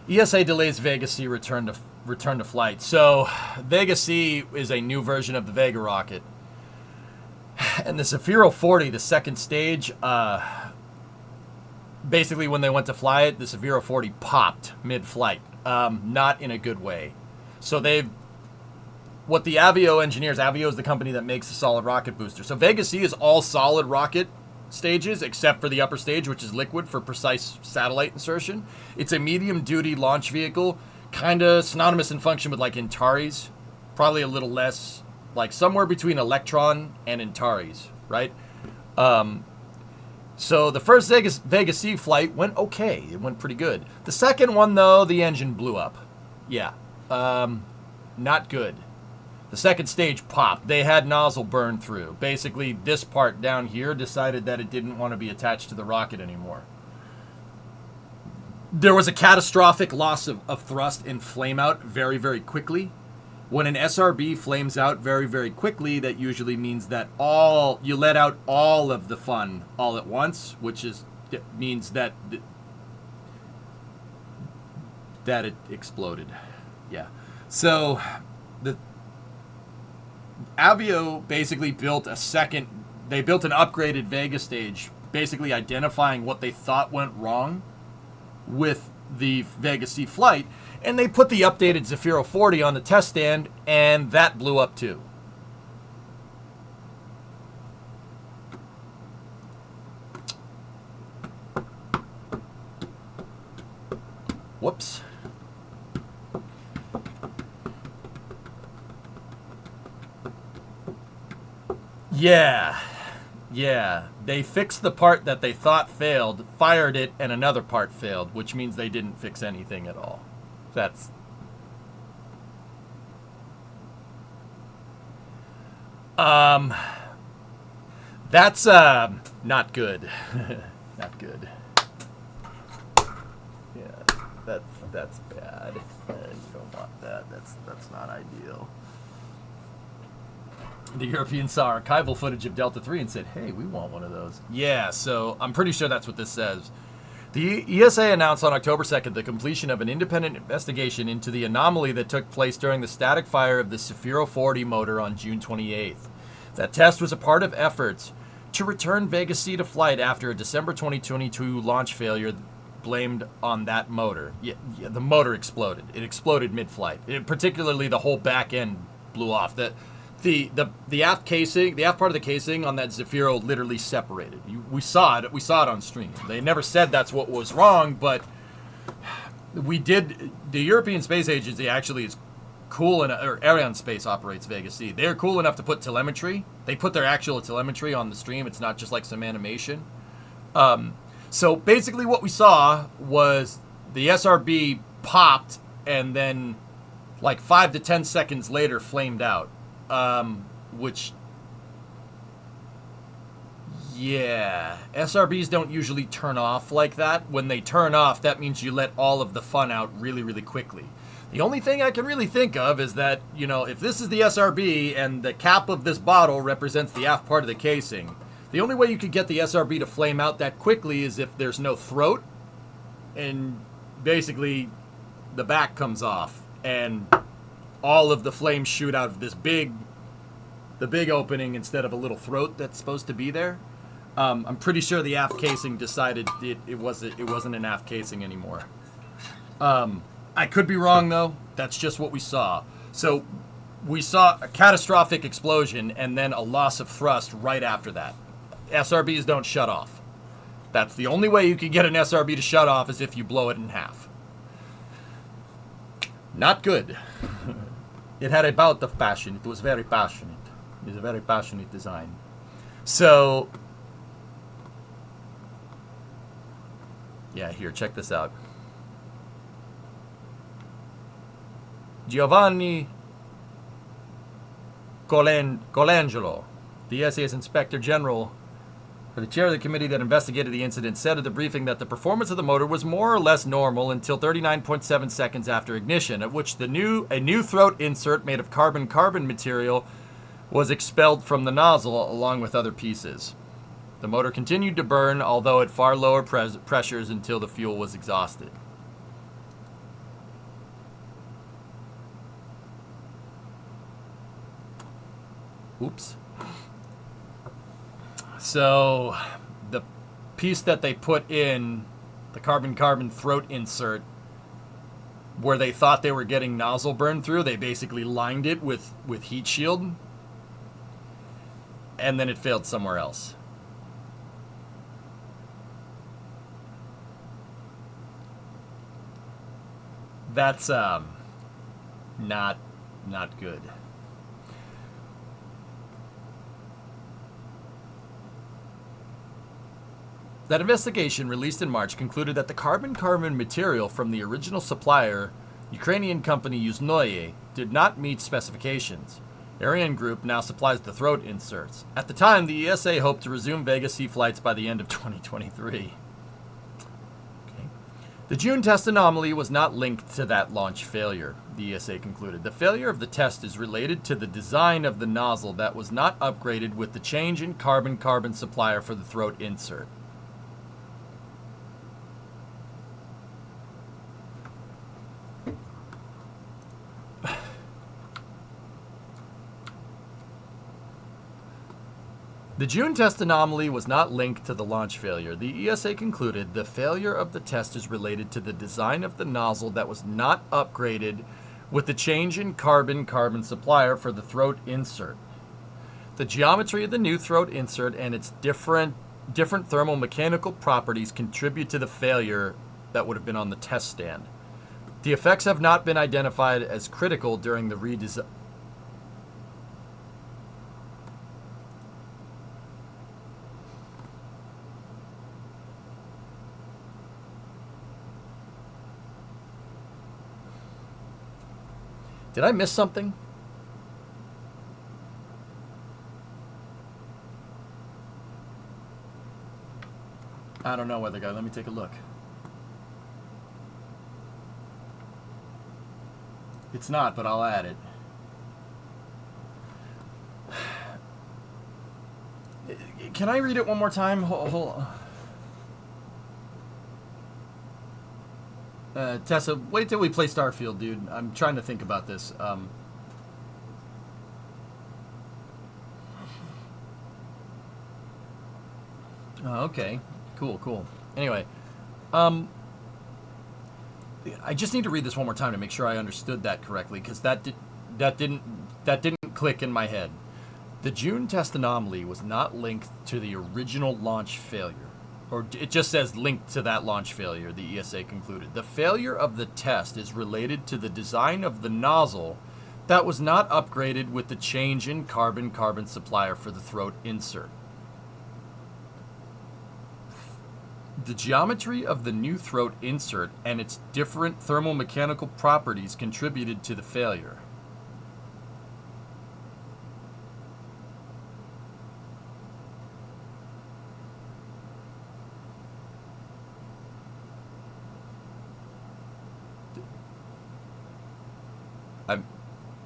ESA delays Vega C return to flight. So, Vega C is a new version of the Vega rocket. And the Zafiro 40, the second stage, basically when they went to fly it, the Zafiro 40 popped mid-flight. Not in a good way. So they've what the Avio engineers, Avio is the company that makes the solid rocket booster. So Vega C is all solid rocket stages except for the upper stage, which is liquid for precise satellite insertion. It's a medium-duty launch vehicle, kind of synonymous in function with like Antares, probably a little less, like somewhere between Electron and Antares, right? So the first Vega C flight went okay. It went pretty good. The second one, though, the engine blew up. Yeah, not good. The second stage popped. They had nozzle burn through. Basically, this part down here decided that it didn't want to be attached to the rocket anymore. There was a catastrophic loss of thrust and flame out very, very quickly. When an SRB flames out very, very quickly, that usually means that you let out all of the fun all at once, which means that it exploded. Yeah. So the Avio basically built an upgraded Vega stage, basically identifying what they thought went wrong with the Vega C flight, and they put the updated Zafiro 40 on the test stand, and that blew up too. Whoops. Yeah. They fixed the part that they thought failed, fired it, and another part failed, which means they didn't fix anything at all. That's not good. Not good. Yeah, that's bad. You don't want that. That's not ideal. The Europeans saw archival footage of Delta 3 and said, hey, we want one of those. Yeah, so I'm pretty sure that's what this says. The ESA announced on October 2nd the completion of an independent investigation into the anomaly that took place during the static fire of the Zafiro 40 motor on June 28th. That test was a part of efforts to return Vega C to flight after a December 2022 launch failure blamed on that motor. Yeah, the motor exploded. It exploded mid-flight. Particularly the whole back end blew off. The aft casing, the aft part of the casing on that Zafiro literally separated. We saw it. We saw it on stream. They never said that's what was wrong, but we did. The European Space Agency actually is cool enough, or Arianespace operates Vega C. They're cool enough to put telemetry. They put their actual telemetry on the stream. It's not just like some animation. So basically, what we saw was the SRB popped and then, like 5 to 10 seconds later, flamed out. Which, yeah, SRBs don't usually turn off like that. When they turn off, that means you let all of the fun out really, really quickly. The only thing I can really think of is that, you know, if this is the SRB and the cap of this bottle represents the aft part of the casing, the only way you could get the SRB to flame out that quickly is if there's no throat and basically the back comes off and all of the flames shoot out of the big opening instead of a little throat that's supposed to be there. I'm pretty sure the aft casing decided it wasn't an aft casing anymore. I could be wrong though. That's just what we saw. So we saw a catastrophic explosion and then a loss of thrust right after that. SRBs don't shut off. That's the only way you can get an SRB to shut off is if you blow it in half. Not good. It had a bout of passion. It was very passionate. It is a very passionate design. So, yeah, here, check this out. Giovanni Colangelo, the ESA's Inspector General, or the chair of the committee that investigated the incident, said at the briefing that the performance of the motor was more or less normal until 39.7 seconds after ignition, at which a new throat insert made of carbon-carbon material was expelled from the nozzle along with other pieces. The motor continued to burn, although at far lower pressures until the fuel was exhausted. Oops. So, the piece that they put in, the carbon-carbon throat insert, where they thought they were getting nozzle burn through, they basically lined it with heat shield, and then it failed somewhere else. That's not good. That investigation released in March concluded that the carbon-carbon material from the original supplier, Ukrainian company Yuznoye, did not meet specifications. Ariane Group now supplies the throat inserts. At the time, the ESA hoped to resume Vega C flights by the end of 2023. The June test anomaly was not linked to that launch failure, the ESA concluded. The failure of the test is related to the design of the nozzle that was not upgraded with the change in carbon-carbon supplier for the throat insert. The June test anomaly was not linked to the launch failure. The ESA concluded the failure of the test is related to the design of the nozzle that was not upgraded with the change in carbon-carbon supplier for the throat insert. The geometry of the new throat insert and its different thermomechanical properties contribute to the failure that would have been on the test stand. The effects have not been identified as critical during the redesign. Did I miss something? I don't know, weather guy. Let me take a look. It's not, but I'll add it. Can I read it one more time? Hold on. Tessa, wait till we play Starfield, dude. I'm trying to think about this. Okay. Cool. Anyway, I just need to read this one more time to make sure I understood that correctly, because that didn't click in my head. The June test anomaly was not linked to the original launch failure. Or it just says linked to that launch failure, the ESA concluded. The failure of the test is related to the design of the nozzle that was not upgraded with the change in carbon-carbon supplier for the throat insert. The geometry of the new throat insert and its different thermomechanical properties contributed to the failure.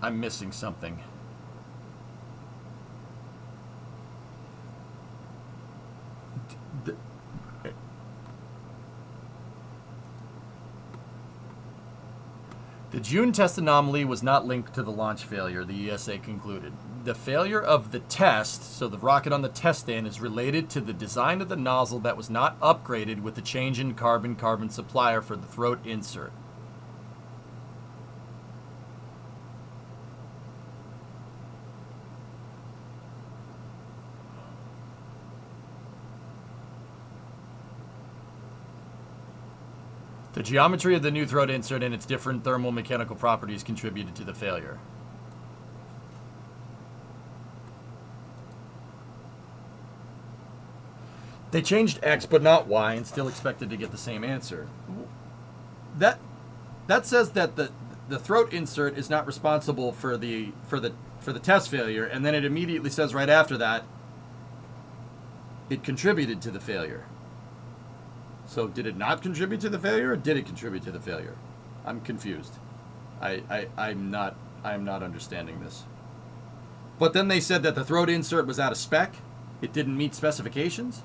I'm missing something. The June test anomaly was not linked to the launch failure, the ESA concluded. The failure of the test, so the rocket on the test stand, is related to the design of the nozzle that was not upgraded with the change in carbon-carbon supplier for the throat insert. The geometry of the new throat insert and its different thermomechanical properties contributed to the failure. They changed X but not Y and still expected to get the same answer. That says that the throat insert is not responsible for the test failure, and then it immediately says right after that it contributed to the failure. So did it not contribute to the failure, or did it contribute to the failure? I'm confused. I'm not understanding this. But then they said that the throat insert was out of spec. It didn't meet specifications.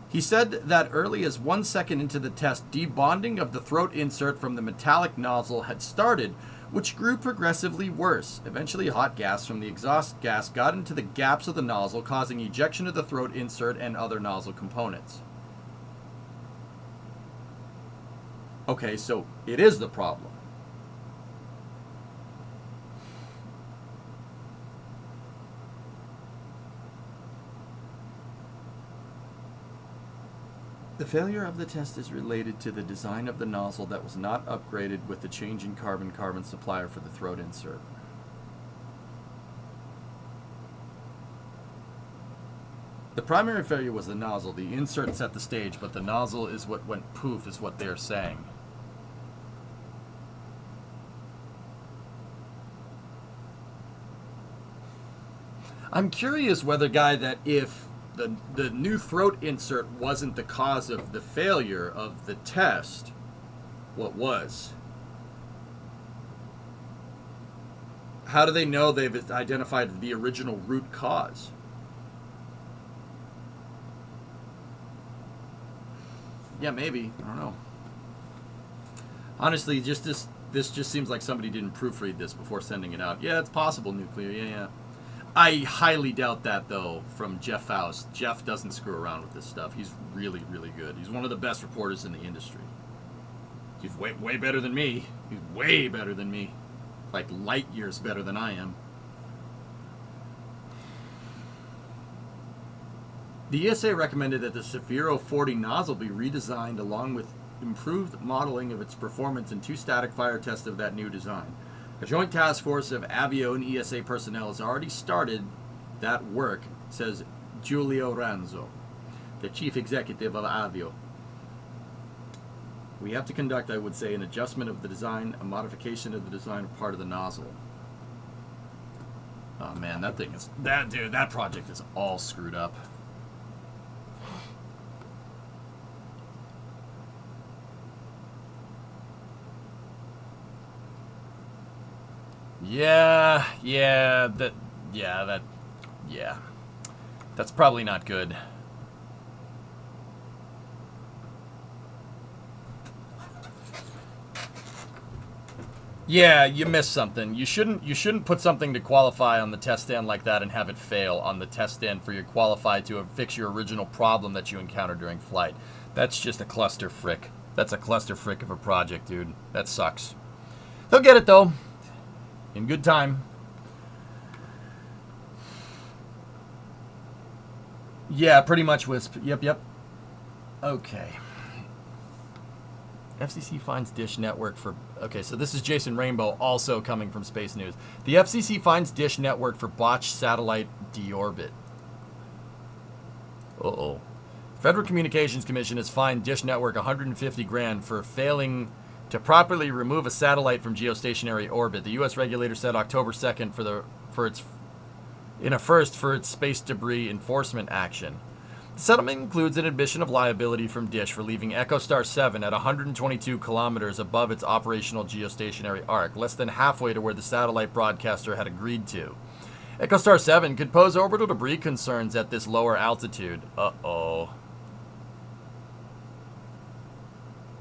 He said that early as 1 second into the test, debonding of the throat insert from the metallic nozzle had started, which grew progressively worse. Eventually, hot gas from the exhaust gas got into the gaps of the nozzle, causing ejection of the throat insert and other nozzle components. Okay, so it is the problem. The failure of the test is related to the design of the nozzle that was not upgraded with the change in carbon-carbon supplier for the throat insert. The primary failure was the nozzle. The insert set the stage, but the nozzle is what went poof, is what they're saying. I'm curious whether, guy, that if the new throat insert wasn't the cause of the failure of the test, what was? How do they know they've identified the original root cause? Yeah, maybe. I don't know. Honestly, just this just seems like somebody didn't proofread this before sending it out. Yeah, it's possible, nuclear. Yeah. I highly doubt that, though, from Jeff Faust. Jeff doesn't screw around with this stuff. He's really, really good. He's one of the best reporters in the industry. He's way better than me. He's way better than me. Like light years better than I am. The ESA recommended that the Sphero 40 nozzle be redesigned along with improved modeling of its performance in 2 static fire tests of that new design. A joint task force of Avio and ESA personnel has already started that work, says Giulio Ranzo, the chief executive of Avio. We have to conduct, I would say, an adjustment of the design, a modification of the design of part of the nozzle. Oh man, that thing is... that project is all screwed up. Yeah. That's probably not good. Yeah, you missed something. You shouldn't put something to qualify on the test stand like that and have it fail on the test stand for you qualified to fix your original problem that you encountered during flight. That's just a cluster frick. That's a cluster frick of a project, dude. That sucks. They'll get it though. In good time. Yeah, pretty much Wisp. Yep. Okay. FCC finds Dish Network for... Okay, so this is Jason Rainbow, also coming from Space News. The FCC finds Dish Network for botched satellite deorbit. Uh-oh. Federal Communications Commission has fined Dish Network $150,000 for failing to properly remove a satellite from geostationary orbit. The U.S. regulator said October 2nd for its space debris enforcement action. The settlement includes an admission of liability from Dish for leaving EchoStar 7 at 122 kilometers above its operational geostationary arc, less than halfway to where the satellite broadcaster had agreed to. EchoStar 7 could pose orbital debris concerns at this lower altitude. Uh-oh.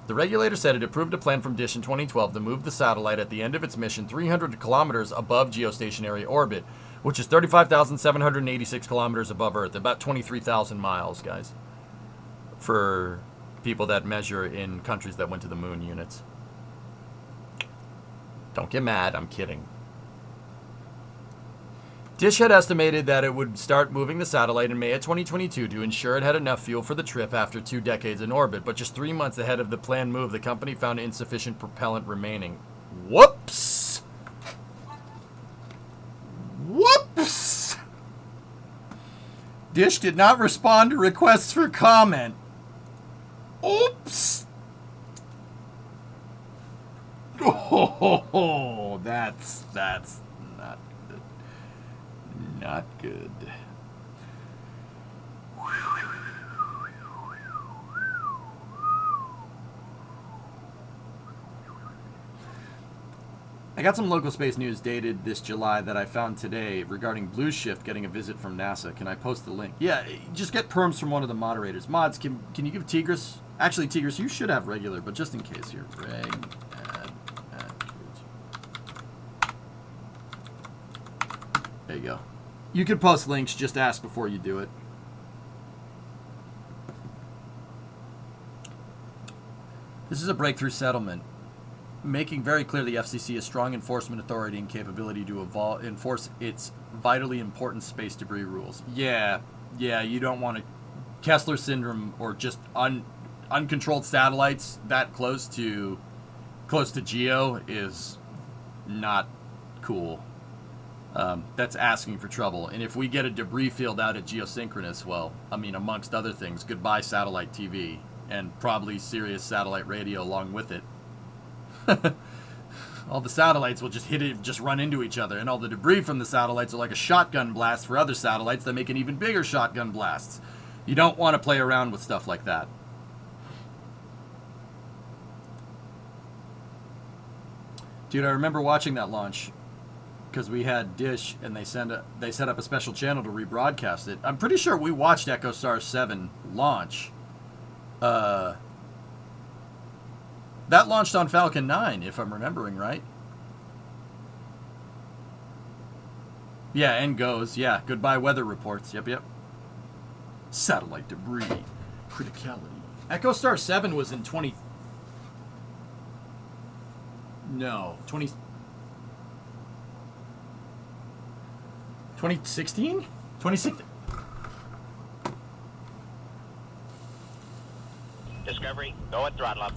The regulator said it approved a plan from Dish in 2012 to move the satellite at the end of its mission 300 kilometers above geostationary orbit, which is 35,786 kilometers above Earth, about 23,000 miles, guys, for people that measure in countries that went to the moon units. Don't get mad, I'm kidding. Dish had estimated that it would start moving the satellite in May of 2022 to ensure it had enough fuel for the trip after 2 decades in orbit, but just 3 months ahead of the planned move, the company found insufficient propellant remaining. Whoops! Whoops! Dish did not respond to requests for comment. Oops! Oh, that's not good. Not good. I got some local space news dated this July that I found today regarding Blue Shift getting a visit from NASA. Can I post the link? Yeah, just get perms from one of the moderators. Mods, can you give Tigris? Actually, Tigris, you should have regular, but just in case here. Reg, add. There you go. You can post links, just ask before you do it. This is a breakthrough settlement, making very clear the FCC has strong enforcement authority and capability to enforce its vitally important space debris rules. Yeah, you don't want to... Kessler syndrome or just uncontrolled satellites that close to geo is not cool. That's asking for trouble. And if we get a debris field out at geosynchronous, well, I mean, amongst other things, goodbye satellite TV and probably Sirius satellite radio along with it. All the satellites will just run into each other, and all the debris from the satellites are like a shotgun blast for other satellites that make an even bigger shotgun blasts. You don't want to play around with stuff like that. Dude, I remember watching that launch because we had Dish and they set up a special channel to rebroadcast it. I'm pretty sure we watched EchoStar 7 launch. That launched on Falcon 9, if I'm remembering right. Yeah, and goes. Yeah, goodbye weather reports. Yep. Satellite debris. Criticality. EchoStar 7 was in 2016? 2016? Discovery, go at throttle up.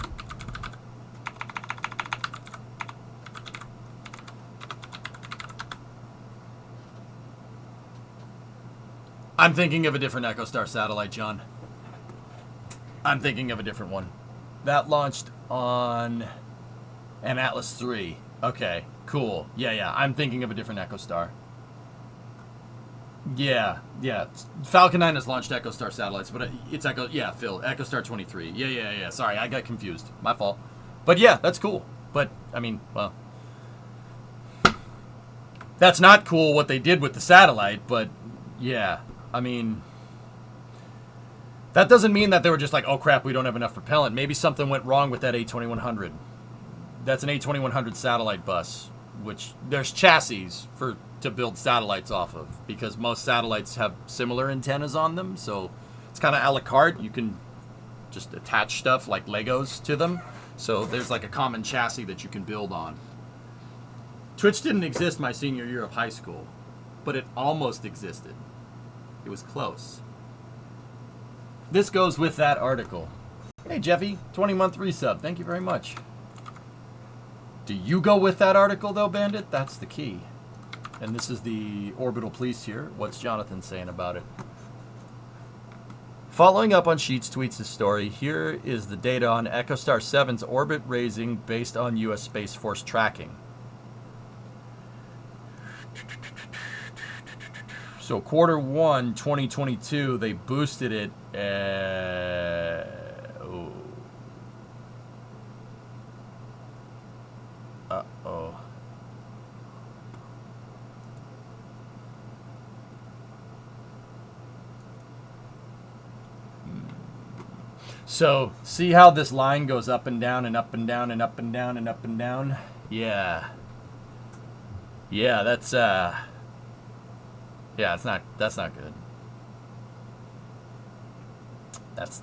I'm thinking of a different EchoStar satellite, John. I'm thinking of a different one. That launched on an Atlas 3. Okay, cool. Yeah. I'm thinking of a different EchoStar. Yeah. Falcon 9 has launched EchoStar satellites, but it's Phil, EchoStar 23. Yeah. Sorry, I got confused. My fault. But yeah, that's cool. But, I mean, well, that's not cool what they did with the satellite, but yeah, I mean, that doesn't mean that they were just like, oh crap, we don't have enough propellant. Maybe something went wrong with that A2100. That's an A2100 satellite bus, which there's chassis to build satellites off of because most satellites have similar antennas on them, so it's kind of a la carte. You can just attach stuff like Legos to them, so there's like a common chassis that you can build on. Twitch didn't exist my senior year of high school, but it almost existed. It was close. This goes with that article. Hey Jeffy, 20-month resub. Thank you very much. Do you go with that article though, Bandit? That's the key. And this is the orbital police here. What's Jonathan saying about it? Following up on Sheets tweets' story, here is the data on EchoStar 7's orbit raising based on U.S. Space Force tracking. So Q1 2022, they boosted it. Uh-oh. So, see how this line goes up and down and up and down and up and down and up and down? Yeah. Yeah, that's yeah, that's not good. That's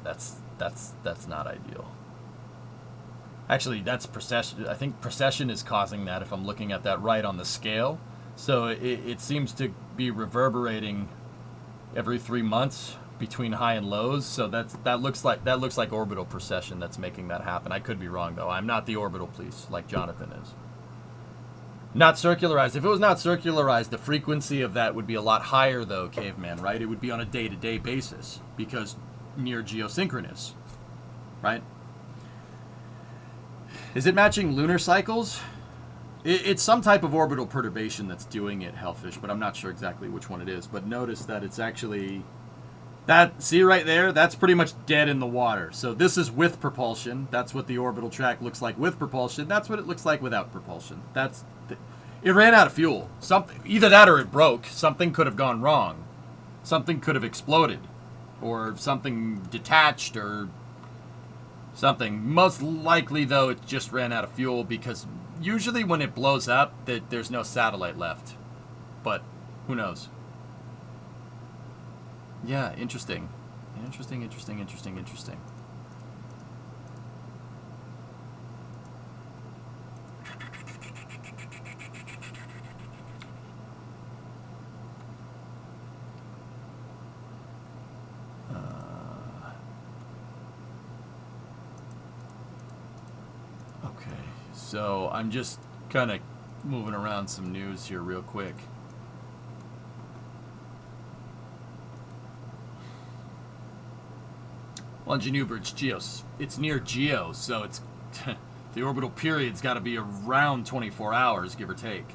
not ideal. Actually, that's precession. I think precession is causing that if I'm looking at that right on the scale. So it seems to be reverberating every 3 months between high and lows. So that looks like orbital precession that's making that happen. I could be wrong though. I'm not the orbital police like Jonathan is. Not circularized. If it was not circularized, the frequency of that would be a lot higher though, Caveman, right? It would be on a day-to-day basis because near geosynchronous, right? Is it matching lunar cycles? It's some type of orbital perturbation that's doing it, Hellfish, but I'm not sure exactly which one it is. But notice that it's actually... see right there? That's pretty much dead in the water. So this is with propulsion. That's what the orbital track looks like with propulsion. That's what it looks like without propulsion. It ran out of fuel. Either that or it broke. Something could have gone wrong. Something could have exploded. Or something detached or something. Most likely, though, it just ran out of fuel because usually when it blows up, there's no satellite left. But who knows? Yeah, interesting. Interesting. Okay, so I'm just kind of moving around some news here real quick. Well, Januber, it's near Geo, so it's the orbital period's got to be around 24 hours, give or take.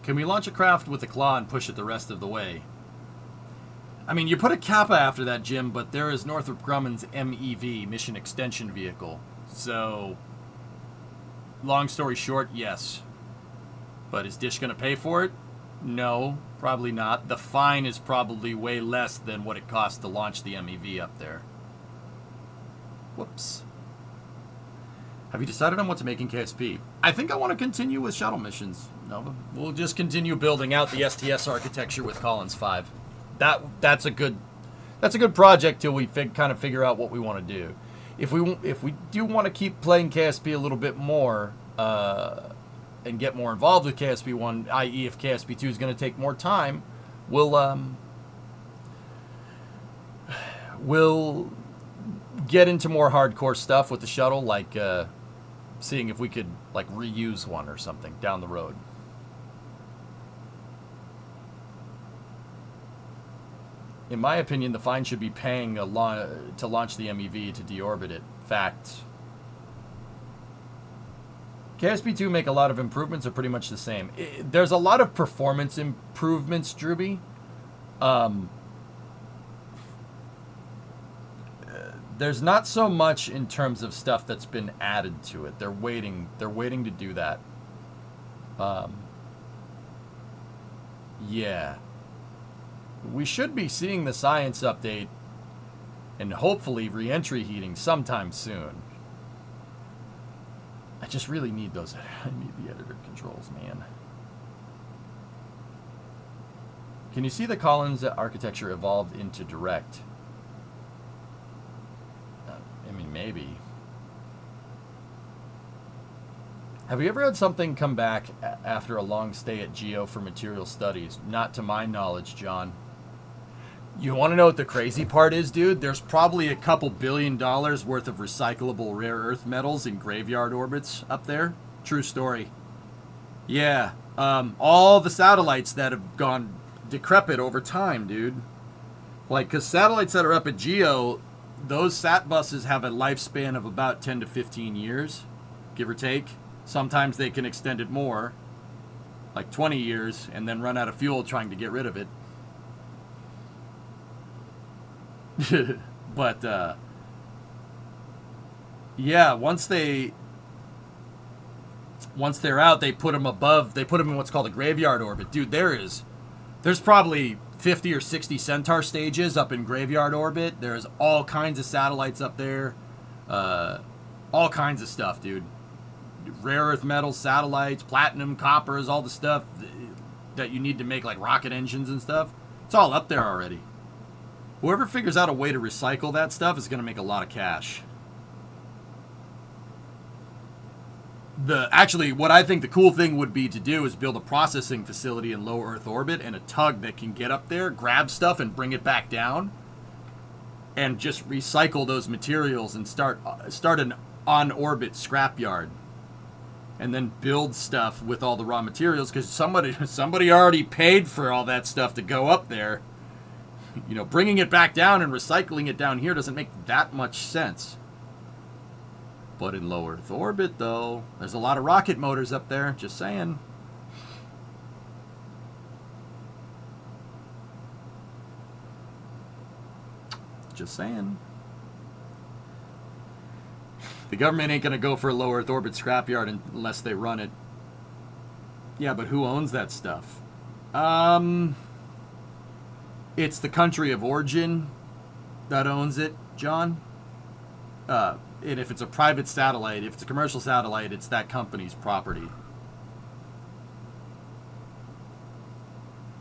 Can we launch a craft with a claw and push it the rest of the way? I mean, you put a Kappa after that, Jim, but there is Northrop Grumman's MEV, Mission Extension Vehicle. So, long story short, yes. But is Dish going to pay for it? No, probably not. The fine is probably way less than what it costs to launch the MEV up there. Whoops. Have you decided on what to make in KSP? I think I want to continue with shuttle missions, Nova. We'll just continue building out the STS architecture with Collins 5. That's a good project till we kind of figure out what we want to do. If we do want to keep playing KSP a little bit more and get more involved with KSP 1, i.e. if KSP 2 is going to take more time, we'll get into more hardcore stuff with the shuttle, like seeing if we could like reuse one or something down the road. In my opinion, the fine should be paying to launch the MEV to deorbit it. Fact. KSP2 make a lot of improvements, are pretty much the same. There's a lot of performance improvements, Drewby. There's not so much in terms of stuff that's been added to it. They're waiting to do that. Yeah. We should be seeing the science update and hopefully re-entry heating sometime soon. I just really need those. I need the editor controls, man. Can you see the Collins architecture evolved into direct? I mean, maybe. Have you ever had something come back after a long stay at Geo for material studies? Not to my knowledge, John. You want to know what the crazy part is, dude? There's probably a couple $1 billion worth of recyclable rare earth metals in graveyard orbits up there. True story. Yeah. All the satellites that have gone decrepit over time, dude. Like, because satellites that are up at Geo, those sat buses have a lifespan of about 10 to 15 years, give or take. Sometimes they can extend it more, like 20 years, and then run out of fuel trying to get rid of it. But yeah, once they're out, they put them in what's called a graveyard orbit. Dude, there's probably 50 or 60 Centaur stages up in graveyard orbit. There's all kinds of satellites up there, all kinds of stuff, dude. Rare earth metals, satellites, platinum, coppers, all the stuff that you need to make like rocket engines and stuff. It's all up there already. Whoever figures out a way to recycle that stuff is going to make a lot of cash. Actually, what I think the cool thing would be to do is build a processing facility in low Earth orbit and a tug that can get up there, grab stuff, and bring it back down, and just recycle those materials and start an on-orbit scrapyard, and then build stuff with all the raw materials, because somebody already paid for all that stuff to go up there. You know, bringing it back down and recycling it down here doesn't make that much sense. But in low Earth orbit, though, there's a lot of rocket motors up there. Just saying. Just saying. The government ain't going to go for a low Earth orbit scrapyard unless they run it. Yeah, but who owns that stuff? It's the country of origin that owns it, John. And if it's a private satellite, if it's a commercial satellite, it's that company's property.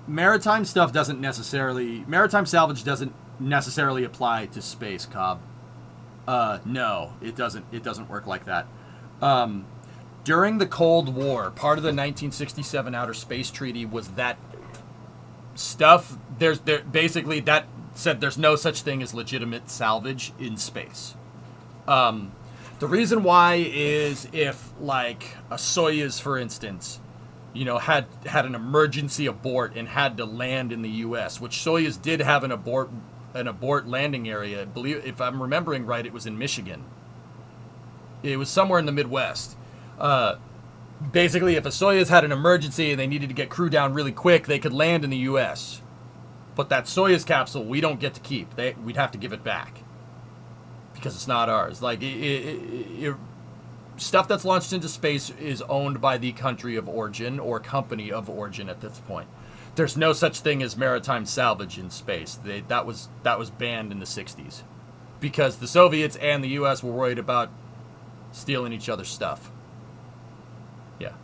Maritime salvage doesn't necessarily apply to space, Cobb. No, it doesn't work like that. during the Cold War, part of the 1967 Outer Space Treaty was that stuff. Basically that said there's no such thing as legitimate salvage in space. The reason why is if, like, a Soyuz, for instance, you know, had an emergency abort and had to land in the U.S., which Soyuz did have an abort landing area. I believe, if I'm remembering right, it was in Michigan. It was somewhere in the Midwest. Basically, if a Soyuz had an emergency and they needed to get crew down really quick, they could land in the U.S. But that Soyuz capsule, we don't get to keep. We'd have to give it back because it's not ours. Like, stuff that's launched into space is owned by the country of origin or company of origin at this point. There's no such thing as maritime salvage in space. That was banned in the 60s because the Soviets and the U.S. were worried about stealing each other's stuff. Yeah.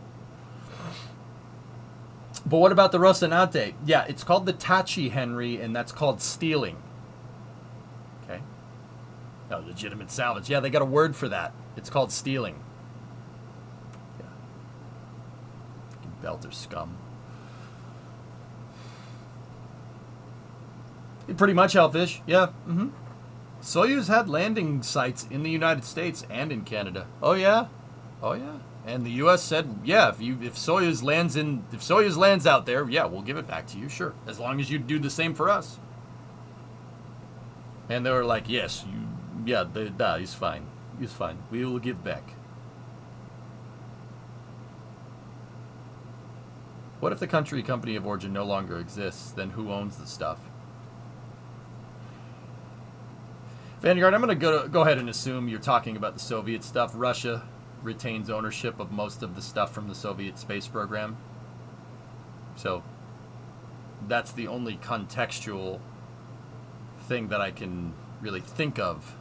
But what about the Rocinante? Yeah, it's called the Tachi, Henry, and that's called stealing. Okay. No, legitimate salvage. Yeah, they got a word for that. It's called stealing. Yeah. Belter scum. Pretty much, Hellfish. Yeah. Mm-hmm. Soyuz had landing sites in the United States and in Canada. Oh yeah. Oh yeah. And the U.S. said, yeah, if Soyuz lands out there, yeah, we'll give it back to you, sure, as long as you do the same for us. And they were like, yes, he's fine. He's fine. We will give back. What if the company of origin no longer exists? Then who owns the stuff? Vanguard, I'm going to go ahead and assume you're talking about the Soviet stuff. Russia retains ownership of most of the stuff from the Soviet space program. So that's the only contextual thing that I can really think of.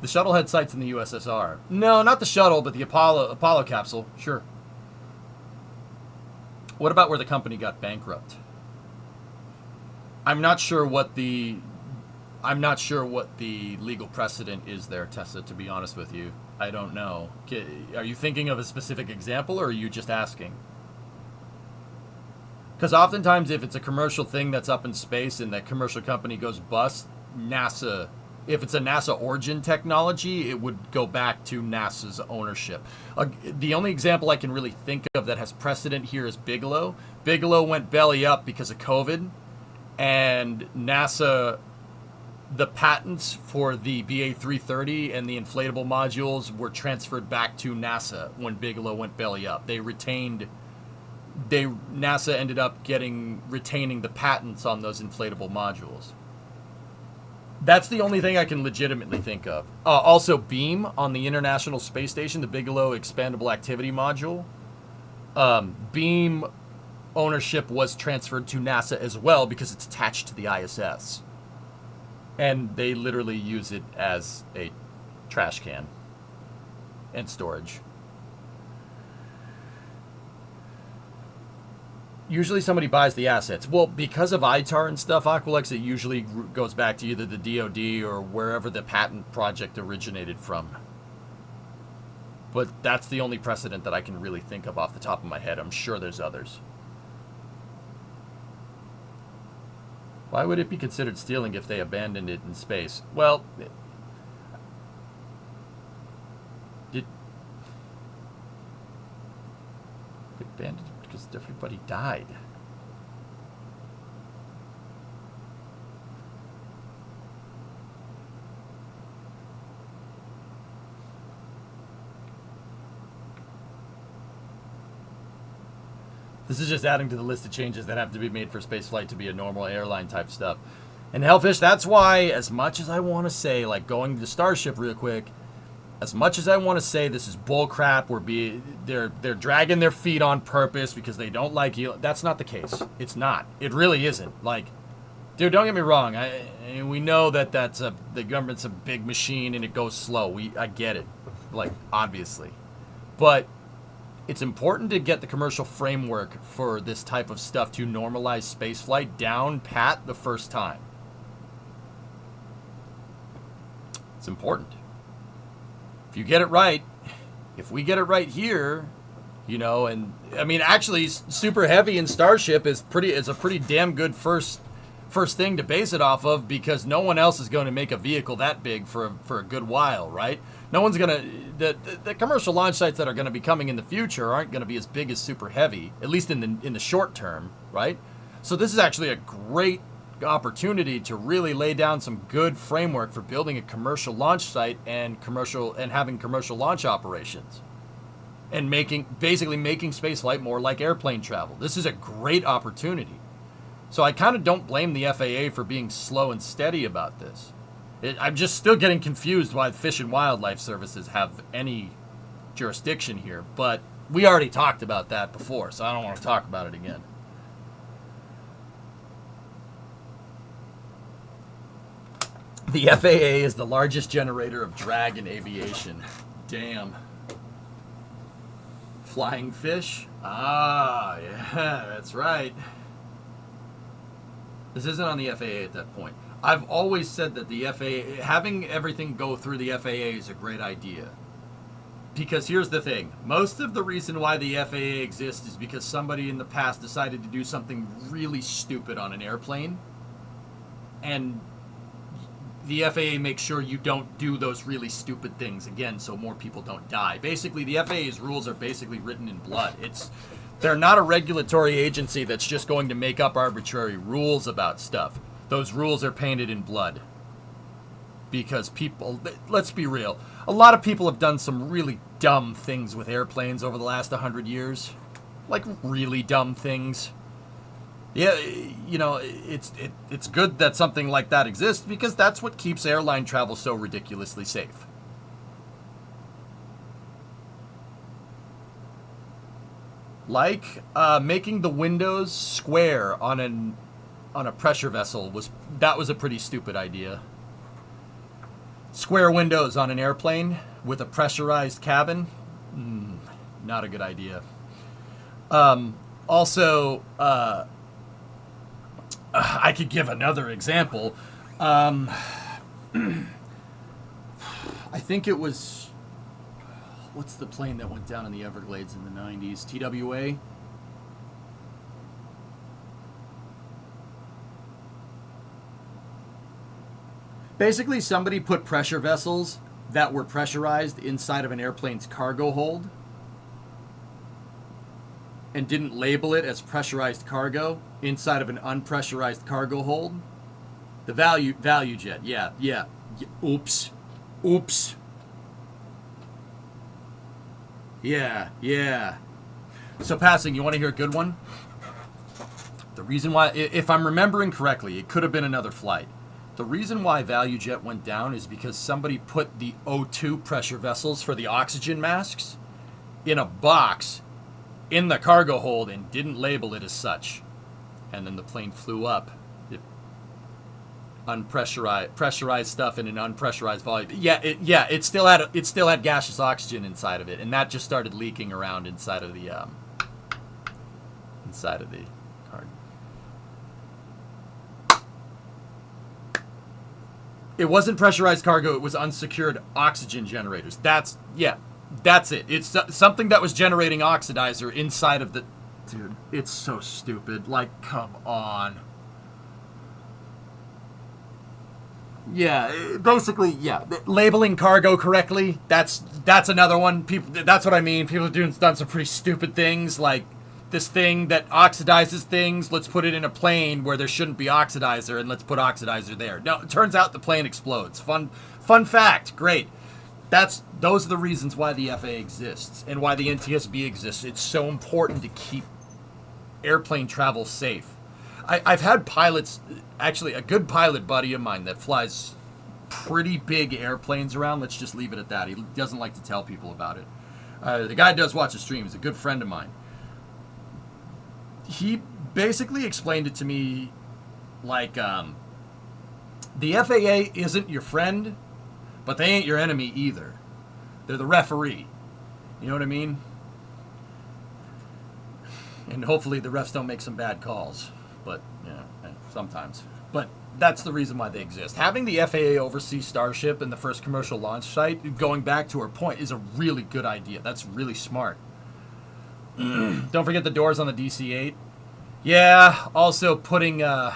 The shuttle had sites in the USSR. No, not the shuttle, but the Apollo capsule. Sure. What about where the company got bankrupt? I'm not sure what the legal precedent is there, Tessa, to be honest with you. I don't know. Are you thinking of a specific example, or are you just asking? Because oftentimes if it's a commercial thing that's up in space and that commercial company goes bust, NASA, if it's a NASA origin technology, it would go back to NASA's ownership. The only example I can really think of that has precedent here is Bigelow. Bigelow went belly up because of COVID, and NASA... The patents for the BA-330 and the inflatable modules were transferred back to NASA when Bigelow went belly up. NASA ended up retaining the patents on those inflatable modules. That's the only thing I can legitimately think of. Also, Beam on the International Space Station, the Bigelow Expandable Activity Module. Beam ownership was transferred to NASA as well because it's attached to the ISS. And they literally use it as a trash can and storage. Usually somebody buys the assets. Well, because of ITAR and stuff, Aqualex, it usually goes back to either the DoD or wherever the patent project originated from. But that's the only precedent that I can really think of off the top of my head. I'm sure there's others. Why would it be considered stealing if they abandoned it in space? Well, they abandoned it because everybody died. This is just adding to the list of changes that have to be made for spaceflight to be a normal airline type stuff. And Hellfish, that's why, as much as I want to say, like going to Starship real quick, as much as I want to say this is bullcrap, they're dragging their feet on purpose because they don't like you. That's not the case. It's not. It really isn't. Like, dude, don't get me wrong. We know that the government's a big machine and it goes slow. I get it, like obviously, but it's important to get the commercial framework for this type of stuff to normalize spaceflight down pat the first time. It's important. If you get it right, if we get it right here, you know, and I mean, actually, super heavy in Starship is a pretty damn good first thing to base it off of, because no one else is going to make a vehicle that big for a good while, right? No one's gonna the commercial launch sites that are going to be coming in the future aren't going to be as big as super heavy, at least in the short term, right? So this is actually a great opportunity to really lay down some good framework for building a commercial launch site and having commercial launch operations, and basically making spaceflight more like airplane travel. This is a great opportunity. So I kind of don't blame the FAA for being slow and steady about this. I'm just still getting confused why Fish and Wildlife Services have any jurisdiction here, but we already talked about that before, so I don't want to talk about it again. The FAA is the largest generator of drag in aviation. Damn. Flying fish? Ah, yeah, that's right. This isn't on the FAA at that point. I've always said that the FAA, having everything go through the FAA is a great idea. Because here's the thing. Most of the reason why the FAA exists is because somebody in the past decided to do something really stupid on an airplane. And the FAA makes sure you don't do those really stupid things again so more people don't die. Basically, the FAA's rules are basically written in blood. They're not a regulatory agency that's just going to make up arbitrary rules about stuff. Those rules are painted in blood. Because people, let's be real, a lot of people have done some really dumb things with airplanes over the last 100 years. Like really dumb things. Yeah, you know, it's good that something like that exists, because that's what keeps airline travel so ridiculously safe. Like making the windows square on a pressure vessel was a pretty stupid idea. Square windows on an airplane with a pressurized cabin, not a good idea. Also, I could give another example. I think it was, what's the plane that went down in the Everglades in the 90s? TWA? Basically, somebody put pressure vessels that were pressurized inside of an airplane's cargo hold and didn't label it as pressurized cargo inside of an unpressurized cargo hold. The value jet, yeah. Oops. Yeah. So passing, you want to hear a good one? The reason why, if I'm remembering correctly, it could have been another flight. The reason why ValueJet went down is because somebody put the O2 pressure vessels for the oxygen masks in a box in the cargo hold and didn't label it as such. And then the plane flew up. Pressurized stuff in an unpressurized volume. It still had gaseous oxygen inside of it, and that just started leaking around inside of the cargo. It wasn't pressurized cargo, it was unsecured oxygen generators. That's it. It's something that was generating oxidizer inside of the... Dude, it's so stupid. Like, come on. Yeah, basically, labeling cargo correctly, that's another one. That's what I mean. People have done some pretty stupid things, like this thing that oxidizes things, let's put it in a plane where there shouldn't be oxidizer, and let's put oxidizer there. No, it turns out the plane explodes. Fun fact, great. Those are the reasons why the FAA exists and why the NTSB exists. It's so important to keep airplane travel safe. I've had pilots, actually a good pilot buddy of mine that flies pretty big airplanes around. Let's just leave it at that. He doesn't like to tell people about it. The guy does watch the stream. He's a good friend of mine. He basically explained it to me like the FAA isn't your friend, but they ain't your enemy either. They're the referee. You know what I mean? And hopefully the refs don't make some bad calls. But, sometimes. But that's the reason why they exist. Having the FAA oversee Starship and the first commercial launch site, going back to her point, is a really good idea. That's really smart. Don't forget the doors on the DC-8. Yeah, also putting an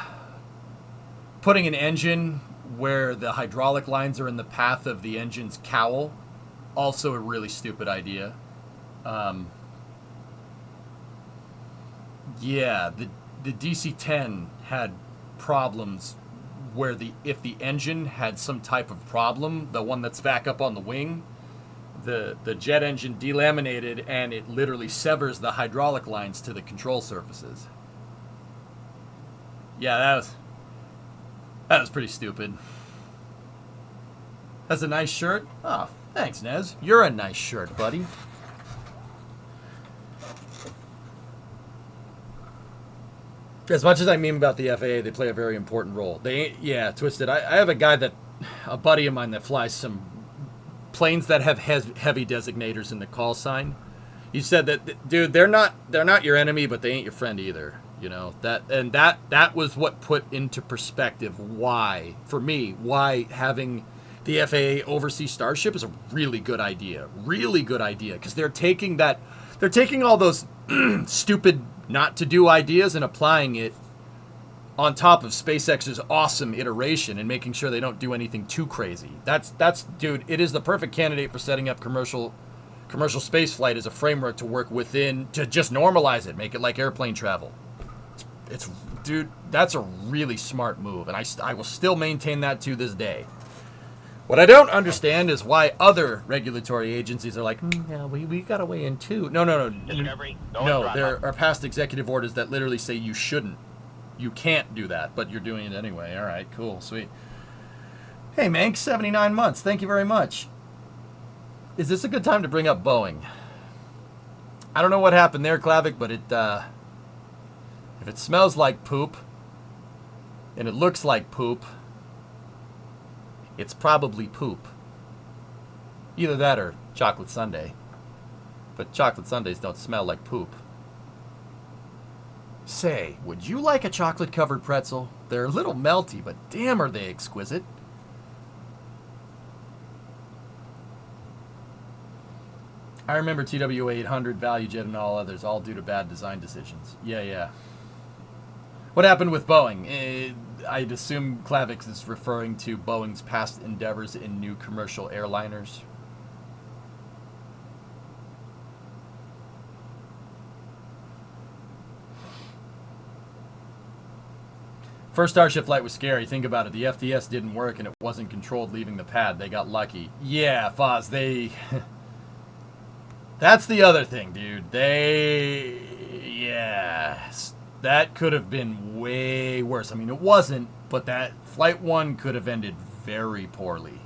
engine where the hydraulic lines are in the path of the engine's cowl, also a really stupid idea. Yeah, the DC-10 had problems where if the engine had some type of problem, the one that's back up on the wing, the jet engine delaminated and it literally severs the hydraulic lines to the control surfaces. Yeah, that was pretty stupid. That's a nice shirt. Oh, thanks, Nez. You're a nice shirt, buddy. As much as I meme about the FAA, they play a very important role. Yeah, Twisted. I have a buddy of mine that flies some planes that have heavy designators in the call sign. He said that, dude, they're not your enemy, but they ain't your friend either. You know, that was what put into perspective why having the FAA oversee Starship is a really good idea. Really good idea, because they're taking all those stupid not to do ideas and applying it on top of SpaceX's awesome iteration and making sure they don't do anything too crazy. That's dude, it is the perfect candidate for setting up commercial space flight as a framework to work within, to just normalize it, make it like airplane travel. Dude, that's a really smart move, and I will still maintain that to this day. What I don't understand is why other regulatory agencies are like, yeah, we got to weigh in too. No. Discovery, no, there are past executive orders that literally say you shouldn't. You can't do that, but you're doing it anyway. All right, cool, sweet. Hey, Mank, 79 months. Thank you very much. Is this a good time to bring up Boeing? I don't know what happened there, Klavic, but if it smells like poop and it looks like poop, it's probably poop. Either that or chocolate sundae. But chocolate sundaes don't smell like poop. Say, would you like a chocolate-covered pretzel? They're a little melty, but damn are they exquisite. I remember TW800, ValueJet, and all others, all due to bad design decisions. Yeah. What happened with Boeing? I'd assume Klavix is referring to Boeing's past endeavors in new commercial airliners. First Starship flight was scary. Think about it. The FTS didn't work and it wasn't controlled leaving the pad. They got lucky. Yeah, Foz, That's the other thing, dude. Yes. That could have been way worse. I mean, it wasn't, but that Flight 1 could have ended very poorly.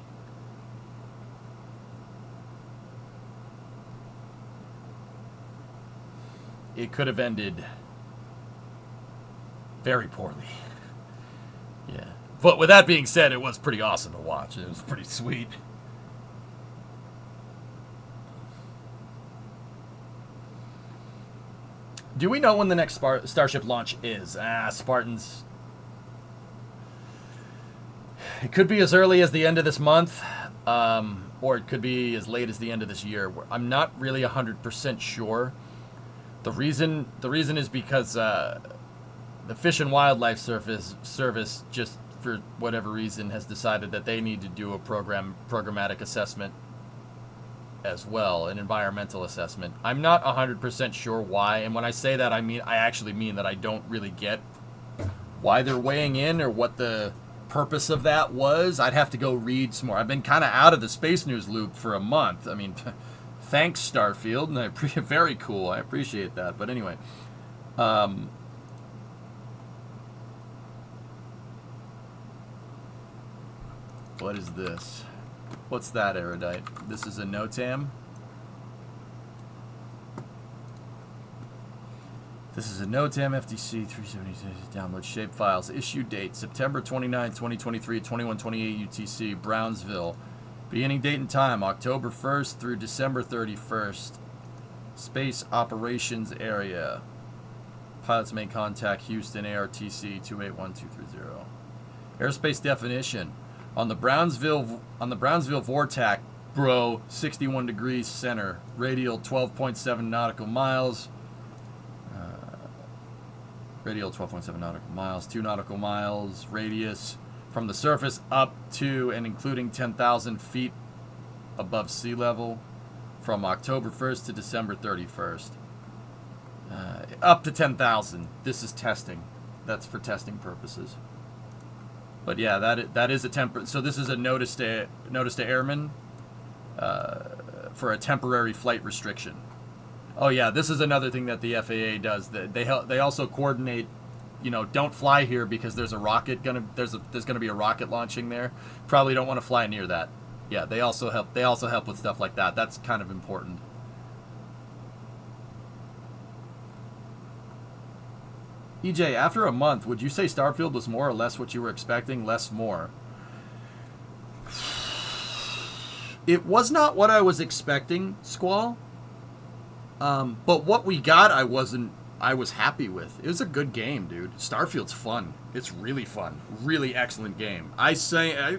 It could have ended very poorly. Yeah. But with that being said, it was pretty awesome to watch. It was pretty sweet. Do we know when the next Starship launch is? Spartans. It could be as early as the end of this month, or it could be as late as the end of this year. I'm not really 100% sure. The reason is because the Fish and Wildlife Service just for whatever reason has decided that they need to do a programmatic assessment as well, an environmental assessment. I'm not 100% sure why, and when I say that, I actually mean that I don't really get why they're weighing in or what the purpose of that was. I'd have to go read some more. I've been kind of out of the space news loop for a month. I mean, thanks, Starfield, and very cool. I appreciate that. But anyway, what is this? What's that, Erudite? This is a NOTAM. This is a NOTAM FTC 372 download shape files. Issue date September 29, 2023, 2128 UTC, Brownsville. Beginning date and time October 1st through December 31st. Space operations area. Pilots may contact Houston ARTC 281230. Airspace definition. On the Brownsville Vortac, bro, 61 degrees center, radial 12.7 nautical miles. Radial 12.7 nautical miles, 2 nautical miles, radius from the surface up to and including 10,000 feet above sea level from October 1st to December 31st. Up to 10,000. This is testing. That's for testing purposes. But yeah, that is a so this is a notice to airmen for a temporary flight restriction. Oh yeah, this is another thing that the FAA does. They also coordinate, don't fly here because there's a rocket there's gonna be a rocket launching there. Probably don't want to fly near that. Yeah, they also help with stuff like that. That's kind of important. EJ, after a month, would you say Starfield was more or less what you were expecting? Less, more? It was not what I was expecting, Squall. But what we got, I was happy with. It was a good game, dude. Starfield's fun. It's really fun. Really excellent game.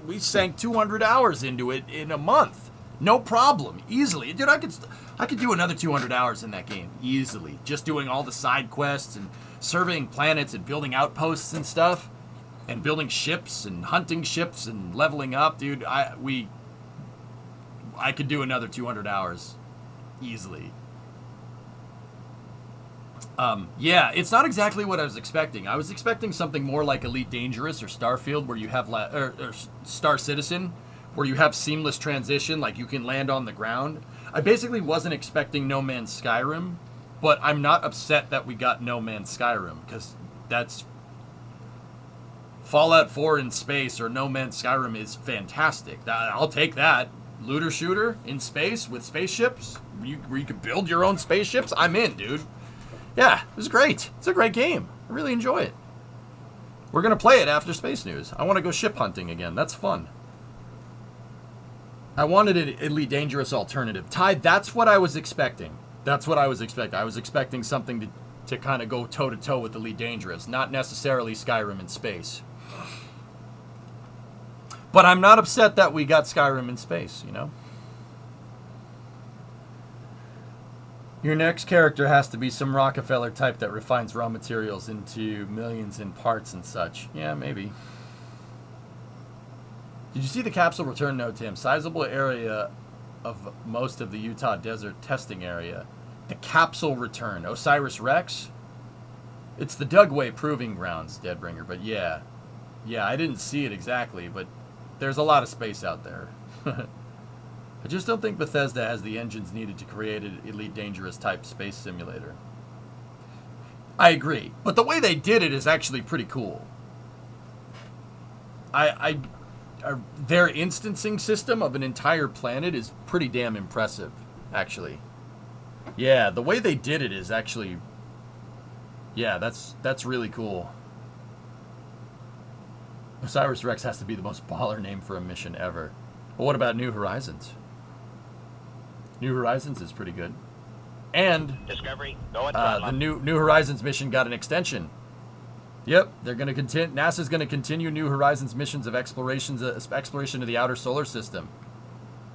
We sank 200 hours into it in a month. No problem. Easily. Dude, I could do another 200 hours in that game. Easily. Just doing all the side quests and surveying planets and building outposts and stuff. And building ships and hunting ships and leveling up. Dude, I could do another 200 hours. Easily. Yeah, it's not exactly what I was expecting. I was expecting something more like Elite Dangerous or Starfield, where you have or Star Citizen, where you have seamless transition, like you can land on the ground. I basically wasn't expecting No Man's Skyrim, but I'm not upset that we got No Man's Skyrim, because that's Fallout 4 in space or No Man's Skyrim is fantastic. I'll take that. Looter shooter in space with spaceships, where you can build your own spaceships. I'm in, dude. Yeah, it was great. It's a great game. I really enjoy it. We're going to play it after Space News. I want to go ship hunting again. That's fun. I wanted an Elite Dangerous alternative. Ty, that's what I was expecting. That's what I was expecting. I was expecting something to kind of go toe-to-toe with Elite Dangerous, not necessarily Skyrim in space. But I'm not upset that we got Skyrim in space, Your next character has to be some Rockefeller type that refines raw materials into millions in parts and such. Yeah, maybe. Did you see the capsule return note, Tim? Sizable area of most of the Utah desert testing area. The capsule return. Osiris Rex? It's the Dugway Proving Grounds, Deadbringer, but yeah. Yeah, I didn't see it exactly, but there's a lot of space out there. I just don't think Bethesda has the engines needed to create an Elite Dangerous type space simulator. I agree, but the way they did it is actually pretty cool. Their instancing system of an entire planet is pretty damn impressive, actually. Yeah, the way they did it is actually... Yeah, that's really cool. Osiris Rex has to be the most baller name for a mission ever. But what about New Horizons? New Horizons is pretty good. And Discovery, go the New Horizons mission got an extension. Yep, they're going to continue. NASA's going to continue New Horizons missions of exploration of the outer solar system.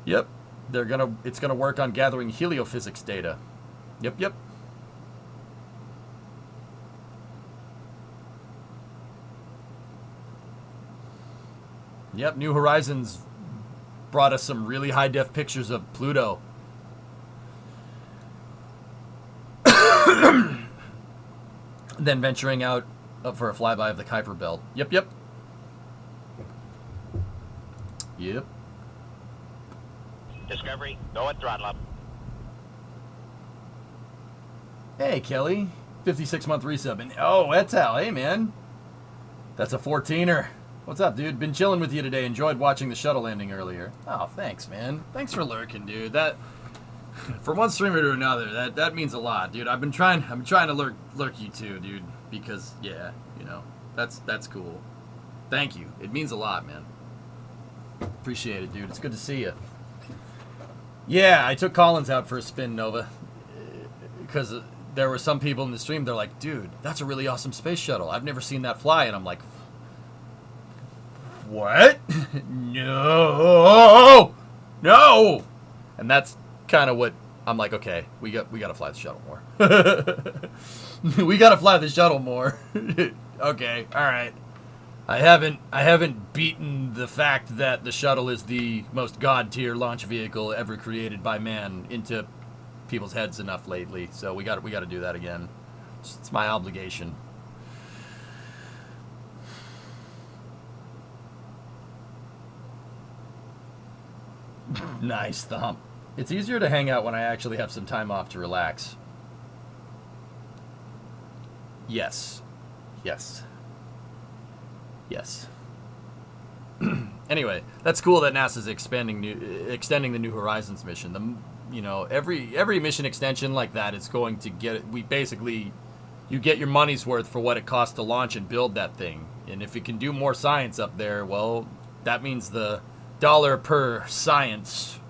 Yep, it's going to work on gathering heliophysics data. Yep. Yep, New Horizons brought us some really high-def pictures of Pluto. Then venturing out for a flyby of the Kuiper Belt. Yep. Discovery, go at throttle up. Hey, Kelly. 56-month resub. And, Etal. Hey, man. That's a 14er. What's up, dude? Been chilling with you today. Enjoyed watching the shuttle landing earlier. Oh, thanks, man. Thanks for lurking, dude. That... From one streamer to another, that means a lot, dude. I've been trying to lurk you too, dude, because yeah, that's cool. Thank you. It means a lot, man. Appreciate it, dude. It's good to see you. Yeah, I took Collins out for a spin, Nova, because there were some people in the stream. They're like, dude, that's a really awesome space shuttle. I've never seen that fly, and I'm like, what? No, no. And that's kind of what I'm like. Okay, we got to fly the shuttle more. We got to fly the shuttle more. Okay, all right. I haven't beaten the fact that the shuttle is the most god tier launch vehicle ever created by man into people's heads enough lately. So we got to do that again. It's my obligation. Nice thump. It's easier to hang out when I actually have some time off to relax. Yes. Yes. Yes. Anyway, that's cool that NASA's extending the New Horizons mission. Every mission extension like that is going to get you get your money's worth for what it costs to launch and build that thing. And if it can do more science up there, well, that means the dollar per science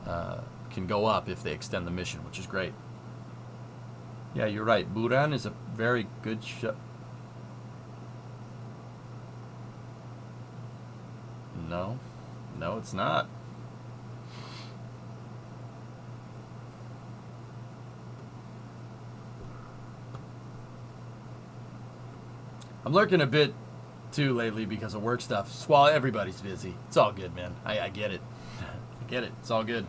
can go up if they extend the mission, which is great. Yeah, you're right. Buran is a very good show. No, it's not. I'm lurking a bit too lately because of work stuff. Well, everybody's busy. It's all good, man. I get it. I get it. It's all good.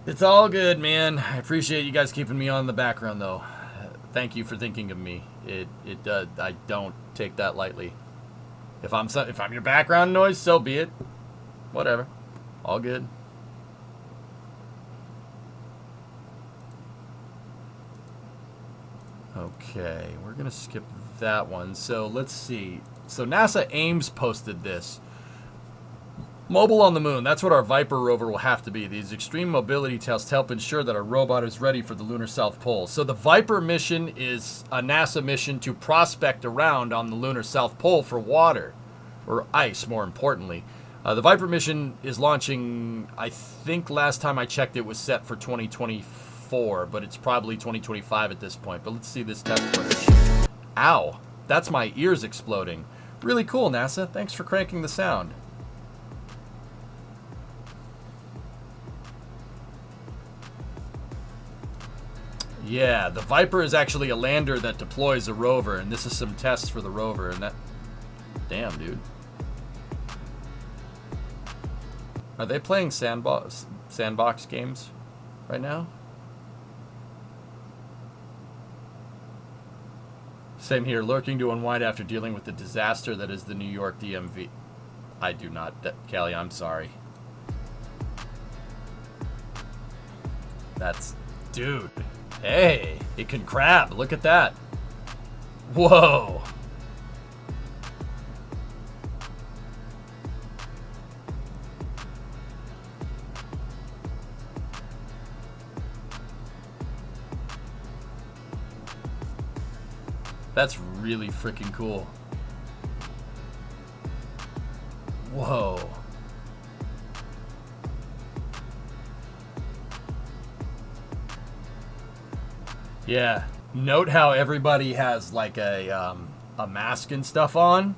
It's all good, man. I appreciate you guys keeping me on in the background, though. Thank you for thinking of me. I don't take that lightly. If I'm your background noise, so be it. Whatever. All good. Okay, we're gonna skip that one. So let's see. So NASA Ames posted this. Mobile on the moon. That's what our Viper rover will have to be. These extreme mobility tests help ensure that our robot is ready for the lunar South Pole. So the Viper mission is a NASA mission to prospect around on the lunar South Pole for water, or ice, more importantly. The Viper mission is launching, I think last time I checked it was set for 2024, but it's probably 2025 at this point. But let's see this test footage. Ow, that's my ears exploding. Really cool, NASA. Thanks for cranking the sound. Yeah, the Viper is actually a lander that deploys a rover, and this is some tests for the rover, and that... Damn, dude. Are they playing sandbox games right now? Same here, lurking to unwind after dealing with the disaster that is the New York DMV. I do not, Callie, I'm sorry. That's... Dude. Hey, it can crab. Look at that. Whoa. That's really freaking cool. Whoa. Yeah. Note how everybody has like a mask and stuff on,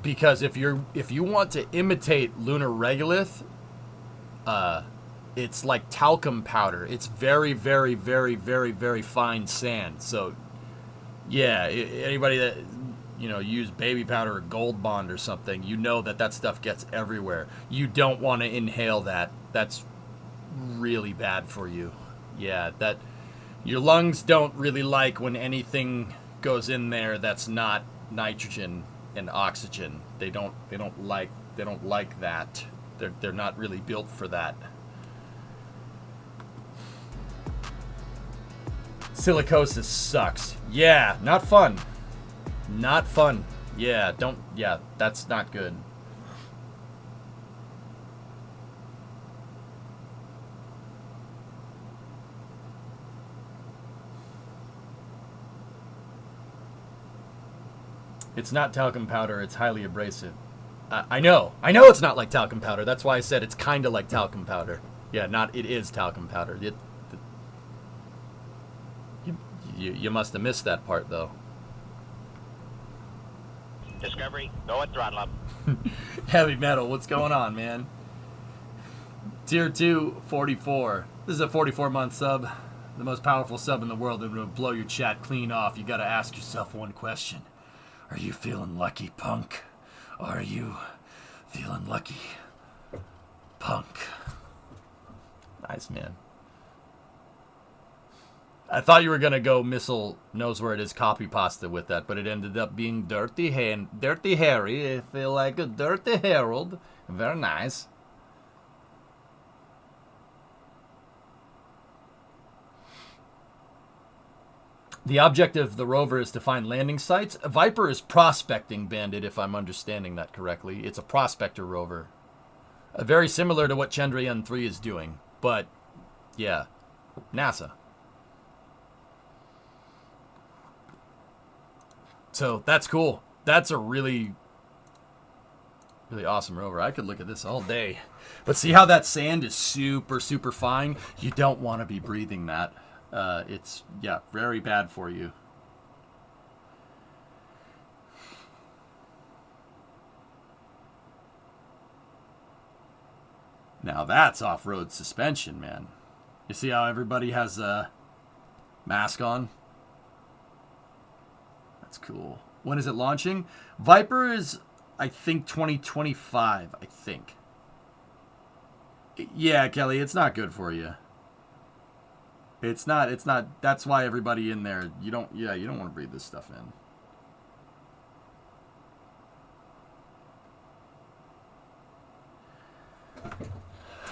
because if you want to imitate lunar regolith, it's like talcum powder. It's very, very, very, very, very fine sand. So, yeah, anybody that use baby powder or Gold Bond or something, that stuff gets everywhere. You don't want to inhale that. That's really bad for you. Yeah, that. Your lungs don't really like when anything goes in there that's not nitrogen and oxygen. They don't like that. They're not really built for that. Silicosis sucks. Yeah, not fun. Not fun. Yeah, that's not good. It's not talcum powder, it's highly abrasive. I know it's not like talcum powder. That's why I said it's kind of like talcum powder. Yeah, it is talcum powder. You must have missed that part, though. Discovery, go at throttle up. Heavy metal, what's going on, man? Tier 2, 44. This is a 44-month sub. The most powerful sub in the world that will blow your chat clean off. You gotta ask yourself one question. Are you feeling lucky, punk? Are you feeling lucky, punk? Nice, man. I thought you were gonna go Missile knows where it is copy pasta with that, but it ended up being Dirty Harry. I feel like a Dirty Harold. Very nice. The objective of the rover is to find landing sites. Viper is prospecting, Bandit, if I'm understanding that correctly. It's a prospector rover. Very similar to what Chandrayaan-3 is doing. But, yeah. NASA. So, that's cool. That's a really, really awesome rover. I could look at this all day. But see how that sand is super, super fine? You don't want to be breathing that. It's, yeah, very bad for you. Now that's off-road suspension, man. You see how everybody has a mask on? That's cool. When is it launching? Viper is, I think, 2025, I think. Yeah, Kelly, it's not good for you. It's not, that's why everybody in there, you don't want to breathe this stuff in.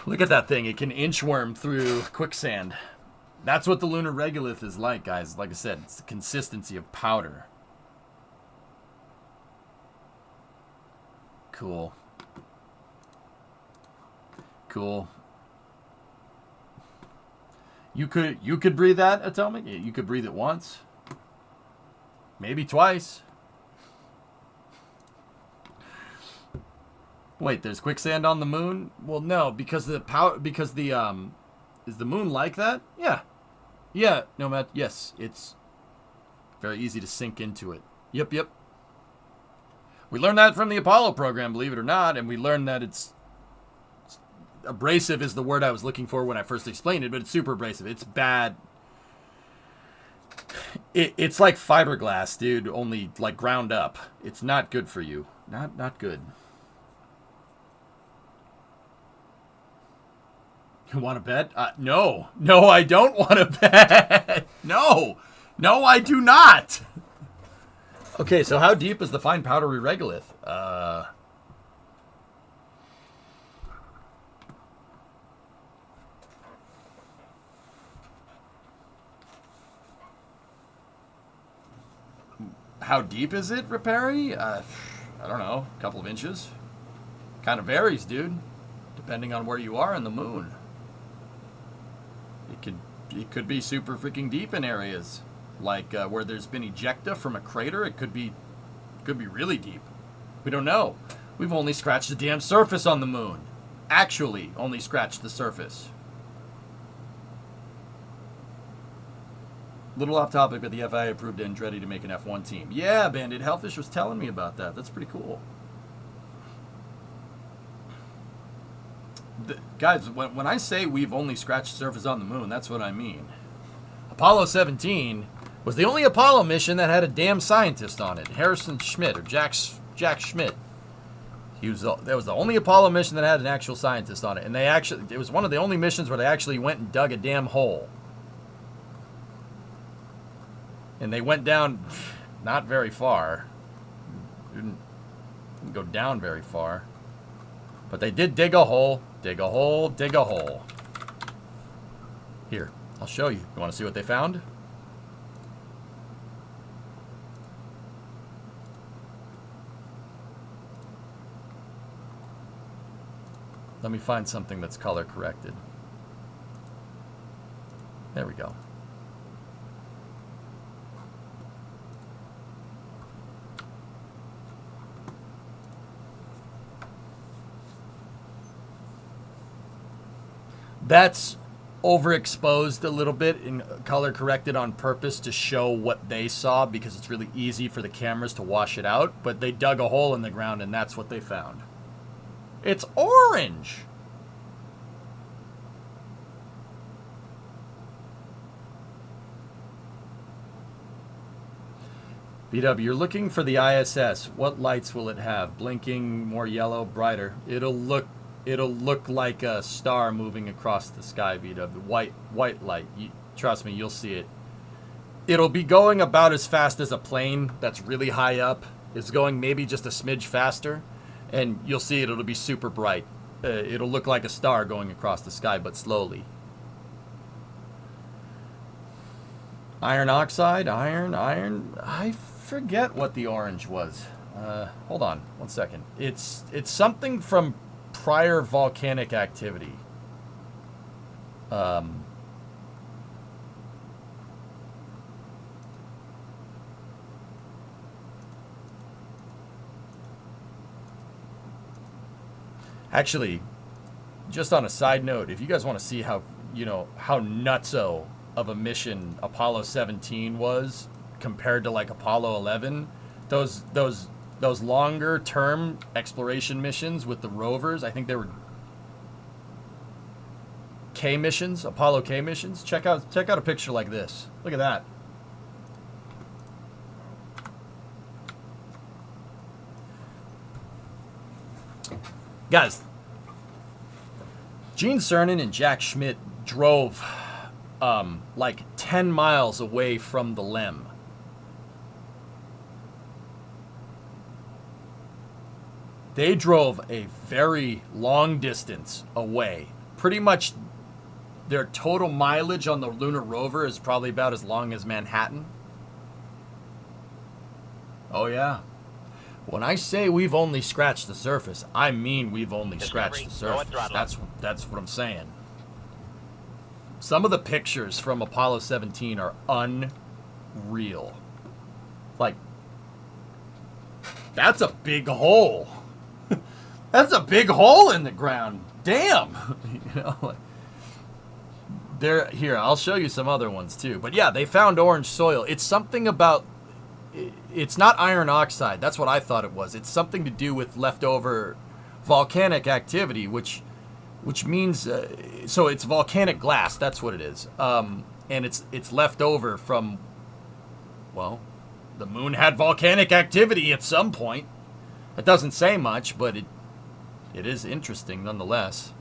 Look at that thing. It can inchworm through quicksand. That's what the lunar regolith is like, guys. Like I said, it's the consistency of powder. Cool. Cool. You could breathe that, Atomic? You could breathe it once. Maybe twice. Wait, there's quicksand on the moon? Well, no, because the power, because the is the moon like that? Yeah. Yeah, no, Matt, yes, it's very easy to sink into it. Yep, yep. We learned that from the Apollo program, believe it or not, and we learned that it's abrasive is the word I was looking for when I first explained it, but it's super abrasive. It's bad. It's like fiberglass, dude, only like ground up. It's not good for you. Not good. You want to bet? No. No, I don't want to bet. No. No, I do not. Okay, so how deep is the fine powdery regolith? How deep is it, Repairy? I don't know, a couple of inches. Kind of varies, dude, depending on where you are in the moon. It could be super freaking deep in areas, like where there's been ejecta from a crater. It could be really deep. We don't know. We've only scratched the damn surface on the moon. Actually, only scratched the surface. Little off topic, but the FIA approved Andretti to make an F1 team. Yeah, Bandit Hellfish was telling me about that. That's pretty cool. Guys, when I say we've only scratched the surface on the moon, that's what I mean. Apollo 17 was the only Apollo mission that had a damn scientist on it. Harrison Schmitt, or Jack Schmitt. That was the only Apollo mission that had an actual scientist on it. And it was one of the only missions where they actually went and dug a damn hole. And they went down not very far. Didn't go down very far. But they did dig a hole, dig a hole, dig a hole. Here, I'll show you. You want to see what they found? Let me find something that's color corrected. There we go. overexposed a little bit and color corrected on purpose to show what they saw because it's really easy for the cameras to wash it out, but they dug a hole in the ground and that's what they found. It's orange! BW, you're looking for the ISS. What lights will it have? Blinking, more yellow, brighter. It'll look like a star moving across the sky, BW. White light. Trust me, you'll see it. It'll be going about as fast as a plane that's really high up. It's going maybe just a smidge faster, and you'll see it. It'll be super bright. It'll look like a star going across the sky, but slowly. Iron oxide, iron. I forget what the orange was. Hold on, 1 second. It's something from prior volcanic activity. Actually, just on a side note, if you guys want to see how nutso of a mission Apollo 17 was compared to like Apollo 11, those longer term exploration missions with the rovers, I think they were K missions, Apollo K missions. Check out a picture like this. Look at that. Guys, Gene Cernan and Jack Schmidt drove like 10 miles away from the LEM. They drove a very long distance away. Pretty much their total mileage on the lunar rover is probably about as long as Manhattan. Oh yeah. When I say we've only scratched the surface, I mean we've only scratched the surface. That's what I'm saying. Some of the pictures from Apollo 17 are unreal. Like, that's a big hole. That's a big hole in the ground. Damn. You know, like, here, I'll show you some other ones too. But yeah, they found orange soil. It's something about, it's not iron oxide. That's what I thought it was. It's something to do with leftover volcanic activity, which means, so it's volcanic glass. That's what it is. And it's left over from, well, the moon had volcanic activity at some point. It doesn't say much, but it is interesting nonetheless.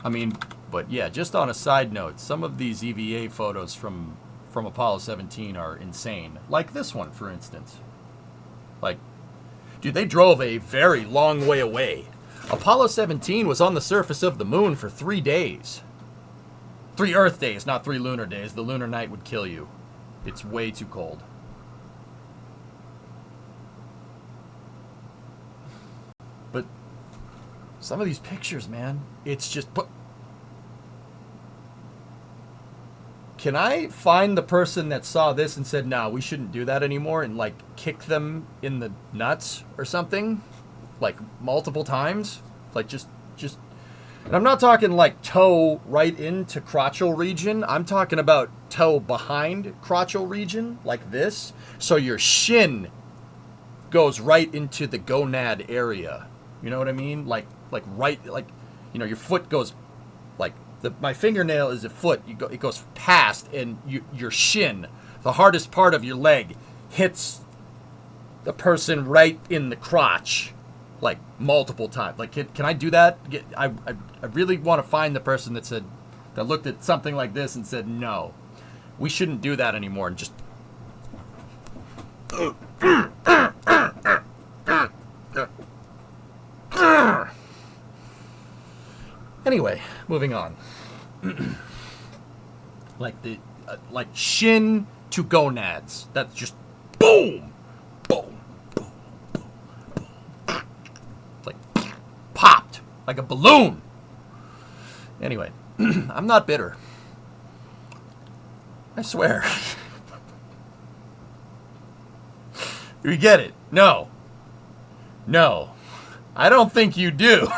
I mean, but yeah, just on a side note, some of these EVA photos from Apollo 17 are insane. Like this one, for instance. Like, dude, they drove a very long way away. Apollo 17 was on the surface of the moon for 3 days. 3 Earth days, not 3 lunar days. The lunar night would kill you. It's way too cold. But some of these pictures, man, it's just... Can I find the person that saw this and said, "No, we shouldn't do that anymore," and like kick them in the nuts or something, like multiple times, like just. And I'm not talking like toe right into crotchal region. I'm talking about toe behind crotchal region, like this, so your shin goes right into the gonad area. You know what I mean? Like right, like, you know, your foot goes like. My fingernail is a foot. It goes past, and your shin, the hardest part of your leg, hits the person right in the crotch, like multiple times. Like, can I do that? I really want to find the person that looked at something like this and said, "No, we shouldn't do that anymore," and just. Anyway, moving on. Like shin to gonads. That's just boom, boom, boom, boom, boom. Like popped like a balloon. Anyway, I'm not bitter. I swear. You get it? No. I don't think you do.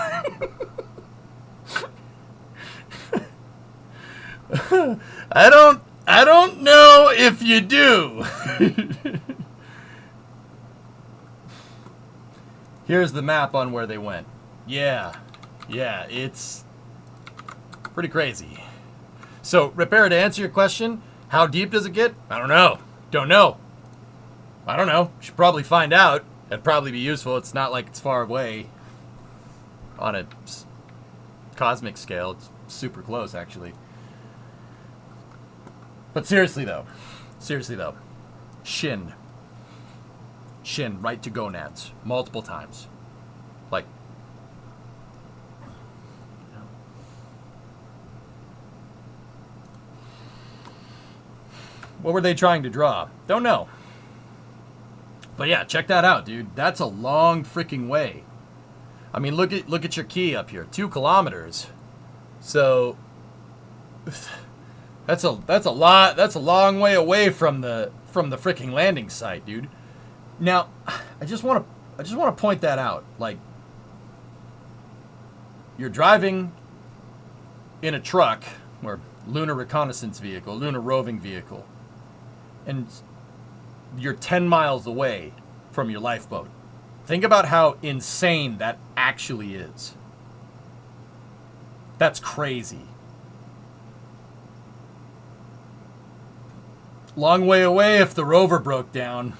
I don't know if you do. Here's the map on where they went. Yeah, it's pretty crazy. So, Repair, to answer your question, how deep does it get? I don't know. Don't know. I don't know. Should probably find out. It'd probably be useful. It's not like it's far away on a cosmic scale. It's super close, actually. But seriously, though. Shin, right to gonads. Multiple times. Like, what were they trying to draw? Don't know. But yeah, check that out, dude. That's a long freaking way. I mean, look at your key up here. 2 kilometers. So that's a lot. That's a long way away from the freaking landing site, dude. Now, I just want to point that out. Like, you're driving in a truck or lunar reconnaissance vehicle, lunar roving vehicle, and you're 10 miles away from your lifeboat. Think about how insane that actually is. That's crazy. Long way away if the rover broke down.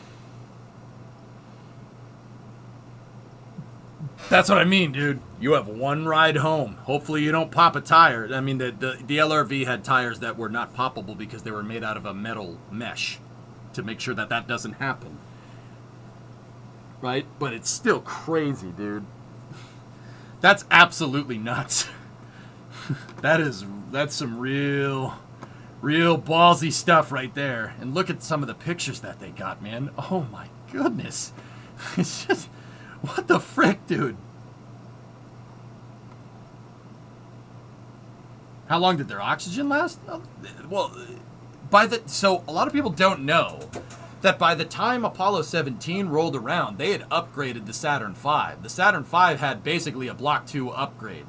That's what I mean, dude. You have one ride home. Hopefully you don't pop a tire. I mean, the LRV had tires that were not poppable because they were made out of a metal mesh to make sure that doesn't happen. Right? But it's still crazy, dude. That's absolutely nuts. That's some real ballsy stuff right there. And look at some of the pictures that they got, man. Oh my goodness. It's just, what the frick, dude? How long did their oxygen last? Well, so a lot of people don't know that by the time Apollo 17 rolled around, they had upgraded the Saturn V. The Saturn V had basically a Block 2 upgrade.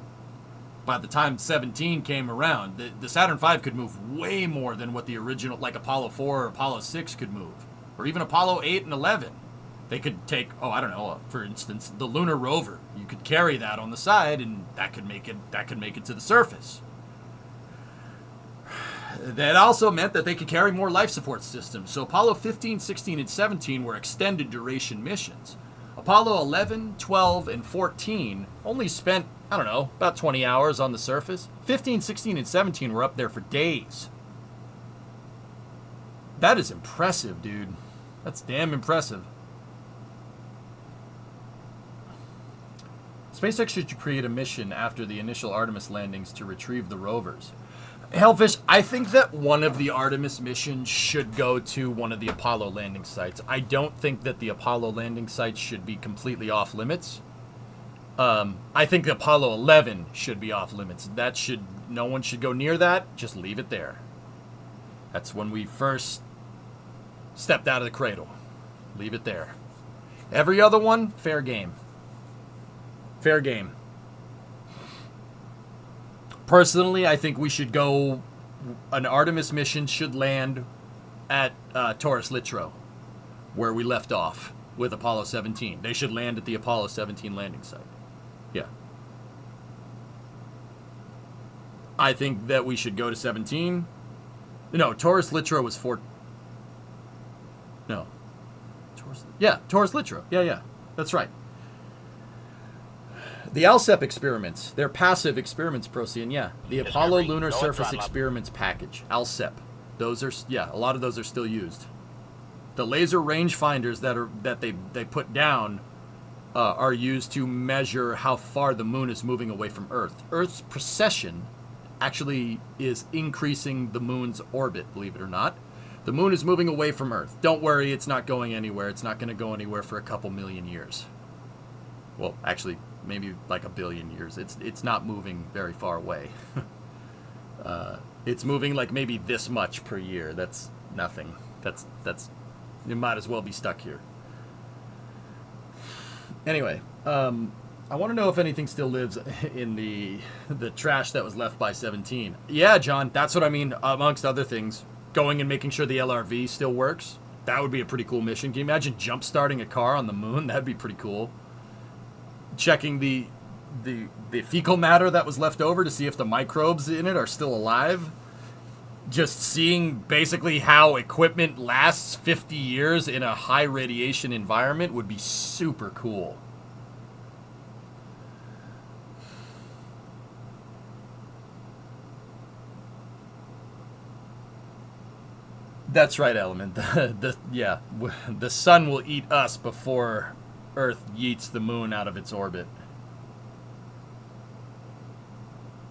By the time 17 came around, the Saturn V could move way more than what the original, like Apollo 4 or Apollo 6 could move. Or even Apollo 8 and 11. They could take, I don't know, for instance, the lunar rover. You could carry that on the side and that could make it to the surface. That also meant that they could carry more life support systems. So Apollo 15, 16, and 17 were extended duration missions. Apollo 11, 12, and 14 only spent, I don't know, about 20 hours on the surface. 15, 16, and 17 were up there for days. That is impressive, dude. That's damn impressive. SpaceX should create a mission after the initial Artemis landings to retrieve the rovers. Hellfish, I think that one of the Artemis missions should go to one of the Apollo landing sites. I don't think that the Apollo landing sites should be completely off limits. I think the Apollo 11 should be off limits. No one should go near that. Just leave it there. That's when we first stepped out of the cradle. Leave it there. Every other one, fair game. Fair game. Personally, I think we should go. An Artemis mission should land at Taurus Littrow, where we left off with Apollo 17. They should land at the Apollo 17 landing site. Yeah. I think that we should go to 17. No, Taurus Littrow was 4. No. Taurus Littrow. Yeah. That's right. The ALSEP experiments, they're passive experiments, Procyon, yeah. The Apollo Lunar Surface Experiments package, ALSEP. Those are, a lot of those are still used. The laser rangefinders that they put down are used to measure how far the moon is moving away from Earth. Earth's precession actually is increasing the moon's orbit, believe it or not. The moon is moving away from Earth. Don't worry, it's not going anywhere. It's not going to go anywhere for a couple million years. Well, actually, maybe like 1 billion years. It's not moving very far away. It's moving like maybe this much per year. That's nothing. That's you might as well be stuck here. Anyway, I want to know if anything still lives in the trash that was left by 17. Yeah, John, that's what I mean, amongst other things. Going and making sure the LRV still works. That would be a pretty cool mission. Can you imagine jump-starting a car on the moon? That'd be pretty cool. Checking the fecal matter that was left over to see if the microbes in it are still alive. Just seeing basically how equipment lasts 50 years in a high radiation environment would be super cool. That's right, Element. The sun will eat us before Earth yeets the moon out of its orbit.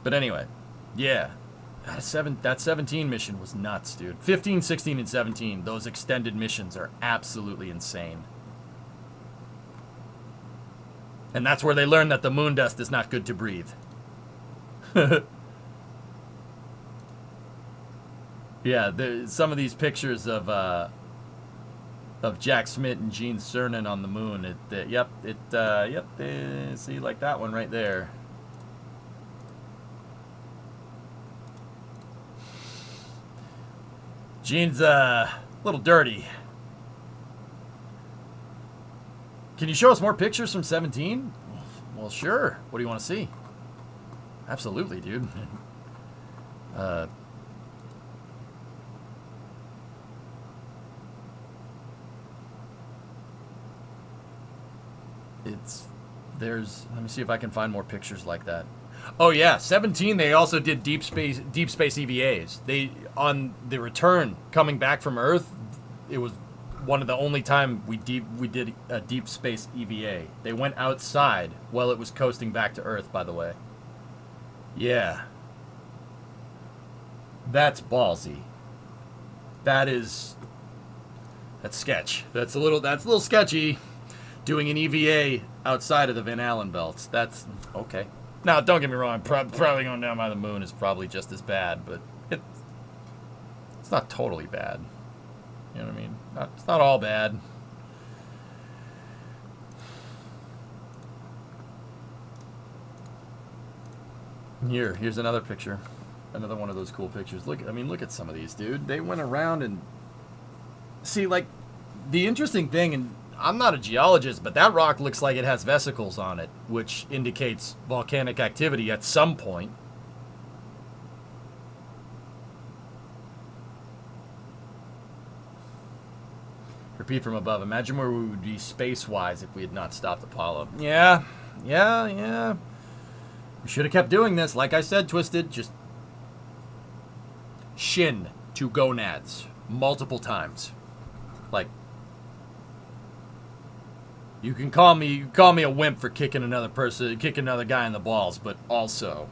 But anyway, yeah. That 17 mission was nuts, dude. 15, 16, and 17, those extended missions are absolutely insane. And that's where they learn that the moon dust is not good to breathe. Yeah, some of these pictures of Jack Smith and Gene Cernan on the moon. See, like that one right there. Gene's a little dirty. Can you show us more pictures from 17? Well, sure. What do you want to see? Absolutely, dude. Let me see if I can find more pictures like that. Oh yeah, 17 they also did deep space EVAs. On the return coming back from Earth, it was one of the only time we did a deep space EVA. They went outside while it was coasting back to Earth, by the way. Yeah. That's ballsy. That's sketch. That's a little sketchy. Doing an EVA outside of the Van Allen belts. That's okay. Now, don't get me wrong. Probably going down by the moon is probably just as bad, but it's not totally bad. You know what I mean? It's not all bad. Here's another picture. Another one of those cool pictures. Look at some of these, dude. They went around and see, like, the interesting thing, and I'm not a geologist, but that rock looks like it has vesicles on it, which indicates volcanic activity at some point. Repeat from above. Imagine where we would be space-wise if we had not stopped Apollo. Yeah. We should have kept doing this. Like I said, Twisted, just shin to gonads multiple times. Like, you can call me a wimp for kicking another guy in the balls, but also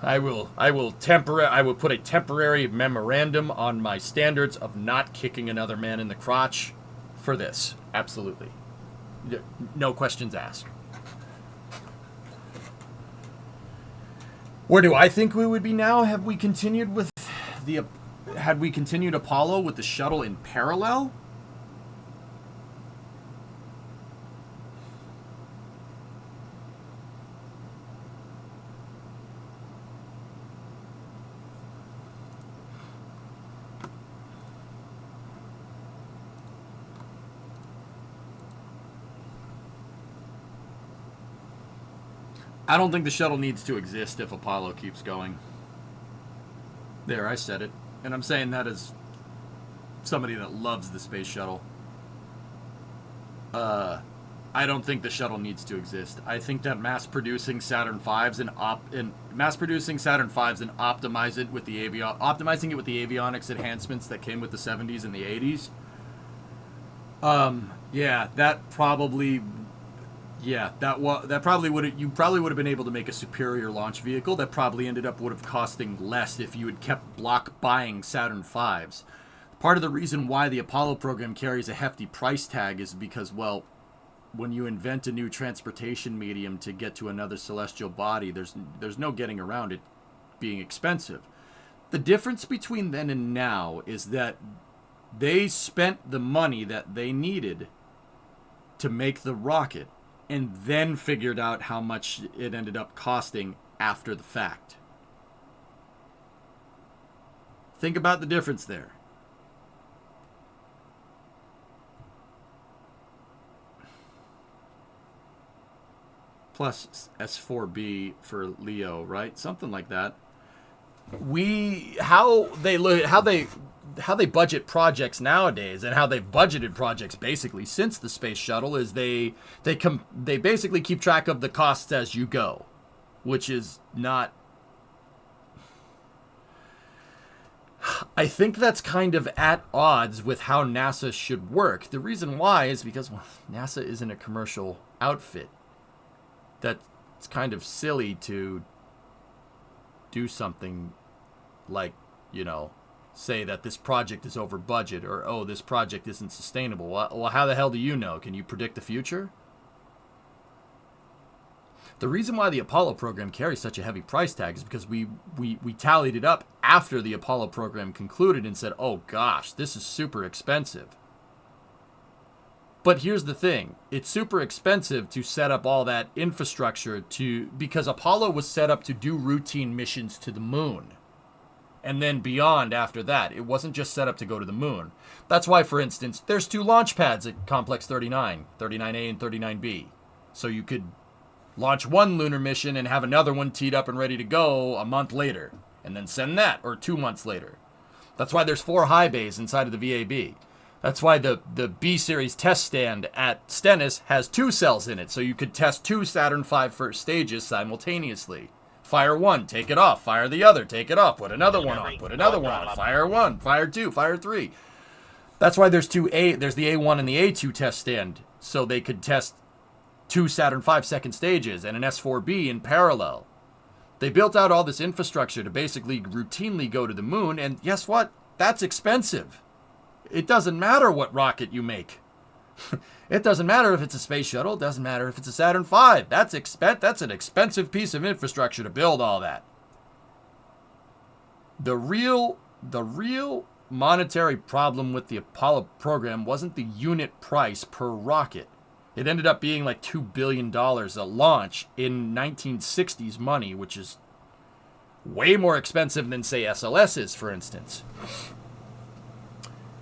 I will put a temporary memorandum on my standards of not kicking another man in the crotch for this. Absolutely. No questions asked. Where do I think we would be now? Had we continued Apollo with the shuttle in parallel? I don't think the shuttle needs to exist if Apollo keeps going. There, I said it. And I'm saying that as somebody that loves the space shuttle. I don't think the shuttle needs to exist. I think that mass-producing Saturn V's and optimizing it with the avionics enhancements that came with the 70s and the 80s. You probably would have been able to make a superior launch vehicle that probably would have costing less if you had kept block buying Saturn V's. Part of the reason why the Apollo program carries a hefty price tag is because, well, when you invent a new transportation medium to get to another celestial body, there's no getting around it being expensive. The difference between then and now is that they spent the money that they needed to make the rocket and then figured out how much it ended up costing after the fact. Think about the difference there. Plus S4B for Leo, right? Something like that. How they budget projects nowadays, and how they've budgeted projects basically since the space shuttle, is they basically keep track of the costs as you go, which is not. I think that's kind of at odds with how NASA should work. The reason why is because, well, NASA isn't a commercial outfit. That's kind of silly to do something like, you know, say that this project is over budget, or, oh, this project isn't sustainable. Well, how the hell do you know? Can you predict the future? The reason why the Apollo program carries such a heavy price tag is because we tallied it up after the Apollo program concluded and said, oh gosh, this is super expensive. But here's the thing. It's super expensive to set up all that infrastructure because Apollo was set up to do routine missions to the moon. And then beyond after that. It wasn't just set up to go to the moon. That's why, for instance, there's 2 launch pads at Complex 39, 39A and 39B. So you could launch one lunar mission and have another one teed up and ready to go a month later. And then send that, or 2 months later. That's why there's 4 high bays inside of the VAB. That's why the B-Series test stand at Stennis has 2 cells in it, so you could test 2 Saturn V first stages simultaneously. Fire one, take it off. Fire the other, take it off. Put another one on. Put another one on. Fire one, fire two, fire three. That's why there's the A1 and the A2 test stand, so they could test 2 Saturn V second stages and an S4B in parallel. They built out all this infrastructure to basically routinely go to the moon, and guess what? That's expensive. It doesn't matter what rocket you make. It doesn't matter if it's a space shuttle. It doesn't matter if it's a Saturn V. That's an expensive piece of infrastructure to build all that. The real monetary problem with the Apollo program wasn't the unit price per rocket. It ended up being like $2 billion a launch in 1960s money, which is way more expensive than, say, SLS is, for instance.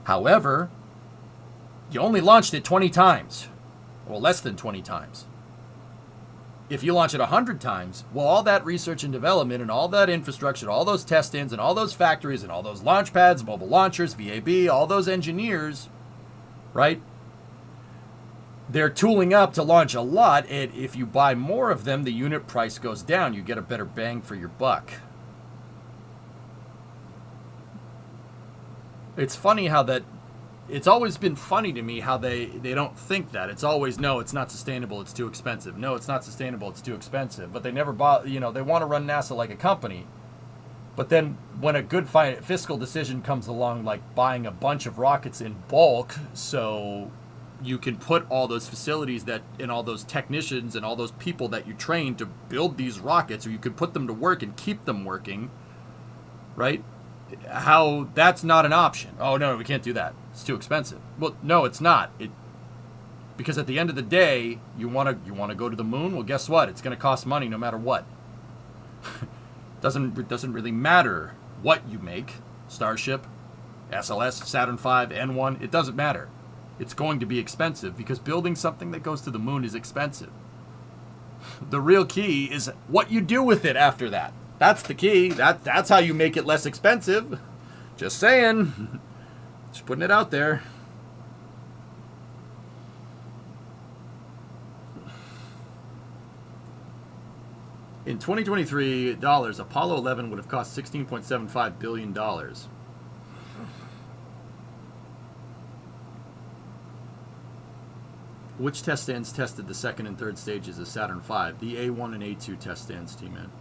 However, you only launched it 20 times, or less than 20 times. If you launch it 100 times, well, all that research and development and all that infrastructure, all those test stands and all those factories and all those launch pads, mobile launchers, VAB, all those engineers, right? They're tooling up to launch a lot, and if you buy more of them, the unit price goes down. You get a better bang for your buck. It's funny how that... It's always been funny to me how they don't think that. It's always, no, it's not sustainable, it's too expensive. No, it's not sustainable, it's too expensive. But they never bought, they want to run NASA like a company. But then when a good fiscal decision comes along, like buying a bunch of rockets in bulk, so you can put all those facilities and all those technicians and all those people that you train to build these rockets, or you could put them to work and keep them working, right? How that's not an option. Oh, no, we can't do that. It's too expensive. Well, no, it's not. Because at the end of the day, you want to go to the moon? Well, guess what? It's going to cost money no matter what. It doesn't really matter what you make. Starship, SLS, Saturn V, N1, it doesn't matter. It's going to be expensive because building something that goes to the moon is expensive. The real key is what you do with it after that. That's the key. That's how you make it less expensive. Just saying. Just putting it out there. In 2023 dollars, Apollo 11 would have cost $16.75 billion. Which test stands tested the second and third stages of Saturn V? The A1 and A2 test stands, T-Man.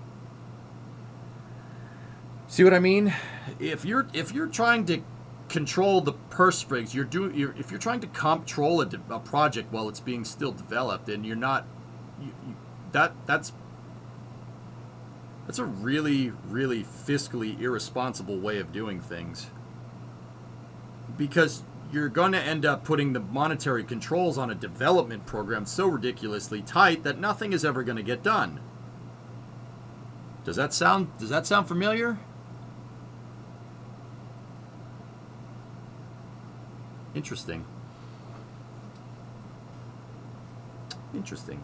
See what I mean? If you're trying to control the purse strings, if you're trying to control a project while it's being still developed, and you're not, that's a really, really fiscally irresponsible way of doing things. Because you're going to end up putting the monetary controls on a development program so ridiculously tight that nothing is ever going to get done. Does that sound familiar? Interesting. Interesting.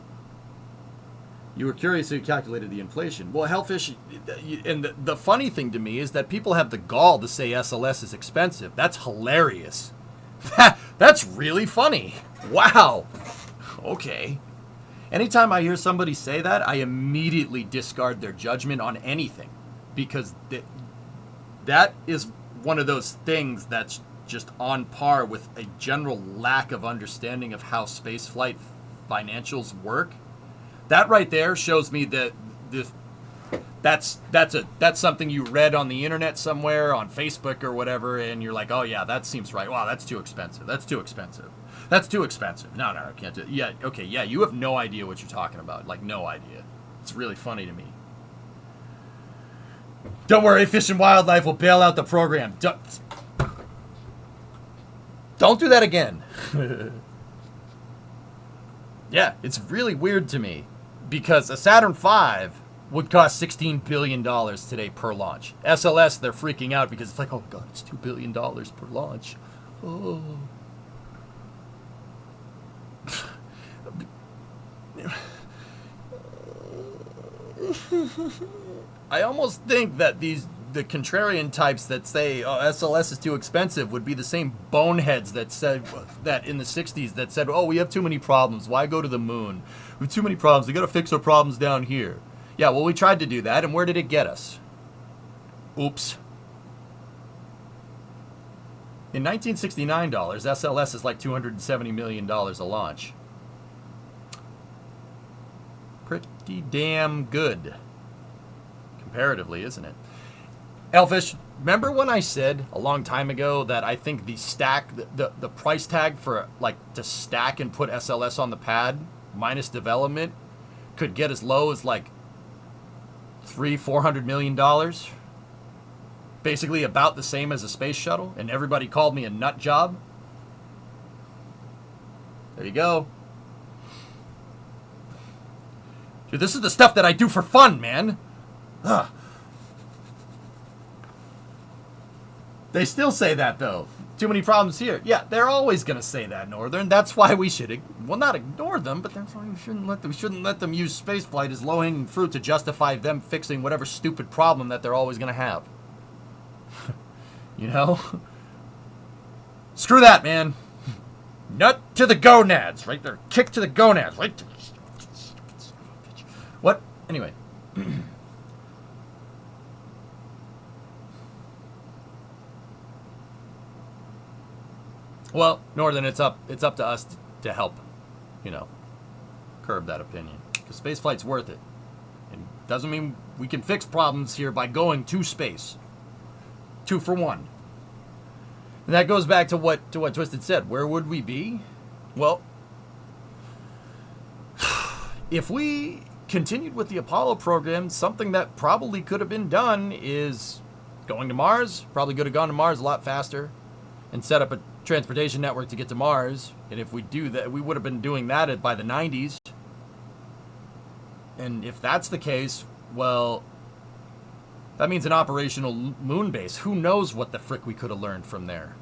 You were curious who calculated the inflation. Well, Hellfish, and the funny thing to me is that people have the gall to say SLS is expensive. That's hilarious. That's really funny. Wow. Okay. Anytime I hear somebody say that, I immediately discard their judgment on anything, because that is one of those things that's just on par with a general lack of understanding of how spaceflight financials work. That right there shows me that that's something you read on the internet somewhere, on Facebook or whatever, and you're like, oh yeah, that seems right. Wow, that's too expensive. That's too expensive. That's too expensive. No, I can't do it. Yeah, okay, yeah, you have no idea what you're talking about. Like, no idea. It's really funny to me. Don't worry, Fish and Wildlife will bail out the program. Don't do that again. Yeah, it's really weird to me, because a Saturn V would cost $16 billion today per launch. SLS, they're freaking out because it's like, oh God, it's $2 billion per launch. Oh. I almost think that the contrarian types that say, oh, SLS is too expensive would be the same boneheads that said that in the 60s that said, oh, we have too many problems. Why go to the moon? We have too many problems. We got to fix our problems down here. Yeah, well, we tried to do that, and where did it get us? Oops. In 1969 dollars, SLS is like $270 million a launch. Pretty damn good. Comparatively, isn't it? Elfish, remember when I said a long time ago that I think the price tag for like to stack and put SLS on the pad minus development could get as low as like $400 million? Basically about the same as a space shuttle, and everybody called me a nut job. There you go. Dude, this is the stuff that I do for fun, man. Ugh. They still say that, though. Too many problems here. Yeah, they're always going to say that, Northern. That's why we should, well, not ignore them, but that's why we shouldn't let them use spaceflight as low-hanging fruit to justify them fixing whatever stupid problem that they're always going to have. You know? Screw that, man. Nut to the gonads, right there. Kick to the gonads, right there. What? Anyway. Well, Northern, it's up to us to help, curb that opinion. Because spaceflight's worth it. And doesn't mean we can fix problems here by going to space. 2 for 1. And that goes back to what Twisted said. Where would we be? Well, if we continued with the Apollo program, something that probably could have been done is going to Mars. Probably could have gone to Mars a lot faster and set up a transportation network to get to Mars. And if we do that, we would have been doing that by the 90s. And if that's the case, well, that means an operational moon base. Who knows what the frick we could have learned from there?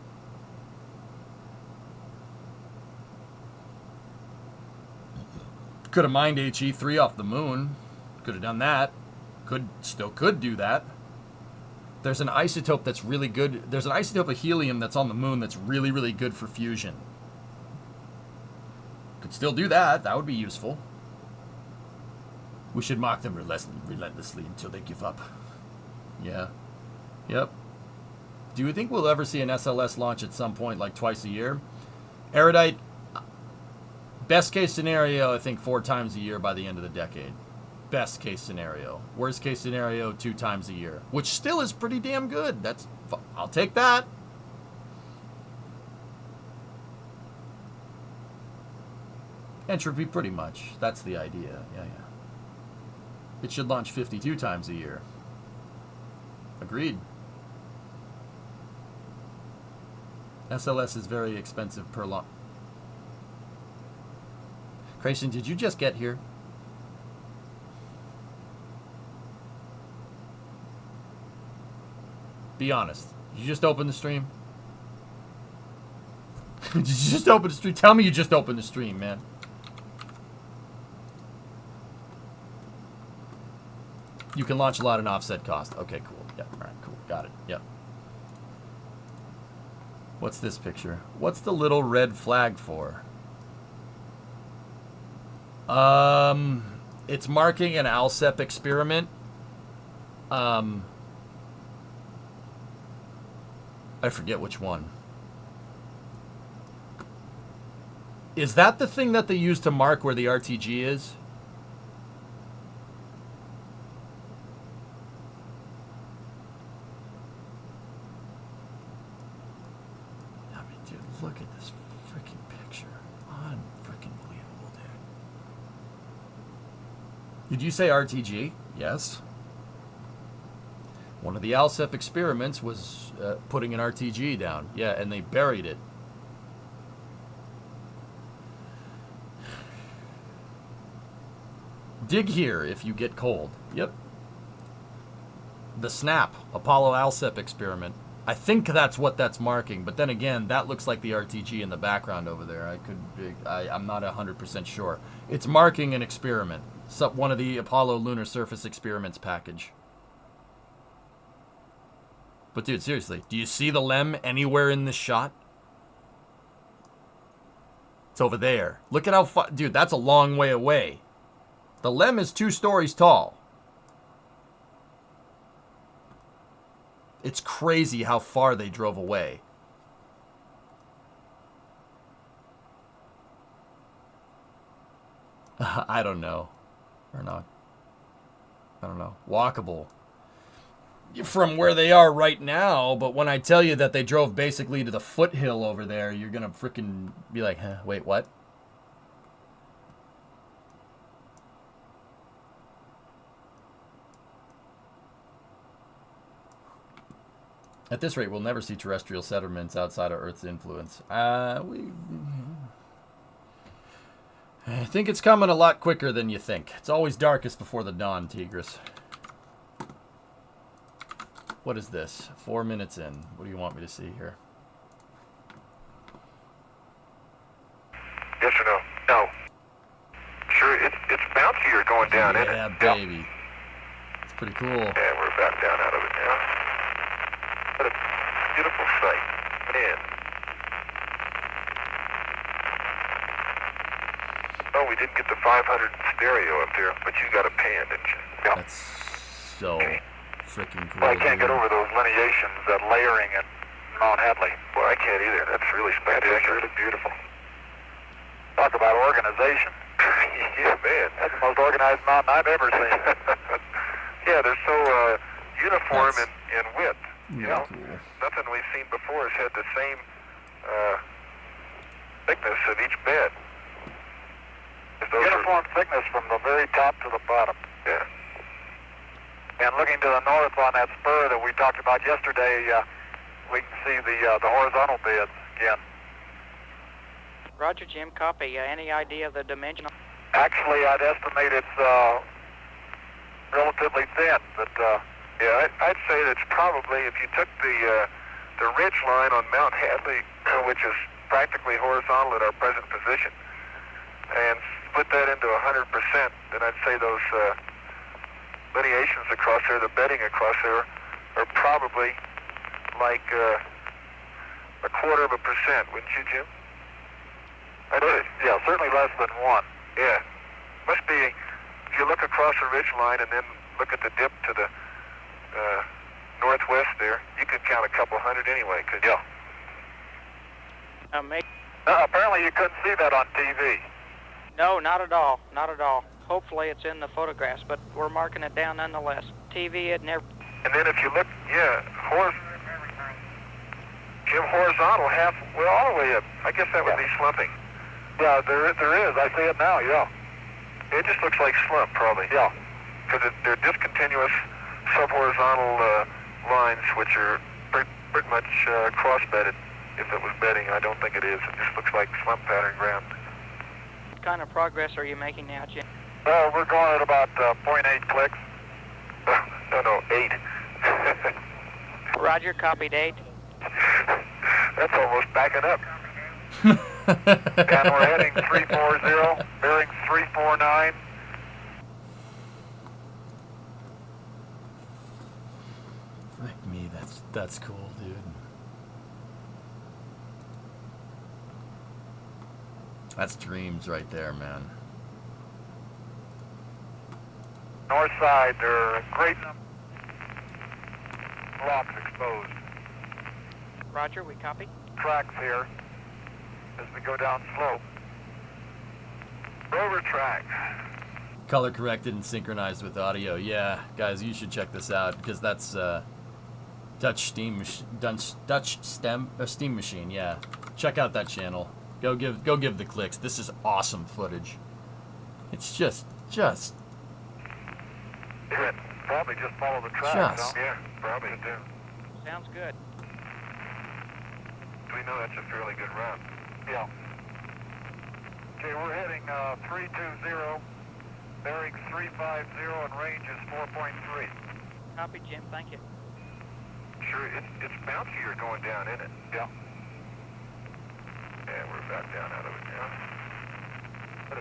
Could have mined HE3 off the moon. Could have done that. Still could do that. There's an isotope that's really good. There's an isotope of helium that's on the moon that's really, really good for fusion. Could still do that. That would be useful. We should mock them relentlessly until they give up. Yeah. Yep. Do you think we'll ever see an SLS launch at some point, like twice a year? Erudite, best case scenario, I think 4 times a year by the end of the decade. Best case scenario. Worst case scenario, 2 times a year. Which still is pretty damn good. I'll take that. Entropy, pretty much. That's the idea. Yeah. It should launch 52 times a year. Agreed. SLS is very expensive per launch. Creation, did you just get here? Be honest. Did you just open the stream? Did you just open the stream? Tell me you just opened the stream, man. You can launch a lot in offset cost. Okay, cool. Yep. All right, cool. Got it. Yep. What's this picture? What's the little red flag for? It's marking an ALSEP experiment. I forget which one. Is that the thing that they use to mark where the RTG is? I mean, dude, look at this freaking picture. Unfreaking believable, dude. Did you say RTG? Yes. One of the ALSEP experiments was putting an RTG down. Yeah, and they buried it. Dig here if you get cold. Yep. The SNAP, Apollo ALSEP experiment. I think that's what that's marking, but then again, that looks like the RTG in the background over there. I'm not 100% sure. It's marking an experiment. One of the Apollo lunar surface experiments package. But dude, seriously, do you see the LEM anywhere in this shot? It's over there. Look at how far, dude, that's a long way away. The LEM is 2 stories tall. It's crazy how far they drove away. I don't know. Or not. I don't know. Walkable. From where they are right now, but when I tell you that they drove basically to the foothill over there, you're gonna freaking be like, huh, wait, what? At this rate, we'll never see terrestrial settlements outside of Earth's influence. I think it's coming a lot quicker than you think. It's always darkest before the dawn, Tigris. What is this? 4 minutes in. What do you want me to see here? Yes or no? No. Sure, it's bouncier going down, isn't it? Yeah, baby. It's pretty cool. Yeah, we're back down out of it now. What a beautiful sight. Man. Oh, we didn't get the 500 stereo up there, but you got a pan, didn't you? Yeah. That's so freaking cool. Well, I can't get over those lineations, that layering at Mount Hadley. Well, I can't either. That's really spectacular. That's really beautiful. Talk about organization. Yeah, man. That's the most organized mountain I've ever seen. Yeah, they're so uniform in width. You know, cool. Nothing we've seen before has had the same thickness of each bed. Uniform thickness from the very top to the bottom. Yeah. And looking to the north on that spur that we talked about yesterday, we can see the horizontal beds again. Roger, Jim. Copy. Any idea of the dimension? Actually, I'd estimate it's relatively thin, but yeah, I'd say that's probably, if you took the ridge line on Mount Hadley, which is practically horizontal at our present position, and split that into 100%, then I'd say those lineations across there, the bedding across there, are probably like 0.25%, wouldn't you, Jim? Yeah, certainly less than 1. Yeah. Must be, if you look across the ridge line and then look at the dip to the northwest there, you could count a couple hundred anyway, couldn't you? Apparently you couldn't see that on TV. No, not at all. Not at all. Hopefully it's in the photographs, but we're marking it down nonetheless. TV, it never... And then if you look, yeah, Jim, horizontal half, well, all the way up. I guess that would be slumping. Yeah, there is. I see it now, yeah. It just looks like slump, probably. Yeah. Because they're discontinuous subhorizontal lines, which are pretty much cross-bedded. if it was bedding. I don't think it is. It just looks like slump pattern ground. What kind of progress are you making now, Jim? We're going at about 0.8 clicks. No, 8. Roger, copied 8. That's almost backing up. And we're heading 340, bearing 349. Frick me, that's cool, dude. That's dreams right there, man. North side, there are a great number of blocks exposed. Roger, we copy. Tracks here as we go down slope. Rover tracks. Color corrected and synchronized with audio. Yeah, guys, you should check this out because that's Dutch Steam Machine. Yeah, check out that channel. Go give the clicks. This is awesome footage. It's just. Yeah, probably just follow the tracks. Huh? Yeah, probably do. Sounds good. We know that's a fairly good route. Yeah. Okay, we're heading 320, bearing 350, and range is 4.3. Copy, Jim. Thank you. Sure, it's bouncier going down, isn't it? Yeah. Yeah, we're back down out of it now. What a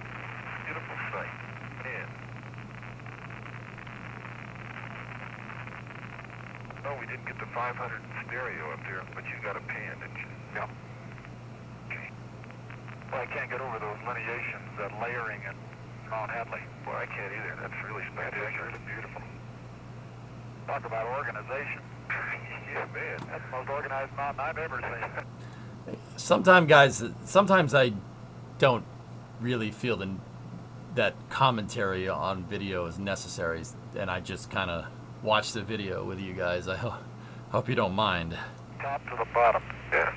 beautiful sight. Man. Oh, we didn't get the 500 stereo up there, but you got a pan, didn't you? Yeah. Okay. Well, I can't get over those lineations, that layering in Mount Hadley. Well, I can't either. That's really spectacular. It's beautiful. Talk about organization. Yeah, man. That's the most organized mountain I've ever seen. Sometimes I don't really feel that commentary on video is necessary, and I just kind of watch the video with you guys. I hope you don't mind. Top to the bottom, yeah.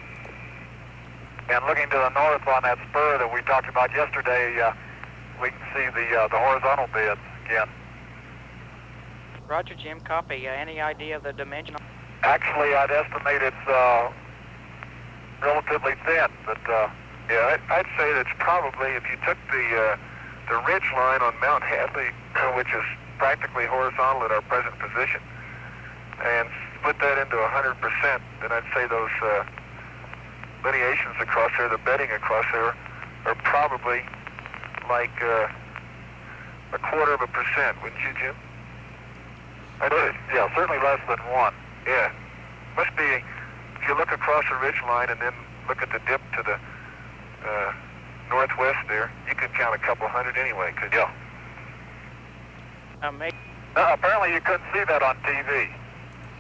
And looking to the north on that spur that we talked about yesterday, we can see the horizontal beds again. Roger, Jim. Copy. Any idea of the dimension? Actually, I'd estimate it's relatively thin, but yeah, I'd say that's probably, if you took the ridge line on Mount Hadley, which is practically horizontal at our present position, and split that into 100%, then I'd say those lineations across there, the bedding across there, are probably like 0.25%, wouldn't you, Jim? Yeah, certainly less than 1. Yeah. Must be, if you look across the ridge line and then look at the dip to the northwest there, you could count a couple hundred anyway, could you? No, apparently you couldn't see that on TV.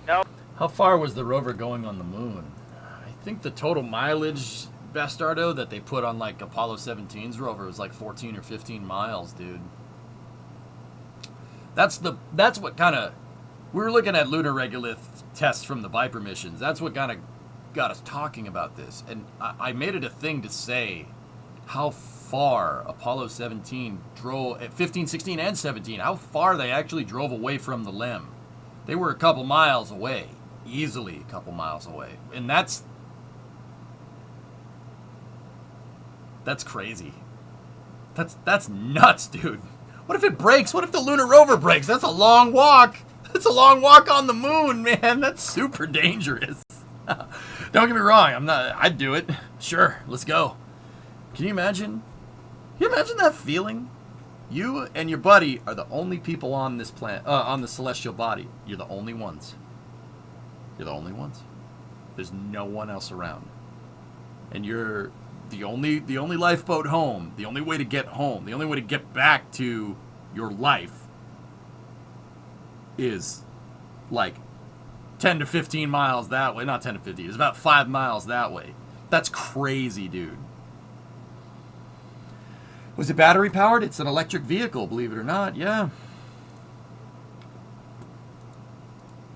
No. How far was the rover going on the moon? I think the total mileage, Bastardo, that they put on like Apollo 17's rover was like 14 or 15 miles, dude. That's what kind of, we were looking at lunar regolith tests from the Viper missions. That's what kind of got us talking about this. And I made it a thing to say how far Apollo 17 drove at 15, 16, and 17, how far they actually drove away from the limb. They were a couple miles away, easily a couple miles away. And that's crazy. That's nuts, dude. What if it breaks? What if the lunar rover breaks? That's a long walk. That's a long walk on the moon, man. That's super dangerous. Don't get me wrong. I'd do it. Sure, let's go. Can you imagine? Can you imagine that feeling? You and your buddy are the only people on this planet, on the celestial body. You're the only ones. You're the only ones. There's no one else around. And you're the only lifeboat home, the only way to get home, the only way to get back to your life is like 10 to 15 miles that way. Not 10 to 15. It's about 5 miles that way. That's crazy, dude. Was it battery powered? It's an electric vehicle, believe it or not. Yeah.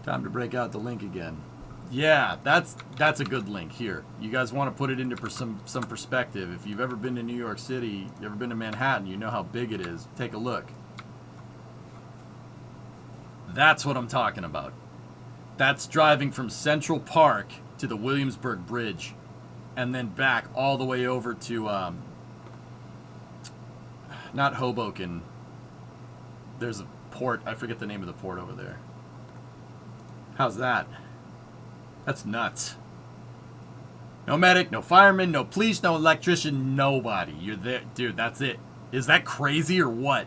Time to break out the link again. Yeah, that's a good link here. You guys want to put it into some perspective. If you've ever been to New York City, you ever been to Manhattan, you know how big it is. Take a look. That's what I'm talking about. That's driving from Central Park to the Williamsburg Bridge. and then back all the way over to, not Hoboken. There's a port. I forget the name of the port over there. How's that? That's nuts. No medic, no fireman, no police, no electrician, nobody. You're there. Dude, that's it. Is that crazy or what?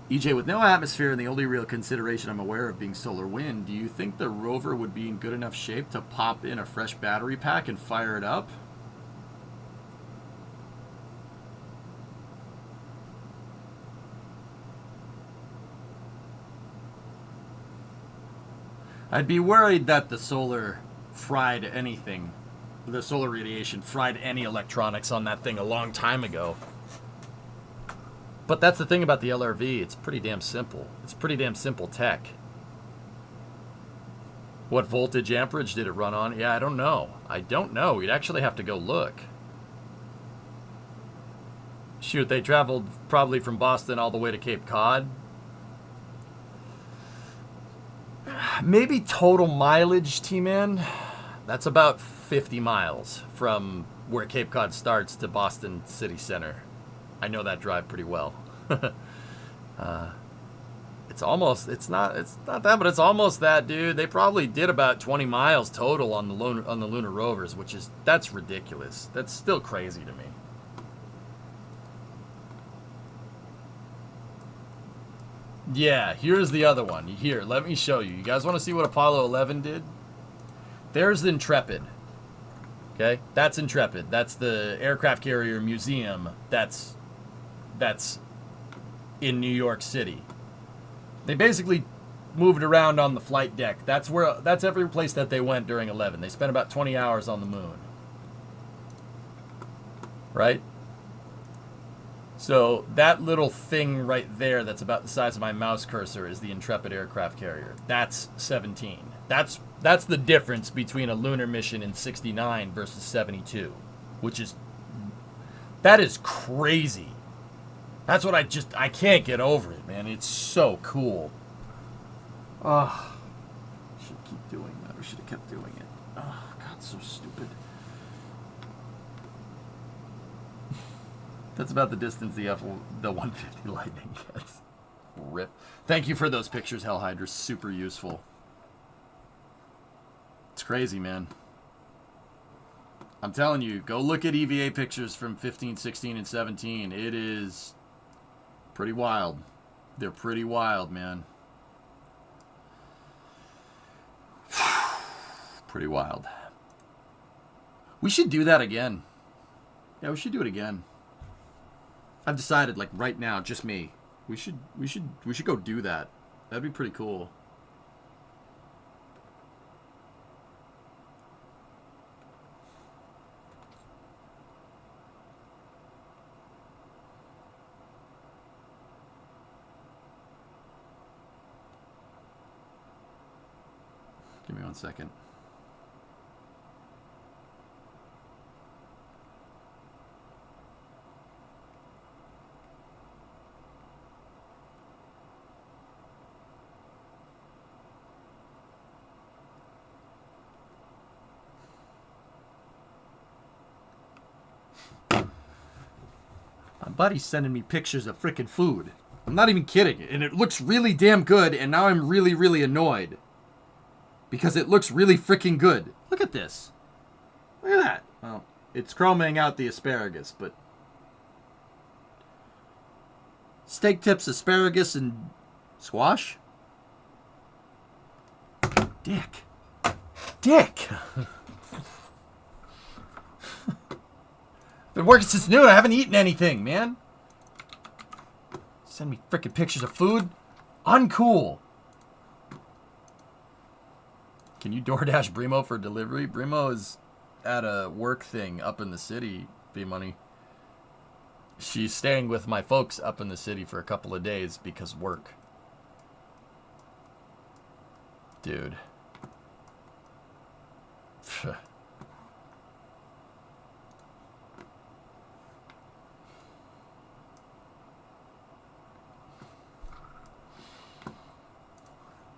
EJ, with no atmosphere and the only real consideration I'm aware of being solar wind, do you think the rover would be in good enough shape to pop in a fresh battery pack and fire it up? I'd be worried that the solar fried anything. The solar radiation fried any electronics on that thing a long time ago. But that's the thing about the LRV. It's pretty damn simple. It's pretty damn simple tech. What voltage amperage did it run on? Yeah, I don't know. I don't know. You'd actually have to go look. Shoot, they traveled probably from Boston all the way to Cape Cod. Maybe total mileage, T-Man. That's about 50 miles from where Cape Cod starts to Boston City Center. I know that drive pretty well. It's not that, but it's almost that, dude. They probably did about 20 miles total on the lunar rovers, that's ridiculous. That's still crazy to me. Yeah, here's the other one. Here, let me show you. You guys want to see what Apollo 11 did? There's the Intrepid. Okay, that's Intrepid. That's the aircraft carrier museum. That's in New York City. They basically moved around on the flight deck. That's every place that they went during 11. They spent about 20 hours on the moon. Right? So that little thing right there that's about the size of my mouse cursor is the Intrepid aircraft carrier. That's 17. That's the difference between a lunar mission in 69 versus 72, that is crazy. That's what I can't get over it, man. It's so cool. Oh, should keep doing that. We should have kept doing it. Oh, God, so stupid. That's about the distance the 150 Lightning gets. Rip. Thank you for those pictures, Hell Hydra. Super useful. It's crazy, man. I'm telling you, go look at EVA pictures from 15, 16, and 17. It is pretty wild. They're pretty wild, man. Pretty wild. We should do that again. Yeah, we should do it again. I've decided, like right now, just me. We should go do that. That'd be pretty cool. Give me 1 second. My buddy's sending me pictures of frickin' food. I'm not even kidding. And it looks really damn good, and now I'm really, really annoyed. Because it looks really frickin' good. Look at this. Look at that. Well, it's chroming out the asparagus, but... Steak tips, asparagus, and squash? Dick. Dick! Been working since noon. I haven't eaten anything, man. Send me frickin' pictures of food? Uncool. Can you DoorDash Brimo for delivery? Brimo is at a work thing up in the city, B-Money. She's staying with my folks up in the city for a couple of days because work. Dude.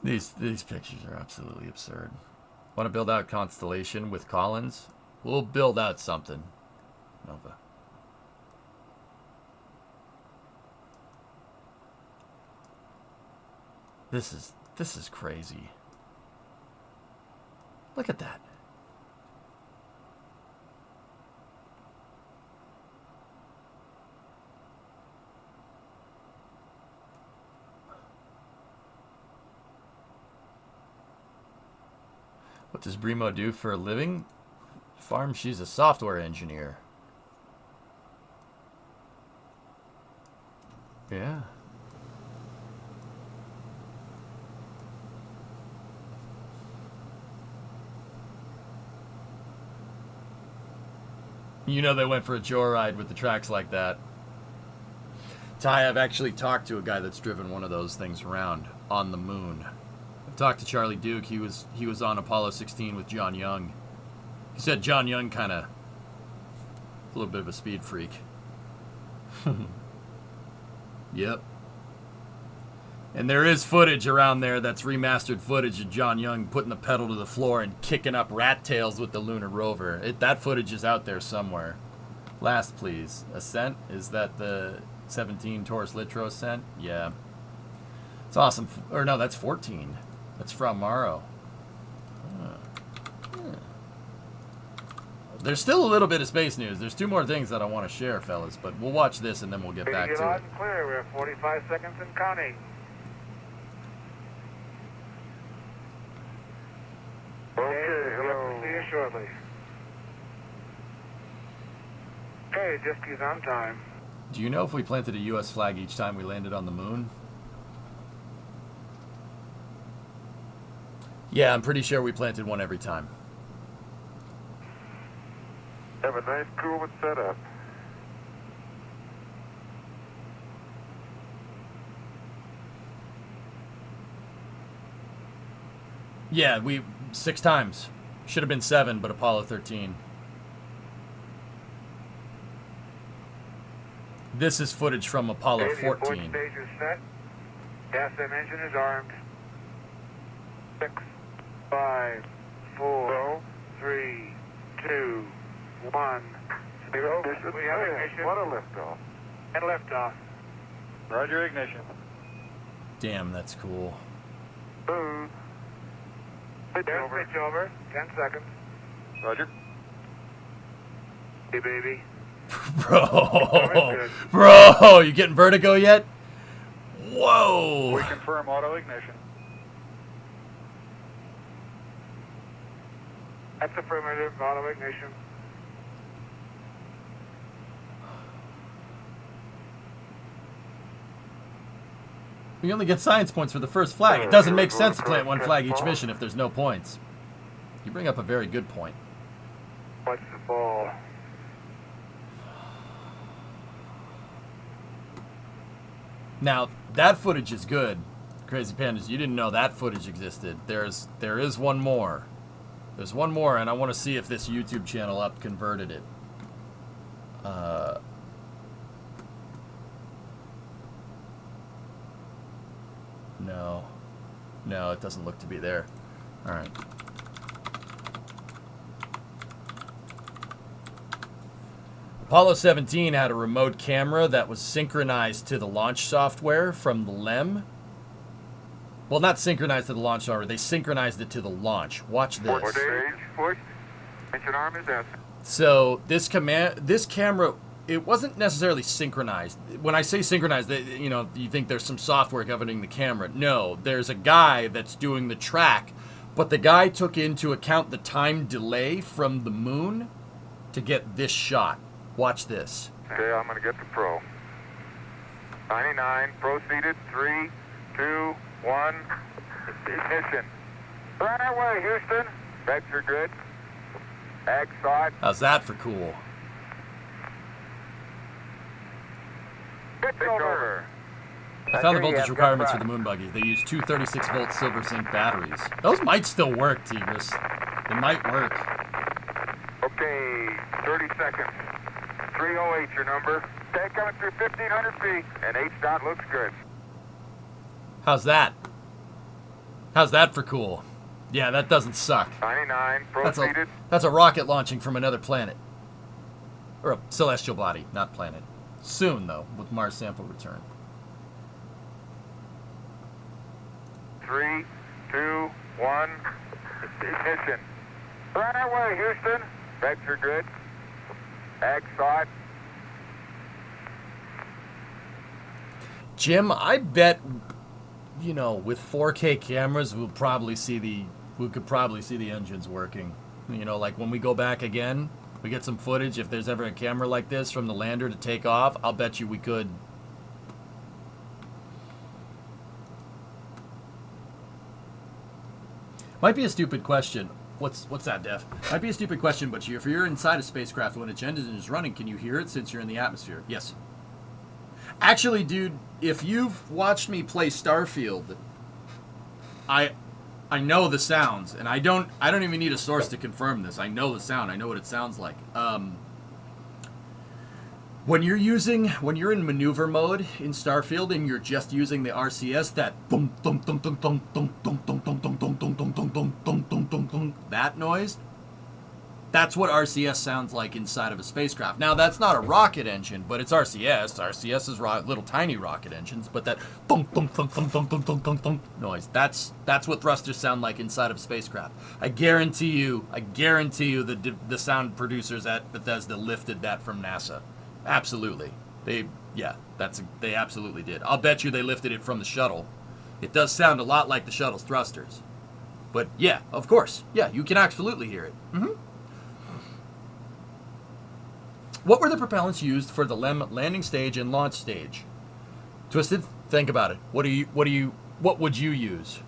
These pictures are absolutely absurd. Want to build out Constellation with Collins? We'll build out something, Nova. This is crazy. Look at that. What does Brimo do for a living? Farm, she's a software engineer. Yeah. You know they went for a joyride with the tracks like that. Ty, I've actually talked to a guy that's driven one of those things around on the moon. I've talked to Charlie Duke. He was on Apollo 16 with John Young. He said John Young kind of a little bit of a speed freak. Yep. And there is footage around there that's remastered footage of John Young putting the pedal to the floor and kicking up rat tails with the lunar rover. That footage is out there somewhere. Last, please. Ascent? Is that the 17 Taurus Litro Ascent? Yeah. It's awesome. Or no, that's 14. That's from Morrow. There's still a little bit of space news. There's two more things that I want to share, fellas, but we'll watch this and then we'll get back to it. Loud and clear. We're 45 seconds and counting. Okay, we'll see you shortly. Okay, just keep on time. Do you know if we planted a U.S. flag each time we landed on the moon? Yeah, I'm pretty sure we planted one every time. Have a nice, cool setup. Yeah, 6 times. Should have been 7, but Apollo 13. This is footage from Apollo 14. Stage is set. Gas and engine is armed. 6, 5, 4, 3, 2, 1. 0. We have ignition. What a liftoff. And liftoff. Roger, ignition. Damn, that's cool. Boost. Pitch over. 10 seconds. Roger. Hey, baby. Bro, you getting vertigo yet? Whoa. We confirm auto ignition. That's affirmative, auto ignition. You only get science points for the first flag. It doesn't make sense to plant one flag each mission if there's no points. You bring up a very good point. What's the ball? Now, that footage is good. Crazy Pandas, you didn't know that footage existed. There is one more. There's one more, and I want to see if this YouTube channel up converted it. No, it doesn't look to be there. All right. Apollo 17 had a remote camera that was synchronized to the launch software from the LEM. Well, not synchronized to the launch software. They synchronized it to the launch. Watch this. Engine arm is S. So this camera, it wasn't necessarily synchronized. When I say synchronized, you think there's some software governing the camera. No, there's a guy that's doing the track, but the guy took into account the time delay from the moon to get this shot. Watch this. Okay, I'm going to get the pro. 99, proceeded, 3, 2, 1, ignition. Right away, Houston. Specs are good. Ag side. How's that for cool? Pitch over. I found the voltage requirements for the moon buggies. They use two 36-volt silver zinc batteries. Those might still work, Tigris. They might work. Okay, 30 seconds. 308 your number. Stay coming through 1,500 feet, and H dot looks good. How's that? How's that for cool? Yeah, that doesn't suck. 99, proceeded. That's a rocket launching from another planet. Or a celestial body, not planet. Soon, though, with Mars sample return. 3, 2, 1. Ignition. Right away, Houston. Vector grid. Ag thought. Jim, I bet, you know, with 4K cameras, we could probably see the engines working. You know, like when we go back again, we get some footage. If there's ever a camera like this from the lander to take off, I'll bet you we could. Might be a stupid question. What's that, Def? Might be a stupid question, but if you're inside a spacecraft when its engine is running, can you hear it since you're in the atmosphere? Yes. Actually, dude, if you've watched me play Starfield, I know the sounds, and I don't even need a source to confirm this. I know the sound. I know what it sounds like. When you're in maneuver mode in Starfield and you're just using the RCS, that boom dum dum dum dum dum dum dum dum dum dum dum dum dum dum dum dum dum, that noise, that's what RCS sounds like inside of a spacecraft. Now, that's not a rocket engine, but it's RCS. RCS is little tiny rocket engines, but that boom boom dum dum dum dum dum dum dum noise, that's what thrusters sound like inside of a spacecraft. I guarantee you the sound producers at Bethesda lifted that from NASA. Absolutely. They absolutely did. I'll bet you they lifted it from the shuttle. It does sound a lot like the shuttle's thrusters. But yeah, of course. Yeah, you can absolutely hear it. Mm-hmm. What were the propellants used for the landing stage and launch stage? Twisted, think about it. What would you use?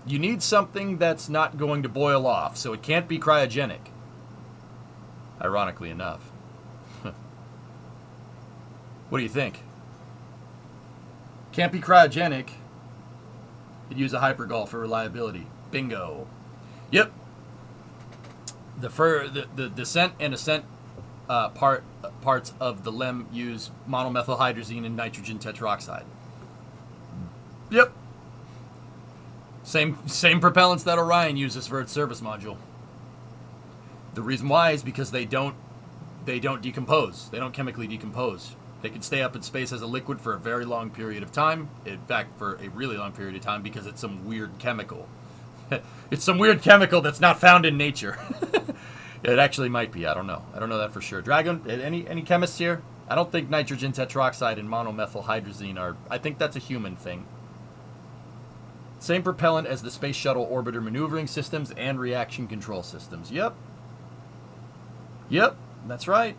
You need something that's not going to boil off, so it can't be cryogenic. Ironically enough. What do you think? Can't be cryogenic. You'd use a hypergol for reliability. Bingo. Yep. The descent and ascent parts of the LEM use monomethylhydrazine and nitrogen tetroxide. Yep. Same propellants that Orion uses for its service module. The reason why is because they don't decompose. They don't chemically decompose. They can stay up in space as a liquid for a very long period of time. In fact, for a really long period of time, because it's some weird chemical. It's some weird chemical that's not found in nature. It actually might be. I don't know. I don't know that for sure. Dragon, any chemists here? I don't think nitrogen tetroxide and monomethylhydrazine are... I think that's a human thing. Same propellant as the Space Shuttle orbiter maneuvering systems and reaction control systems. Yep, that's right.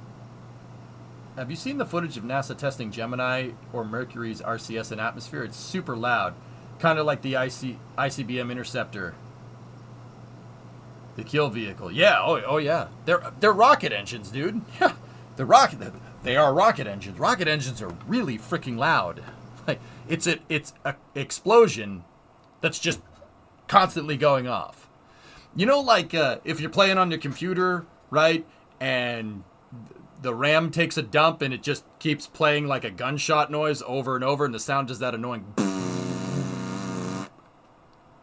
Have you seen the footage of NASA testing Gemini or Mercury's RCS in atmosphere? It's super loud. Kind of like the ICBM Interceptor. The kill vehicle. Yeah, oh yeah. They're rocket engines, dude. Yeah, they are rocket engines. Rocket engines are really freaking loud. Like it's a explosion that's just constantly going off. You know, like if you're playing on your computer, right? And the RAM takes a dump and it just keeps playing like a gunshot noise over and over, and the sound does that annoying.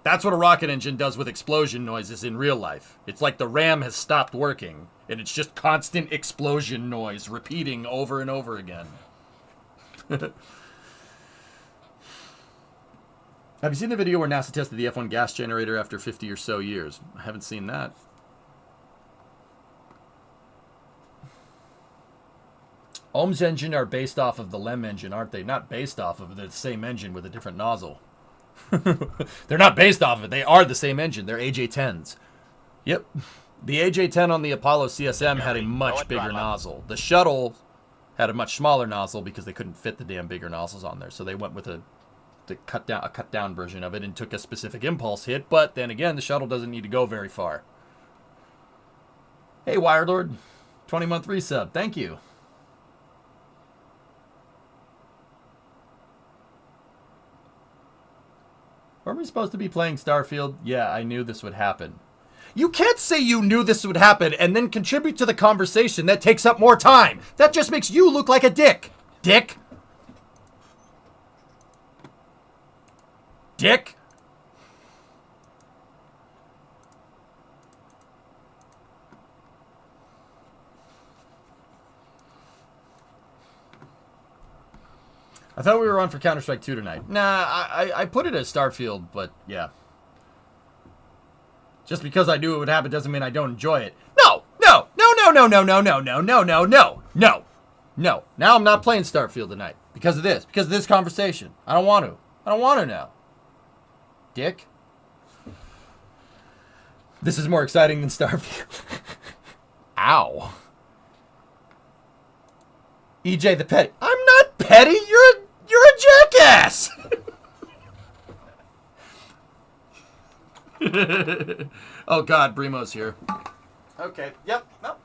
That's what a rocket engine does with explosion noises in real life. It's like the RAM has stopped working, and it's just constant explosion noise repeating over and over again. Have you seen the video where NASA tested the F1 gas generator after 50 or so years? I haven't seen that. Ohm's engine are based off of the LEM engine, aren't they? Not based off of it. They're the same engine with a different nozzle. They're not based off of it. They are the same engine. They're AJ-10s. Yep. The AJ-10 on the Apollo CSM had a much bigger nozzle. The shuttle had a much smaller nozzle because they couldn't fit the damn bigger nozzles on there. So they went with a cut down version of it and took a specific impulse hit. But then again, the shuttle doesn't need to go very far. Hey, Wirelord. 20-month resub. Thank you. Weren't we supposed to be playing Starfield? Yeah, I knew this would happen. You can't say you knew this would happen and then contribute to the conversation that takes up more time. That just makes you look like a dick. Dick. dick! I thought we were on for Counter-Strike 2 tonight. Nah, I put it as Starfield, but yeah. Just because I knew it would happen doesn't mean I don't enjoy it. No! No! No, no, no, no, no, no, no, no, no, no, no. No. Now I'm not playing Starfield tonight. Because of this. Because of this conversation. I don't want to. I don't want to now. Dick. This is more exciting than Starfield. Ow. EJ the Petty. I'm not petty. You're a jackass. Oh God, Brimo's here. Okay. Yep. Nope.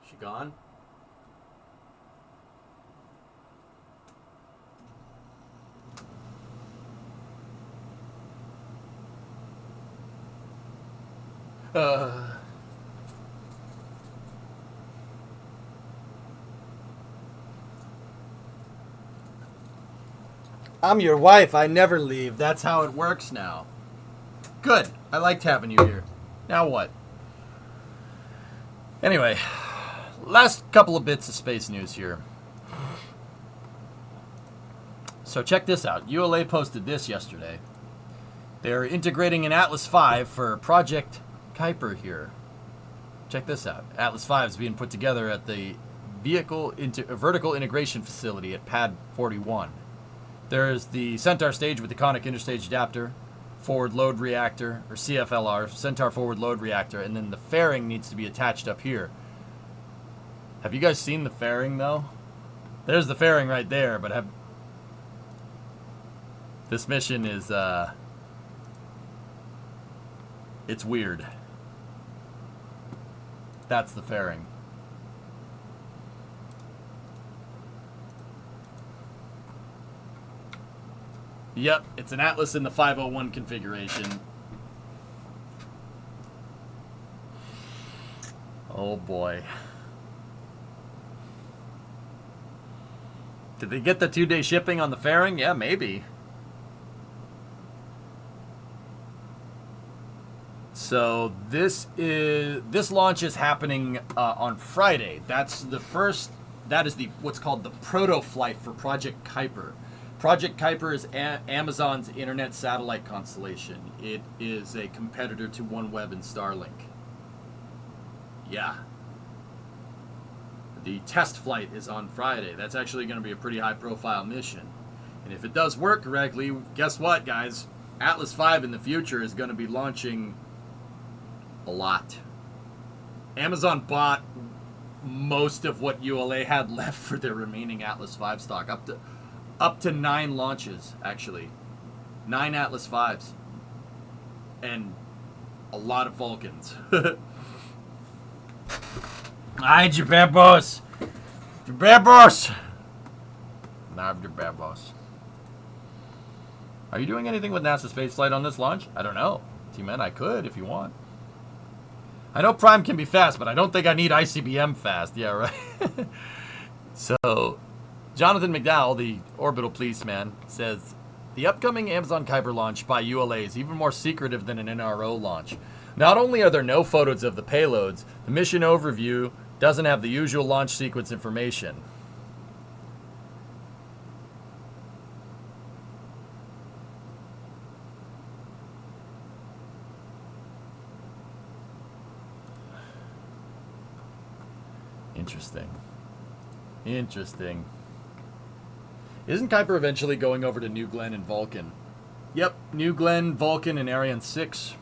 She gone? I'm your wife. I never leave. That's how it works now. Good. I liked having you here. Now what? Anyway, last couple of bits of space news here. So check this out. ULA posted this yesterday. They're integrating an Atlas V for Project Kuiper here. Check this out. Atlas V is being put together at the Vertical Integration Facility at Pad 41. There's the Centaur stage with the conic interstage adapter, forward load reactor, or CFLR, Centaur forward load reactor, and then the fairing needs to be attached up here. Have you guys seen the fairing, though? There's the fairing right there, but this mission is, it's weird. That's the fairing. Yep, it's an Atlas in the 501 configuration. Oh boy. Did they get the 2-day shipping on the fairing? Yeah, maybe. So this launch is happening on Friday. That is what's called the proto flight for Project Kuiper. Project Kuiper is Amazon's internet satellite constellation. It is a competitor to OneWeb and Starlink. Yeah. The test flight is on Friday. That's actually going to be a pretty high-profile mission. And if it does work correctly, guess what, guys? Atlas V in the future is going to be launching a lot. Amazon bought most of what ULA had left for their remaining Atlas V stock, up to 9 launches, actually. 9 Atlas Vs. And a lot of Vulcans. Ay, Jababos! Jababos! Nav Jababos. Are you doing anything with NASA spaceflight on this launch? I don't know. T-Man, I could if you want. I know Prime can be fast, but I don't think I need ICBM fast. Yeah, right? So, Jonathan McDowell, the orbital policeman, says, the upcoming Amazon Kuiper launch by ULA is even more secretive than an NRO launch. Not only are there no photos of the payloads, the mission overview doesn't have the usual launch sequence information. Interesting. Interesting. Isn't Kuiper eventually going over to New Glenn and Vulcan? Yep, New Glenn, Vulcan, and Ariane 6.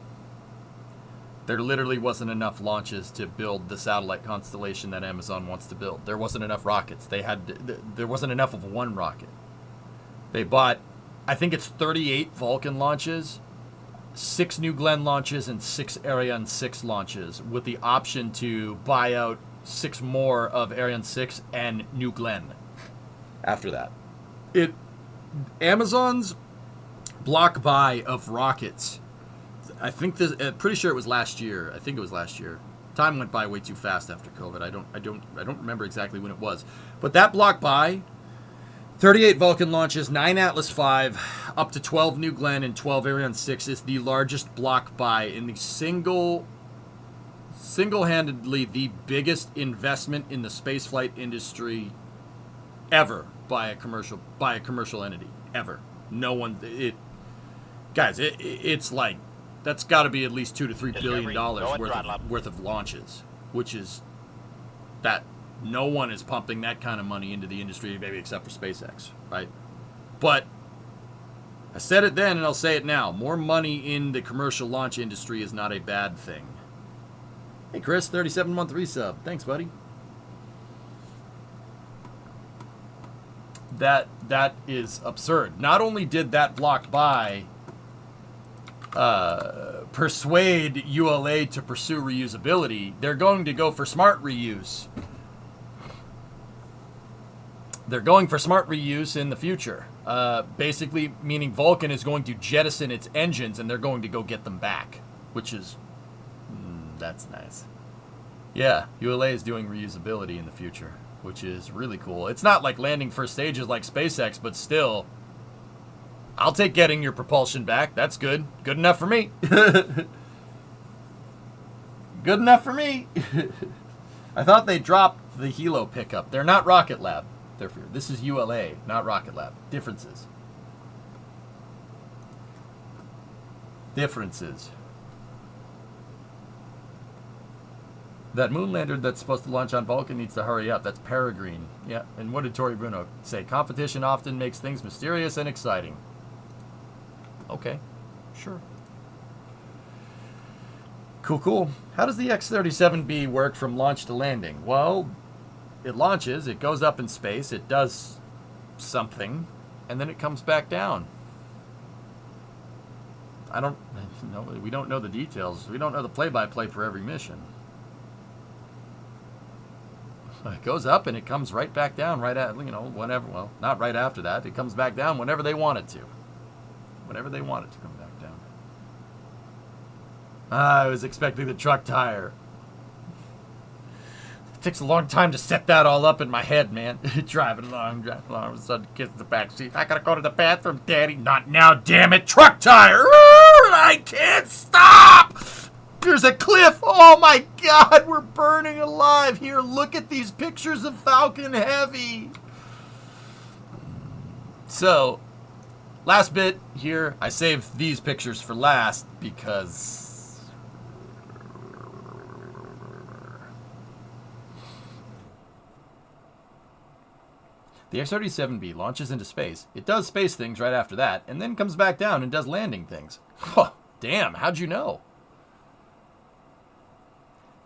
There literally wasn't enough launches to build the satellite constellation that Amazon wants to build. There wasn't enough rockets. There wasn't enough of one rocket. They bought I think it's 38 Vulcan launches, 6 New Glenn launches, and 6 Ariane 6 launches, with the option to buy out 6 more of Ariane 6 and New Glenn after that. Amazon's block buy of rockets, I think this, pretty sure it was last year. I think it was last year. Time went by way too fast after COVID. I don't remember exactly when it was. But that block buy, 38 Vulcan launches, 9 Atlas V, up to 12 New Glenn and 12 Ariane 6 is the largest block buy in the single-handedly the biggest investment in the spaceflight industry ever by a commercial entity ever. No one, it's like, that's got to be at least $2 to $3 billion worth of launches, which is that no one is pumping that kind of money into the industry, maybe except for SpaceX, right? But I said it then and I'll say it now. More money in the commercial launch industry is not a bad thing. Hey Chris, 37-month resub. Thanks, buddy. That is absurd. Not only did that block buy persuade ULA to pursue reusability, they're going to go for smart reuse. They're going for smart reuse in the future. Basically meaning Vulcan is going to jettison its engines and they're going to go get them back, which is, that's nice. Yeah, ULA is doing reusability in the future, which is really cool. It's not like landing first stages like SpaceX, but still, I'll take getting your propulsion back. That's good. Good enough for me. Good enough for me. I thought they dropped the Hilo pickup. They're not Rocket Lab. This is ULA, not Rocket Lab. Differences. That moon lander that's supposed to launch on Vulcan needs to hurry up. That's Peregrine. Yeah, and what did Tori Bruno say? Competition often makes things mysterious and exciting. Okay, sure. Cool. How does the X-37B work from launch to landing? Well, it launches, it goes up in space, it does something, and then it comes back down. We don't know the details. We don't know the play-by-play for every mission. It goes up and it comes right back down whenever, well, not right after that. It comes back down whenever they want it to. Whenever they want it to come back down. I was expecting the truck tire. It takes a long time to set that all up in my head, man. Driving along, all of a sudden kids in the back seat. I gotta go to the bathroom, Daddy. Not now, damn it. Truck tire. I can't stop. There's a cliff. Oh my God, we're burning alive. Here, look at these pictures of Falcon Heavy. So, last bit here. I saved these pictures for last because the X-37B launches into space. It does space things right after that, and then comes back down and does landing things. Damn, how'd you know?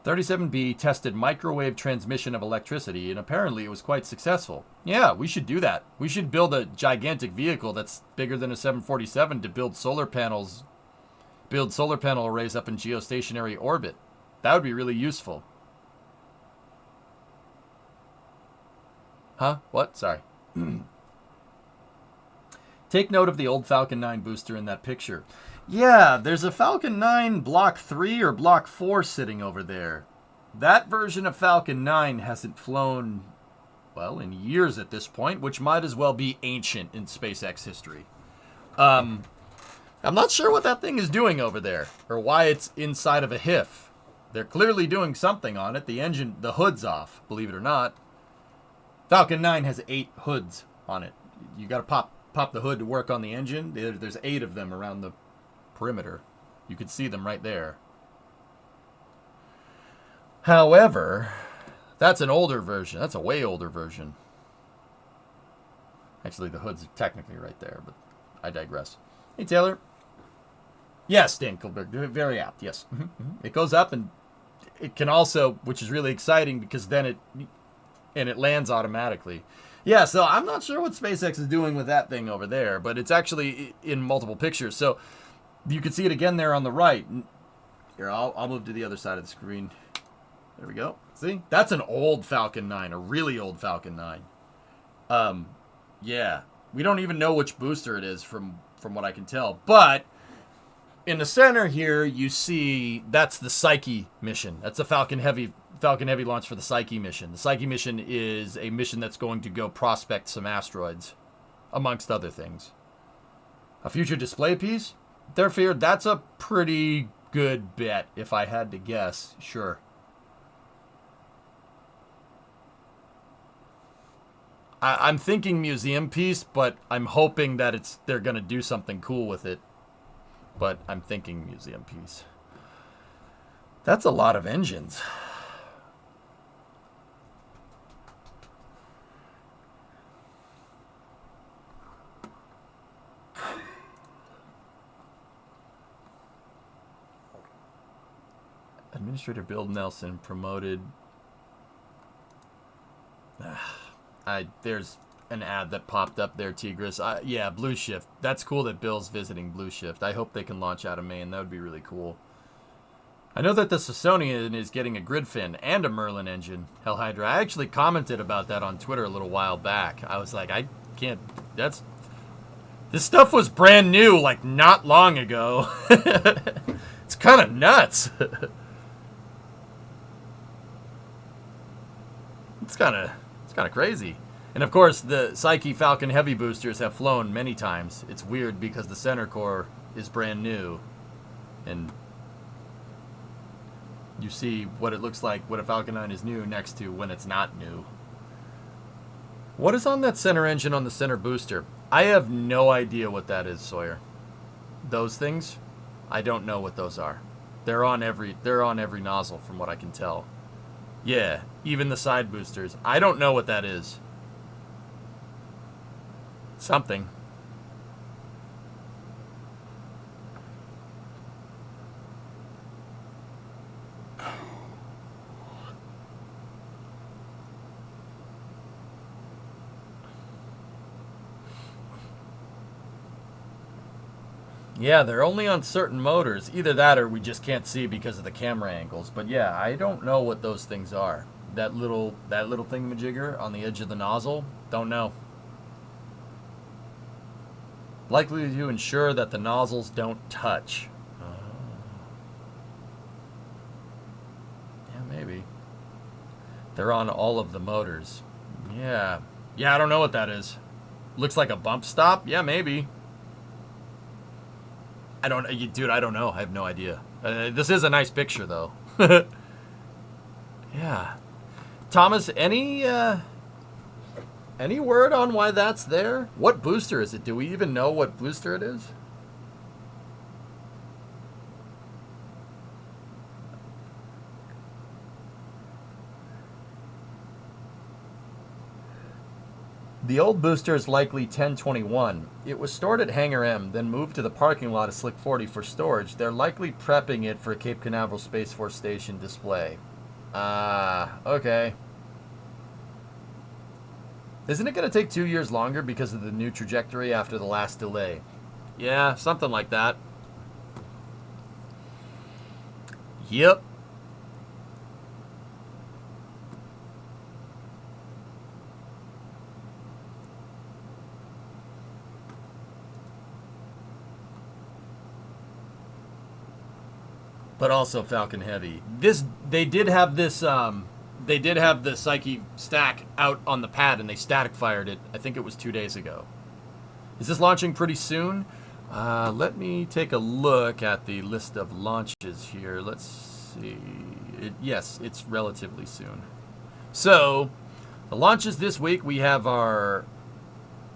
37B tested microwave transmission of electricity, and apparently it was quite successful. Yeah, we should do that. We should build a gigantic vehicle that's bigger than a 747 to build solar panel arrays up in geostationary orbit. That would be really useful. Huh? What? Sorry. Take note of the old Falcon 9 booster in that picture. Yeah, there's a Falcon 9 Block 3 or Block 4 sitting over there. That version of Falcon 9 hasn't flown, well, in years at this point, which might as well be ancient in SpaceX history. I'm not sure what that thing is doing over there, or why it's inside of a HIF. They're clearly doing something on it. The hood's off, believe it or not. Falcon 9 has 8 hoods on it. You got to pop the hood to work on the engine. There's 8 of them around the perimeter. You could see them right there. However, that's an older version. That's a way older version. Actually, the hood's technically right there, but I digress. Hey, Taylor. Yes, Dan Kilberg. Very apt, yes. It goes up, and it can also, which is really exciting, because then it lands automatically. Yeah, so I'm not sure what SpaceX is doing with that thing over there, but it's actually in multiple pictures. So you can see it again there on the right. Here, I'll move to the other side of the screen. There we go. See? That's an old Falcon 9, a really old Falcon 9. Yeah. We don't even know which booster it is from what I can tell. But in the center here, you see that's the Psyche mission. That's the Falcon Heavy launch for the Psyche mission. The Psyche mission is a mission that's going to go prospect some asteroids, amongst other things. A future display piece? They're feared that's a pretty good bet, if I had to guess. Sure. I'm thinking museum piece, but I'm hoping that they're going to do something cool with it. But I'm thinking museum piece. That's a lot of engines. Administrator Bill Nelson promoted. There's an ad that popped up there, Tigris. Yeah, Blue Shift. That's cool that Bill's visiting Blue Shift. I hope they can launch out of Maine. That would be really cool. I know that the Smithsonian is getting a grid fin and a Merlin engine, Hell Hydra. I actually commented about that on Twitter a little while back. I was like, I can't... This stuff was brand new, like, not long ago. It's kind of nuts. It's kind of crazy. And of course, the Psyche Falcon Heavy boosters have flown many times. It's weird because the center core is brand new. And you see what it looks like when a Falcon 9 is new next to when it's not new. What is on that center engine on the center booster? I have no idea what that is, Sawyer. Those things? I don't know what those are. They're on every nozzle from what I can tell. Yeah, even the side boosters. I don't know what that is. Something. Yeah, they're only on certain motors. Either that or we just can't see because of the camera angles. But yeah, I don't know what those things are. That little thingamajigger on the edge of the nozzle, don't know. Likely to ensure that the nozzles don't touch. Yeah, maybe. They're on all of the motors. Yeah. Yeah, I don't know what that is. Looks like a bump stop? Yeah, maybe. Dude, I don't know. I have no idea. This is a nice picture, though. Yeah. Thomas, any word on why that's there? What booster is it? Do we even know what booster it is? The old booster is likely 1021. It was stored at Hangar M, then moved to the parking lot of Slick 40 for storage. They're likely prepping it for a Cape Canaveral Space Force Station display. Okay. Isn't it going to take 2 years longer because of the new trajectory after the last delay? Yeah, something like that. Yep. But also Falcon Heavy. They did have the Psyche stack out on the pad, and they static fired it. I think it was 2 days ago. Is this launching pretty soon? Let me take a look at the list of launches here. Let's see. Yes, it's relatively soon. So, the launches this week, we have our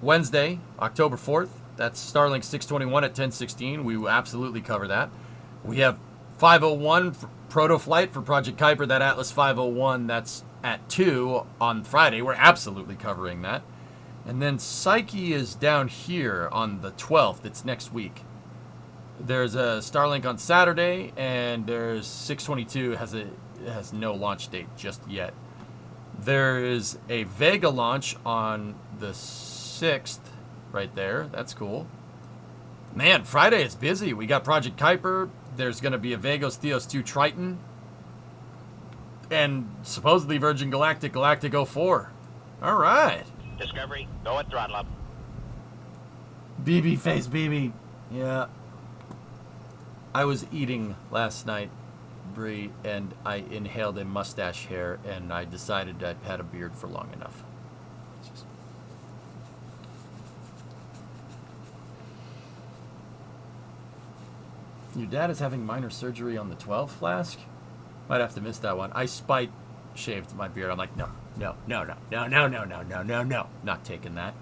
Wednesday, October 4th. That's Starlink 621 at 1016. We will absolutely cover that. We have 501 proto flight for Project Kuiper, that Atlas 501, that's at 2 on Friday. We're absolutely covering that. And then Psyche is down here on the 12th. It's next week. There's a Starlink on Saturday, and there's 622 has no launch date just yet. There is a Vega launch on the 6th right there. That's cool. Man, Friday is busy. We got Project Kuiper. There's going to be a Vagos Theos 2 Triton. And supposedly Virgin Galactic 04. All right. Discovery, go at throttle up. BB face BB. Yeah. I was eating last night, Bree, and I inhaled a mustache hair, and I decided I'd had a beard for long enough. Just... Your dad is having minor surgery on the 12th, Flask? Might have to miss that one. I spite shaved my beard. I'm like, no. Not taking that.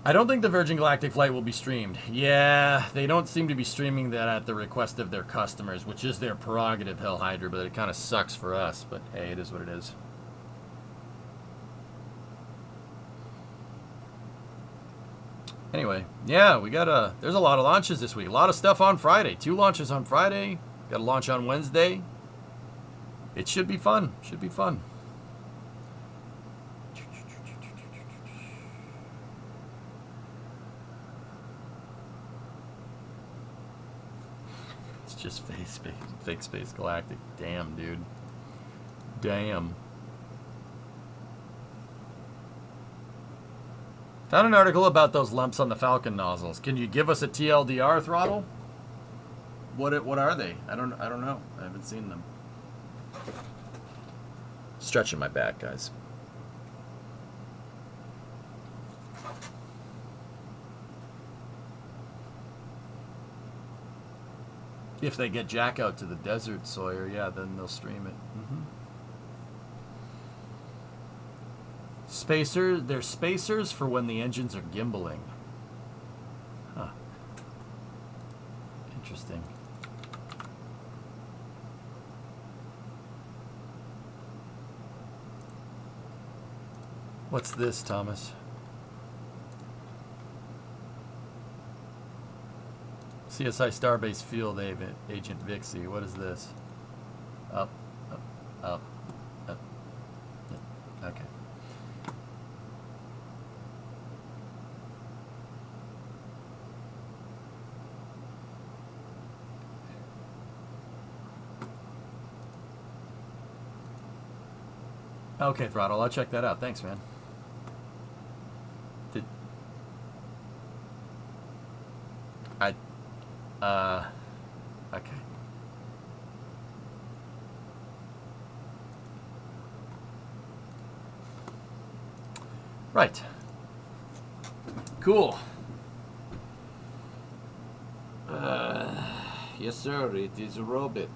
I don't think the Virgin Galactic flight will be streamed. Yeah, they don't seem to be streaming that at the request of their customers, which is their prerogative, Hell Hydra, but it kind of sucks for us. But hey, it is what it is. Anyway, yeah, we got there's a lot of launches this week. A lot of stuff on Friday. 2 launches on Friday. Got a launch on Wednesday. It should be fun. Should be fun. It's just fake space galactic. Damn, dude. Damn. Found an article about those lumps on the Falcon nozzles. Can you give us a TLDR throttle? What are they? I don't know. I haven't seen them. Stretching my back, guys. If they get Jack out to the desert, Sawyer, yeah, then they'll stream it. They're spacers for when the engines are gimbaling. Huh. Interesting. What's this, Thomas? CSI Starbase Field Agent Vixie. What is this? Up. Okay. Okay, Throttle. I'll check that out. Thanks, man. Okay. Right. Cool. Yes, sir. It is a robot.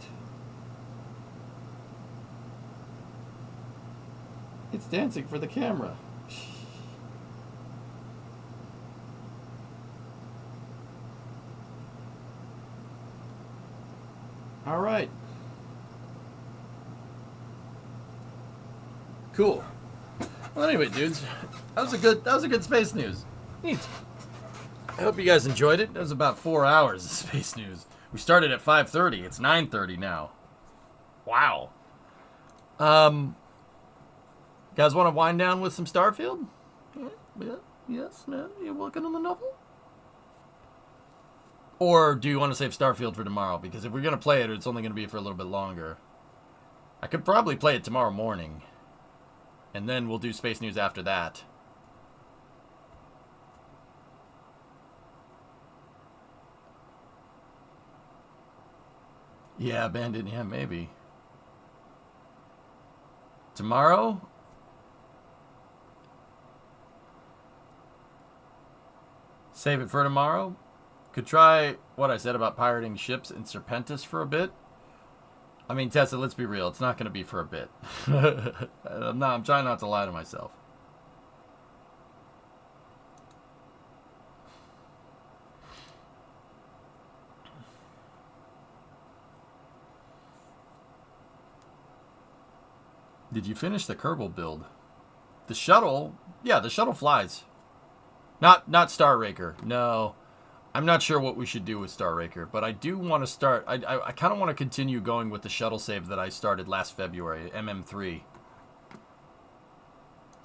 It's dancing for the camera. All right. Cool. Well, anyway, dudes, that was a good space news. Neat. I hope you guys enjoyed it. That was about 4 hours of space news. We started at 5:30. It's 9:30 now. Wow. Guys want to wind down with some Starfield? Yeah, yes, man. You working on the novel? Or do you want to save Starfield for tomorrow? Because if we're going to play it, it's only going to be for a little bit longer. I could probably play it tomorrow morning. And then we'll do Space News after that. Yeah, Bandit, yeah, maybe. Tomorrow? Save it for tomorrow? Could try what I said about pirating ships in Serpentis for a bit. I mean, Tessa, let's be real. It's not going to be for a bit. I'm trying not to lie to myself. Did you finish the Kerbal build? The shuttle? Yeah, the shuttle flies. Not Star Raker. No. I'm not sure what we should do with Star Raker, but I do want to start. I kind of want to continue going with the shuttle save that I started last February, MM3.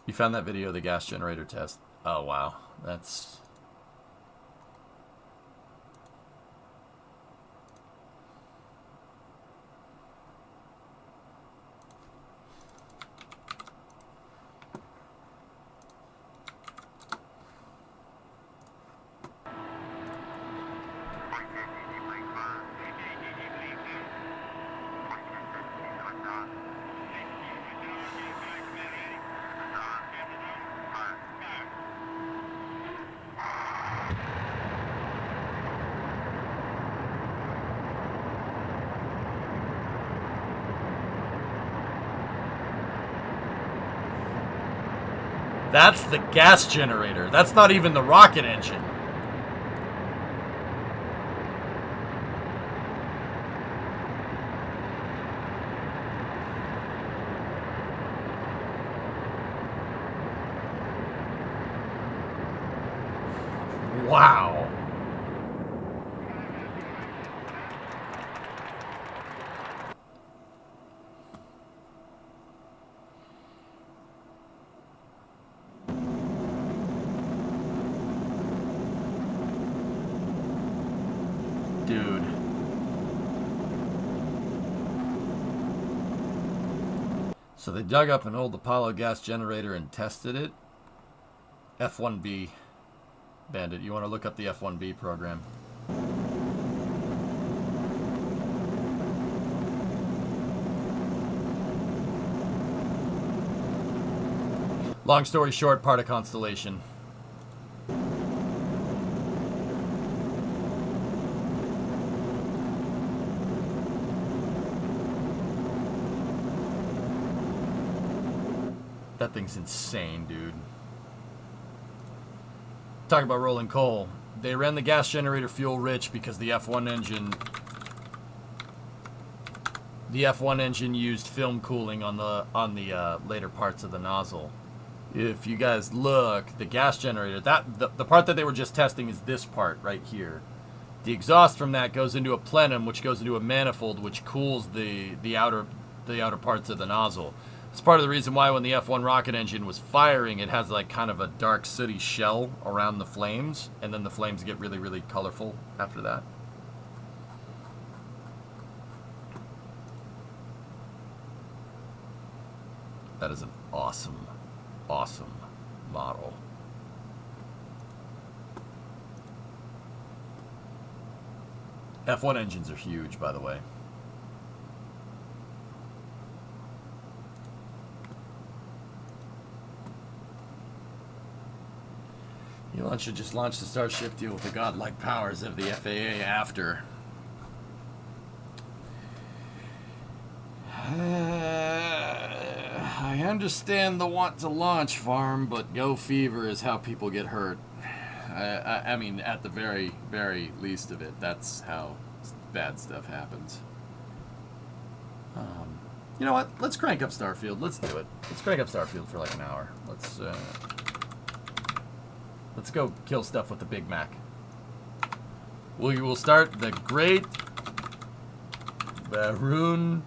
You found that video of the gas generator test? Oh, wow. That's... That's the gas generator. That's not even the rocket engine. Wow. Dude. So they dug up an old Apollo gas generator and tested it. F1B. Bandit, you want to look up the F1B program. Long story short, part of Constellation. That thing's insane, dude. Talk about rolling coal. They ran the gas generator fuel rich because the F1 engine used film cooling on the later parts of the nozzle. If you guys look, the gas generator, the part that they were just testing is this part right here. The exhaust from that goes into a plenum, which goes into a manifold, which cools the outer parts of the nozzle. It's part of the reason why when the F1 rocket engine was firing, it has like kind of a dark sooty shell around the flames, and then the flames get really, really colorful after that. That is an awesome, awesome model. F1 engines are huge, by the way. Elon should just launch the Starship deal with the godlike powers of the FAA after. I understand the want to launch farm, but go fever is how people get hurt. I mean, at the very, very least of it, that's how bad stuff happens. You know what? Let's crank up Starfield. Let's do it. Let's crank up Starfield for like an hour. Let's go kill stuff with the Big Mac. We will start the Great Barun